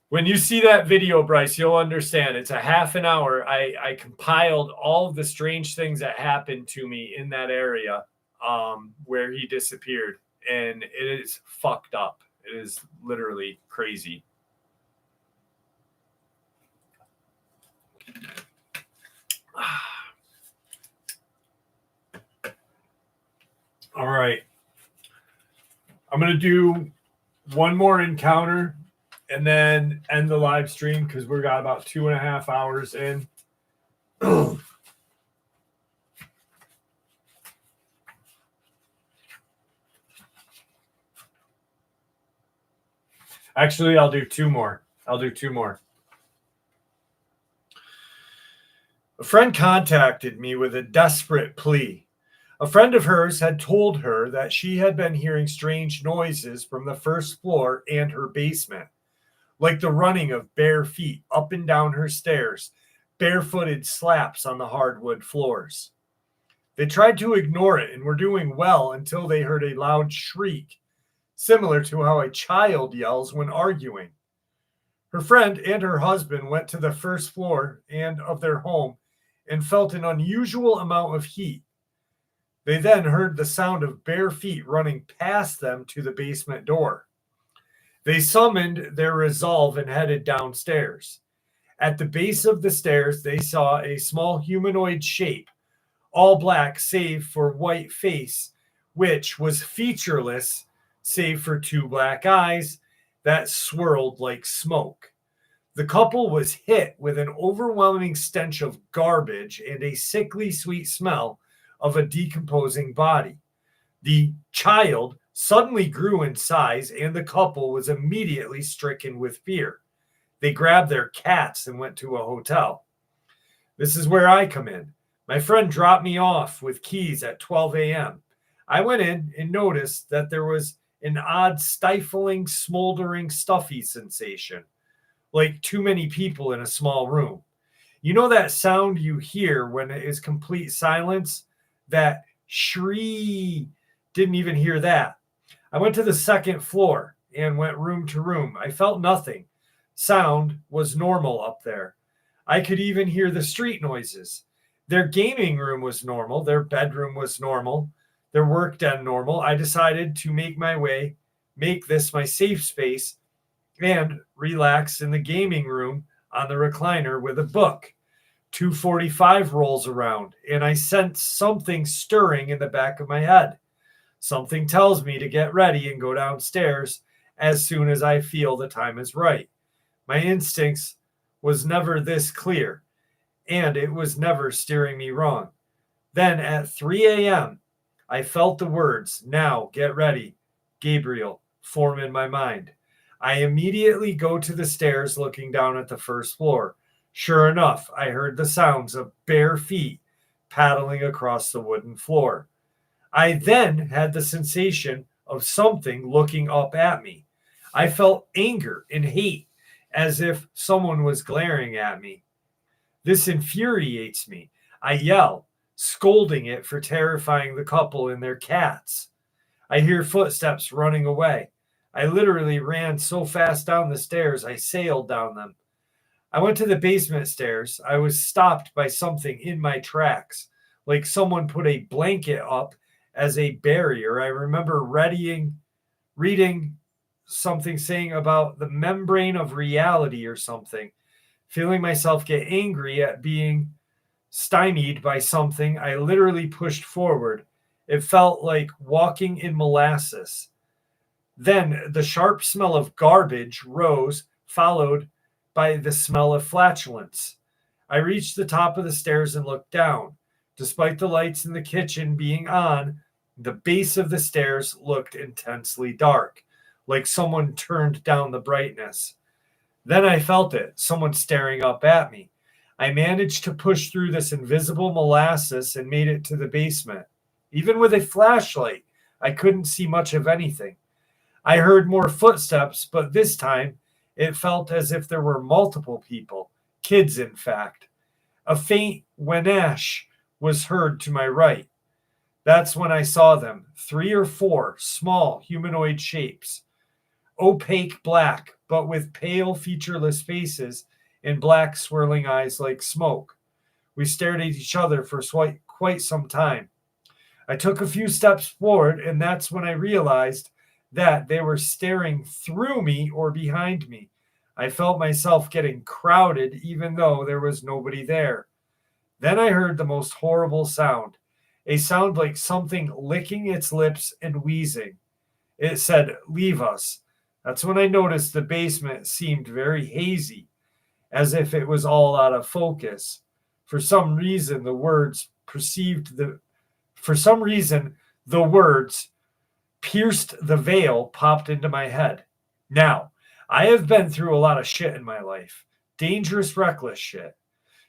When you see that video, Bryce, you'll understand. It's a half an hour. I compiled all of the strange things that happened to me in that area where he disappeared. And it is fucked up. It is literally crazy. All right. I'm going to do one more encounter and then end the live stream because we've got about 2.5 hours in. Actually, I'll do two more. A friend contacted me with a desperate plea. A friend of hers had told her that she had been hearing strange noises from the first floor and her basement, like the running of bare feet up and down her stairs, barefooted slaps on the hardwood floors. They tried to ignore it and were doing well until they heard a loud shriek, similar to how a child yells when arguing. Her friend and her husband went to the first floor and of their home and felt an unusual amount of heat. They then heard the sound of bare feet running past them to the basement door. They summoned their resolve and headed downstairs. At the base of the stairs, they saw a small humanoid shape, all black save for white face, which was featureless save for 2 black eyes that swirled like smoke. The couple was hit with an overwhelming stench of garbage and a sickly sweet smell of a decomposing body. The child suddenly grew in size, and the couple was immediately stricken with fear. They grabbed their cats and went to a hotel. This is where I come in. My friend dropped me off with keys at 12 a.m. I went in and noticed that there was an odd, stifling, smoldering, stuffy sensation, like too many people in a small room. You know that sound you hear when it is complete silence? That shree. Didn't even hear that. I went to the second floor and went room to room. I felt nothing. Sound was normal up there. I could even hear the street noises. Their gaming room was normal. Their bedroom was normal. Their work den normal. I decided to make this my safe space and relax in the gaming room on the recliner with a book. 2:45 rolls around, and I sense something stirring in the back of my head. Something tells me to get ready and go downstairs as soon as I feel the time is right. My instincts was never this clear, and it was never steering me wrong. Then at 3 a.m., I felt the words, "Now get ready, Gabriel," form in my mind. I immediately go to the stairs looking down at the first floor. Sure enough, I heard the sounds of bare feet paddling across the wooden floor. I then had the sensation of something looking up at me. I felt anger and hate, as if someone was glaring at me. This infuriates me. I yell, scolding it for terrifying the couple and their cats. I hear footsteps running away. I literally ran so fast down the stairs, I sailed down them. I went to the basement stairs. I was stopped by something in my tracks, like someone put a blanket up as a barrier. I remember reading something saying about the membrane of reality or something, feeling myself get angry at being stymied by something. I literally pushed forward. It felt like walking in molasses. Then the sharp smell of garbage rose, followed by the smell of flatulence. I reached the top of the stairs and looked down. Despite the lights in the kitchen being on, the base of the stairs looked intensely dark, like someone turned down the brightness. Then I felt it, someone staring up at me. I managed to push through this invisible molasses and made it to the basement. Even with a flashlight, I couldn't see much of anything. I heard more footsteps, but this time it felt as if there were multiple people, kids in fact. A faint whenash was heard to my right. That's when I saw them, 3 or 4 small humanoid shapes, opaque black, but with pale, featureless faces and black swirling eyes like smoke. We stared at each other for quite some time. I took a few steps forward, and that's when I realized that they were staring through me or behind me. I felt myself getting crowded, even though there was nobody there. Then I heard the most horrible sound, a sound like something licking its lips and wheezing. It said, "Leave us." That's when I noticed the basement seemed very hazy, as if it was all out of focus. For some reason, the words pierced the veil popped into my head. Now, I have been through a lot of shit in my life. Dangerous, reckless shit.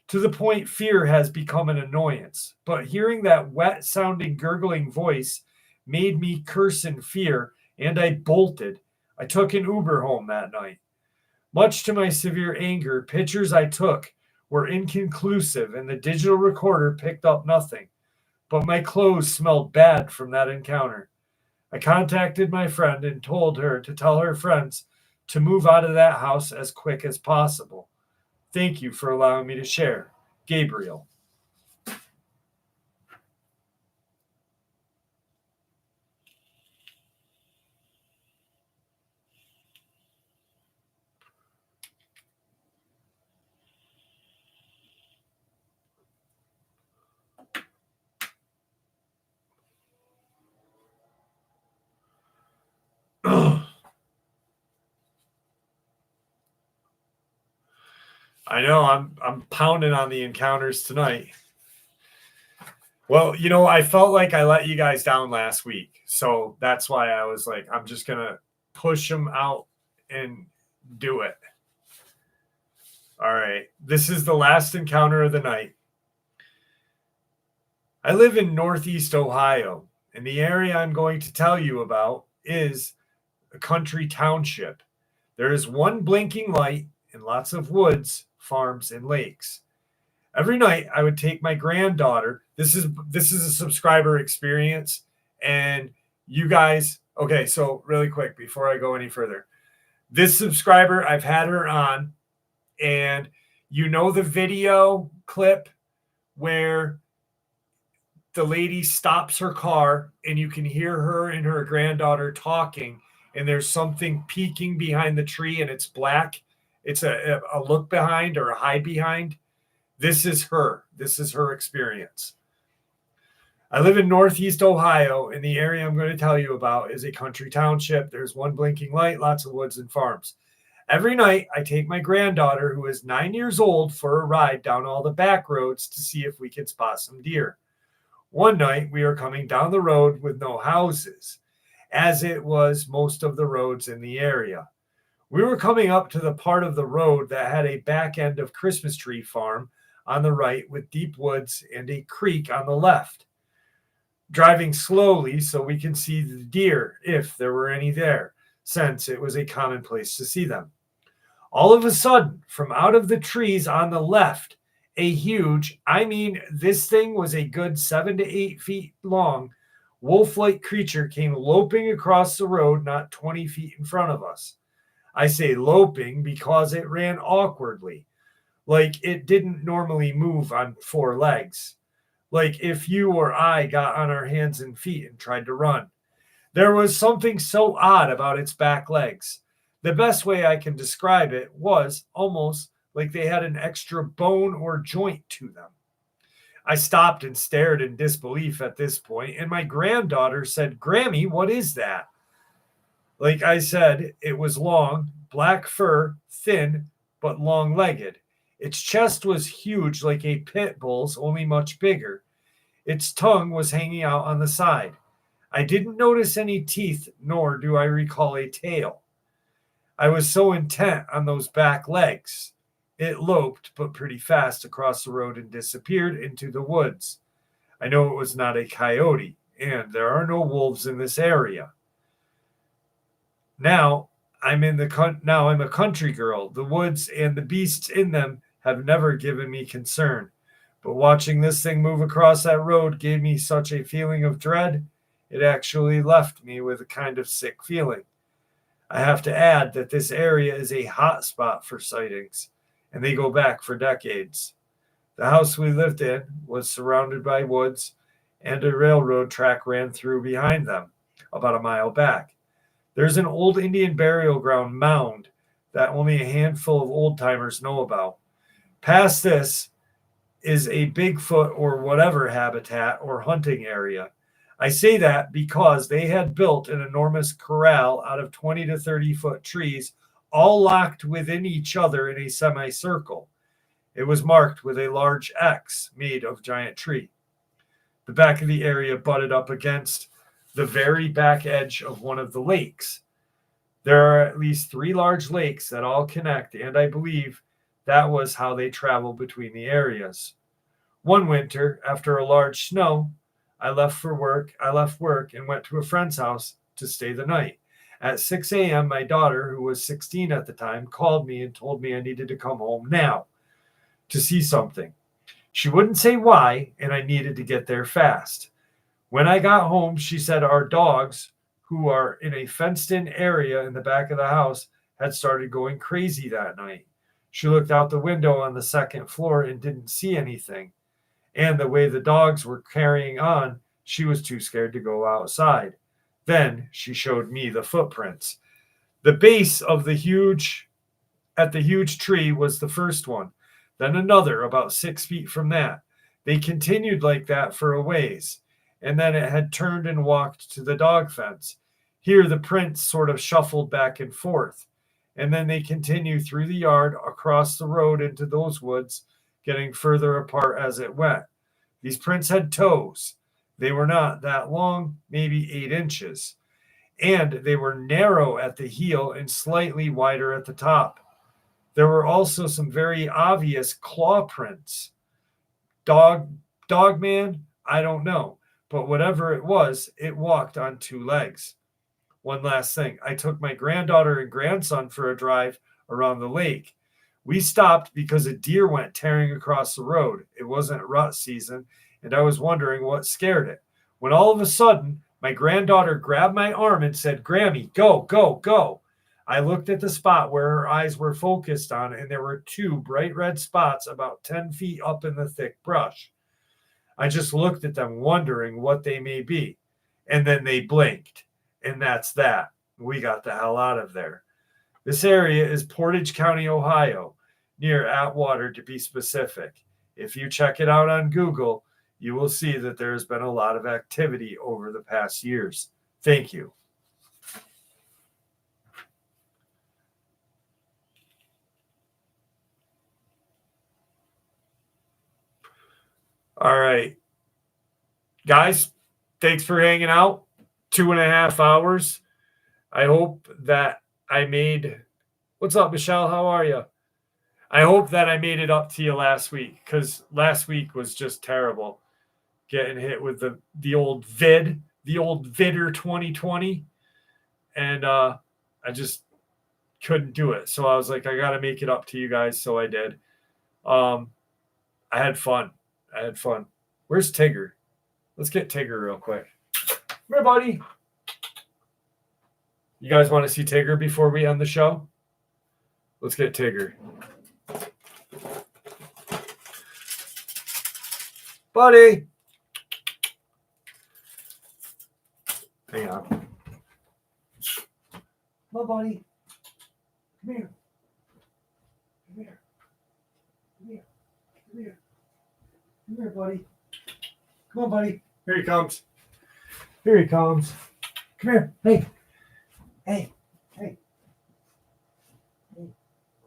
To the point fear has become an annoyance. But hearing that wet-sounding, gurgling voice made me curse in fear, and I bolted. I took an Uber home that night. Much to my severe anger, pictures I took were inconclusive, and the digital recorder picked up nothing. But my clothes smelled bad from that encounter. I contacted my friend and told her to tell her friends to move out of that house as quick as possible. Thank you for allowing me to share. Gabriel. I know I'm pounding on the encounters tonight. Well, I felt like I let you guys down last week. So that's why I was like, I'm just going to push them out and do it. All right. This is the last encounter of the night. I live in Northeast Ohio, and the area I'm going to tell you about is a country township. There is one blinking light and lots of woods, farms, and lakes. Every night I would take my granddaughter. This is a subscriber experience, and you guys, okay, so really quick before I go any further. This subscriber, I've had her on, and the video clip where the lady stops her car and you can hear her and her granddaughter talking, and there's something peeking behind the tree and it's black. It's a look behind or a hide behind. This is her. This is her experience. I live in Northeast Ohio, and the area I'm going to tell you about is a country township. There's one blinking light, lots of woods and farms. Every night, I take my granddaughter, who is 9 years old, for a ride down all the back roads to see if we can spot some deer. One night, we are coming down the road with no houses, as it was most of the roads in the area. We were coming up to the part of the road that had a back end of Christmas tree farm on the right with deep woods and a creek on the left. Driving slowly so we can see the deer, if there were any there, since it was a common place to see them. All of a sudden, from out of the trees on the left, a huge, this thing was a good 7 to 8 feet long, wolf-like creature came loping across the road not 20 feet in front of us. I say loping because it ran awkwardly, like it didn't normally move on 4 legs. like if you or I got on our hands and feet and tried to run. There was something so odd about its back legs. The best way I can describe it was almost like they had an extra bone or joint to them. I stopped and stared in disbelief at this point, and my granddaughter said, "Grammy, what is that?" Like I said, it was long, black fur, thin, but long legged. Its chest was huge, like a pit bull's, only much bigger. Its tongue was hanging out on the side. I didn't notice any teeth, nor do I recall a tail. I was so intent on those back legs. It loped, but pretty fast, across the road and disappeared into the woods. I know it was not a coyote, and there are no wolves in this area. Now I'm a country girl. The woods and the beasts in them have never given me concern. But watching this thing move across that road gave me such a feeling of dread, it actually left me with a kind of sick feeling. I have to add that this area is a hot spot for sightings, and they go back for decades. The house we lived in was surrounded by woods, and a railroad track ran through behind them, about a mile back. There's an old Indian burial ground mound that only a handful of old timers know about. Past this is a Bigfoot or whatever habitat or hunting area. I say that because they had built an enormous corral out of 20 to 30-foot trees, all locked within each other in a semicircle. It was marked with a large X made of giant tree. The back of the area butted up against the very back edge of one of the lakes. There are at least 3 large lakes that all connect, and I believe that was how they traveled between the areas. One winter, after a large snow, I left work and went to a friend's house to stay the night. At 6 a.m., my daughter, who was 16 at the time, called me and told me I needed to come home now to see something. She wouldn't say why, and I needed to get there fast. When I got home, she said our dogs, who are in a fenced-in area in the back of the house, had started going crazy that night. She looked out the window on the second floor and didn't see anything. And the way the dogs were carrying on, she was too scared to go outside. Then she showed me the footprints. The base of the huge tree was the first one, then another about 6 feet from that. They continued like that for a ways, and then it had turned and walked to the dog fence. Here the prints sort of shuffled back and forth, and then they continued through the yard, across the road into those woods, getting further apart as it went. These prints had toes. They were not that long, maybe 8 inches, and they were narrow at the heel and slightly wider at the top. There were also some very obvious claw prints. Dogman, I don't know, but whatever it was, it walked on 2 legs. One last thing. I took my granddaughter and grandson for a drive around the lake. We stopped because a deer went tearing across the road. It wasn't rut season, and I was wondering what scared it. When all of a sudden, my granddaughter grabbed my arm and said, "Grammy, go, go, go." I looked at the spot where her eyes were focused on, and there were 2 bright red spots about 10 feet up in the thick brush. I just looked at them, wondering what they may be. And then they blinked. And that's that. We got the hell out of there. This area is Portage County, Ohio, near Atwater to be specific. If you check it out on Google, you will see that there has been a lot of activity over the past years. Thank you. All right. Guys, thanks for hanging out. 2.5 hours. I hope that I made... What's up, Michelle? How are you? I hope that I made it up to you last week, because last week was just terrible. Getting hit with the old Vidder 2020. And I just couldn't do it. So I was like, I got to make it up to you guys. So I did. I had fun. Where's Tigger? Let's get Tigger real quick. Come here, buddy. You guys want to see Tigger before we end the show? Let's get Tigger. Buddy. on, buddy. Come here. Come here. Come here. Come here. Come here, buddy. Come on, buddy. Here he comes. Here he comes. Come here. Hey. Hey. Hey. Hey.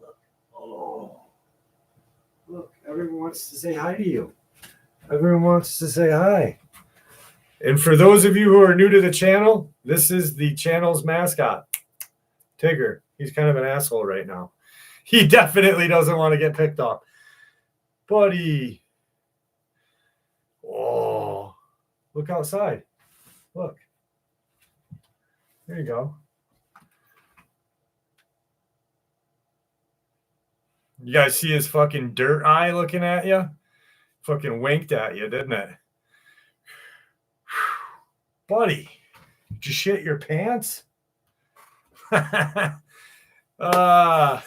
Look. Oh. Look, everyone wants to say hi to you. Everyone wants to say hi. And for those of you who are new to the channel, this is the channel's mascot, Tigger. He's kind of an asshole right now. He definitely doesn't want to get picked up. Buddy. Oh, look outside. Look. There you go. You guys see his fucking dirt eye looking at you? Fucking winked at you, didn't it? Buddy, did you shit your pants? What a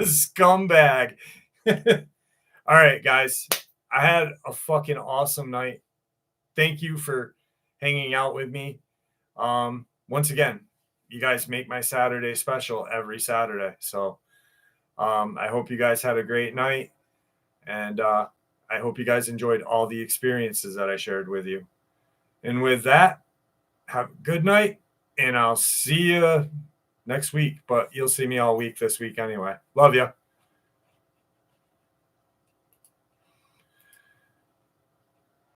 scumbag. All right, guys. I had a fucking awesome night. Thank you for hanging out with me. Once again, you guys make my Saturday special every Saturday. So I hope you guys had a great night. And I hope you guys enjoyed all the experiences that I shared with you. And with that, have a good night. And I'll see you next week. But you'll see me all week this week anyway. Love you.